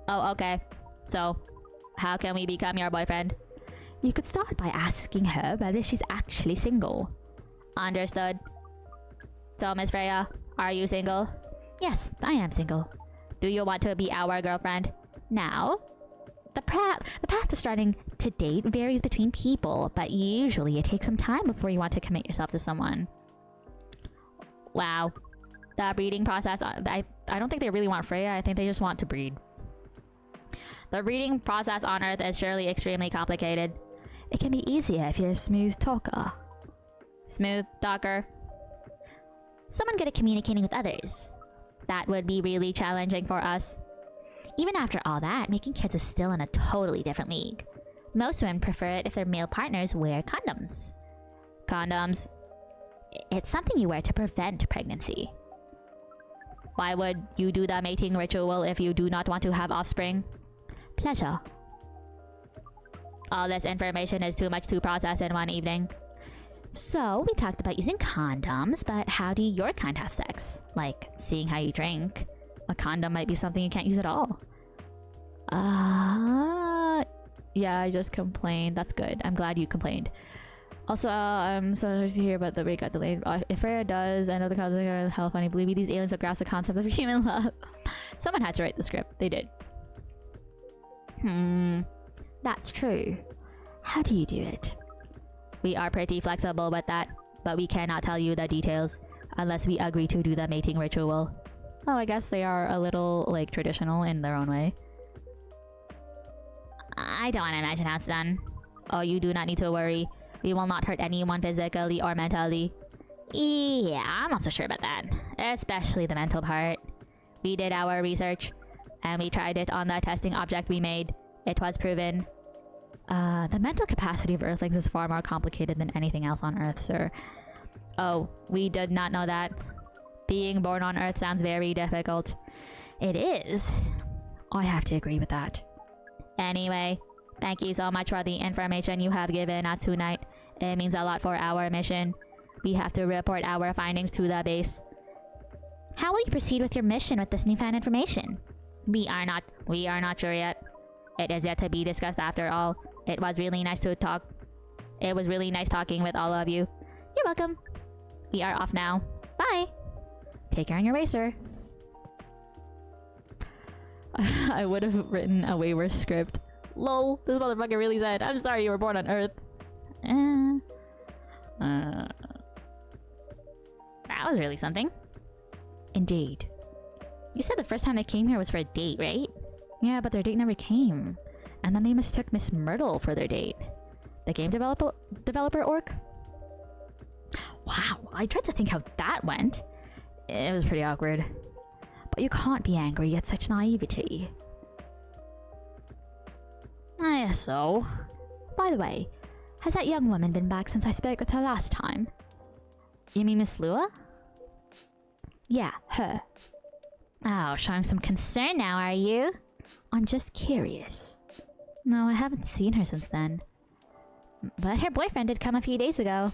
Oh, okay. So, how can we become your boyfriend? You could start by asking her whether she's actually single. Understood. So, Miss Freya, are you single? Yes, I am single. Do you want to be our girlfriend? Now, the path to starting to date varies between people, but usually it takes some time before you want to commit yourself to someone. Wow. The breeding process, I don't think they really want Freya, I think they just want to breed. The breeding process on Earth is surely extremely complicated. It can be easier if you're a smooth talker. Smooth talker? Someone good at communicating with others. That would be really challenging for us. Even after all that, making kids is still in a totally different league. Most women prefer it if their male partners wear condoms. Condoms? It's something you wear to prevent pregnancy. Why would you do the mating ritual if you do not want to have offspring? Pleasure. All this information is too much to process in one evening. So, we talked about using condoms, but how do your kind have sex? Like, seeing how you drink. A condom might be something you can't use at all. Yeah, I just complained. That's good. I'm glad you complained. Also, I'm sorry to hear about the rate got delayed. If Freya does, I know the cause of hell funny. Believe me, these aliens have grasped the concept of human love. Someone had to write the script. They did. That's true. How do you do it? We are pretty flexible with that, but we cannot tell you the details unless we agree to do the mating ritual. Oh, I guess they are a little, like, traditional in their own way. I don't want to imagine how it's done. Oh, you do not need to worry. We will not hurt anyone physically or mentally. Yeah, I'm not so sure about that. Especially the mental part. We did our research, and we tried it on the testing object we made. It was proven. The mental capacity of Earthlings is far more complicated than anything else on Earth, sir. Oh, we did not know that. Being born on Earth sounds very difficult. It is. I have to agree with that. Anyway, thank you so much for the information you have given us tonight. It means a lot for our mission. We have to report our findings to the base. How will you proceed with your mission with this newfound information? We are not sure yet. It is yet to be discussed after all. It was really nice to talk. It was really nice talking with all of you. You're welcome. We are off now. Bye. Take care on your racer. I would have written a way worse script. Lol, this motherfucker really said, I'm sorry you were born on Earth. That was really something. Indeed. You said the first time they came here was for a date, right? Yeah, but their date never came. And then they mistook Miss Myrtle for their date. The game developer orc? Wow, I tried to think how that went. It was pretty awkward. But you can't be angry at such naivety. I guess so. By the way, has that young woman been back since I spoke with her last time? You mean Miss Lua? Yeah, her. Oh, showing some concern now, are you? I'm just curious. No, I haven't seen her since then. But her boyfriend did come a few days ago.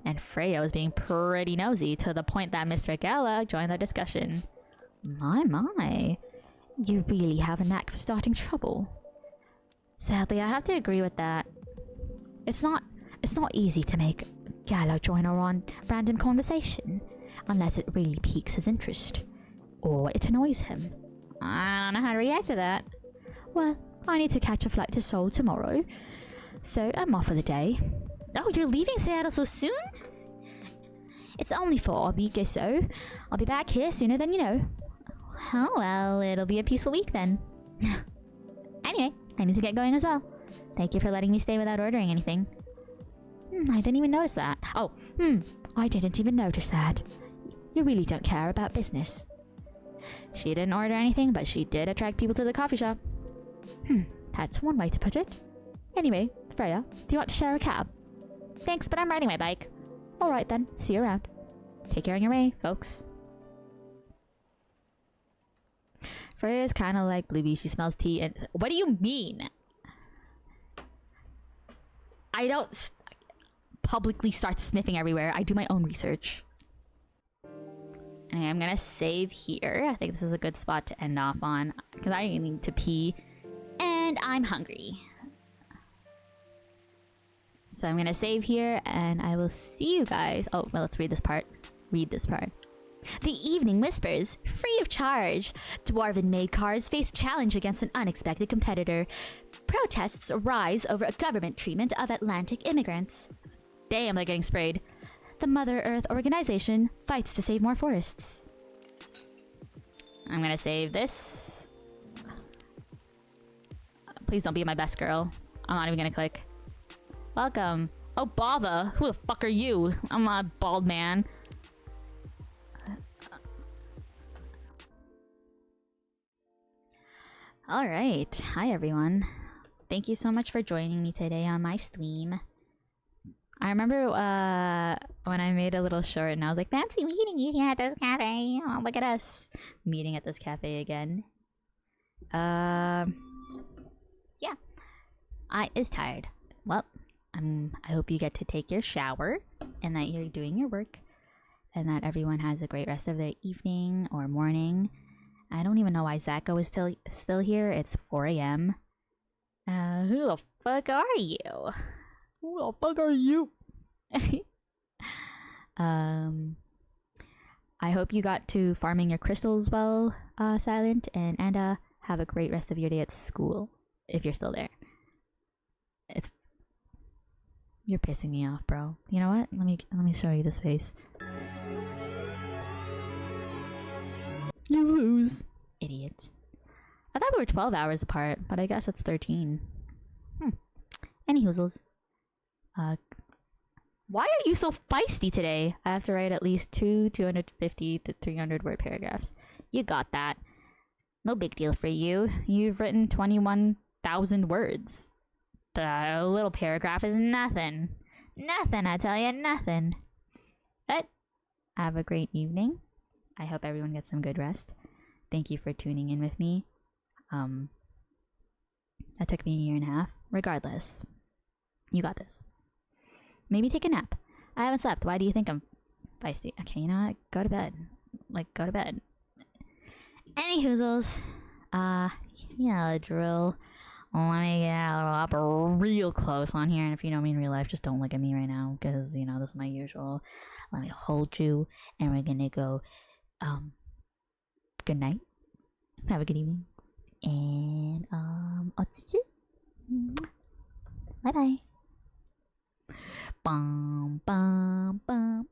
And Freya was being pretty nosy to the point that Mr. Gala joined the discussion. My. You really have a knack for starting trouble. Sadly, I have to agree with that. It's not easy to make Gallo join a random conversation unless it really piques his interest. Or it annoys him. I don't know how to react to that. Well, I need to catch a flight to Seoul tomorrow, so I'm off for the day. Oh, you're leaving Seattle so soon? It's only for a week or so. I'll be back here sooner than you know. Oh, well, it'll be a peaceful week then. Anyway, I need to get going as well. Thank you for letting me stay without ordering anything. I didn't even notice that. I didn't even notice that. You really don't care about business. She didn't order anything, but she did attract people to the coffee shop. That's one way to put it. Anyway, Freya, do you want to share a cab? Thanks, but I'm riding my bike. Alright then, see you around. Take care on your way, folks. Freya's kind of like Bluey. She smells tea and... What do you mean? I don't publicly start sniffing everywhere. I do my own research. And I'm gonna save here. I think this is a good spot to end off on. Because I need to pee. And I'm hungry. So I'm gonna save here and I will see you guys. Oh, well, let's read this part. The Evening Whispers, free of charge. Dwarven-made cars face challenge against an unexpected competitor. Protests rise over a government treatment of Atlantic immigrants. Damn, they're getting sprayed. The Mother Earth organization fights to save more forests. I'm gonna save this. Please don't be my best girl. I'm not even gonna click. Welcome. Oh, bother. Who the fuck are you? I'm not a bald man. Alright. Hi, everyone. Thank you so much for joining me today on my stream. I remember when I made a little short and I was like, fancy meeting you here at this cafe. Oh, look at us. Meeting at this cafe again. Yeah. I is tired. Well, I hope you get to take your shower and that you're doing your work and that everyone has a great rest of their evening or morning. I don't even know why Zachko is still here. It's 4 a.m. Who the fuck are you? Who the fuck are you? I hope you got to farming your crystals well, Silent, and Anda. Have a great rest of your day at school, if you're still there. You're pissing me off, bro. You know what? Let me show you this face. You lose. Idiot. I thought we were 12 hours apart, but I guess it's 13. Any hoozles. Why are you so feisty today? I have to write at least 250 to 300 word paragraphs. You got that. No big deal for you. You've written 21,000 words. The little paragraph is nothing. Nothing, I tell you, nothing. But have a great evening. I hope everyone gets some good rest. Thank you for tuning in with me. That took me a year and a half. Regardless, you got this. Maybe take a nap. I haven't slept. Why do you think I'm feisty? Okay, you know what? Go to bed. Go to bed. Any hoozles. You know the drill. Let me get up real close on here. And if you know me in real life, just don't look at me right now. Because, you know, this is my usual. Let me hold you. And we're gonna go. Good night. Have a good evening. And, bye bye. Bum, bum, bum.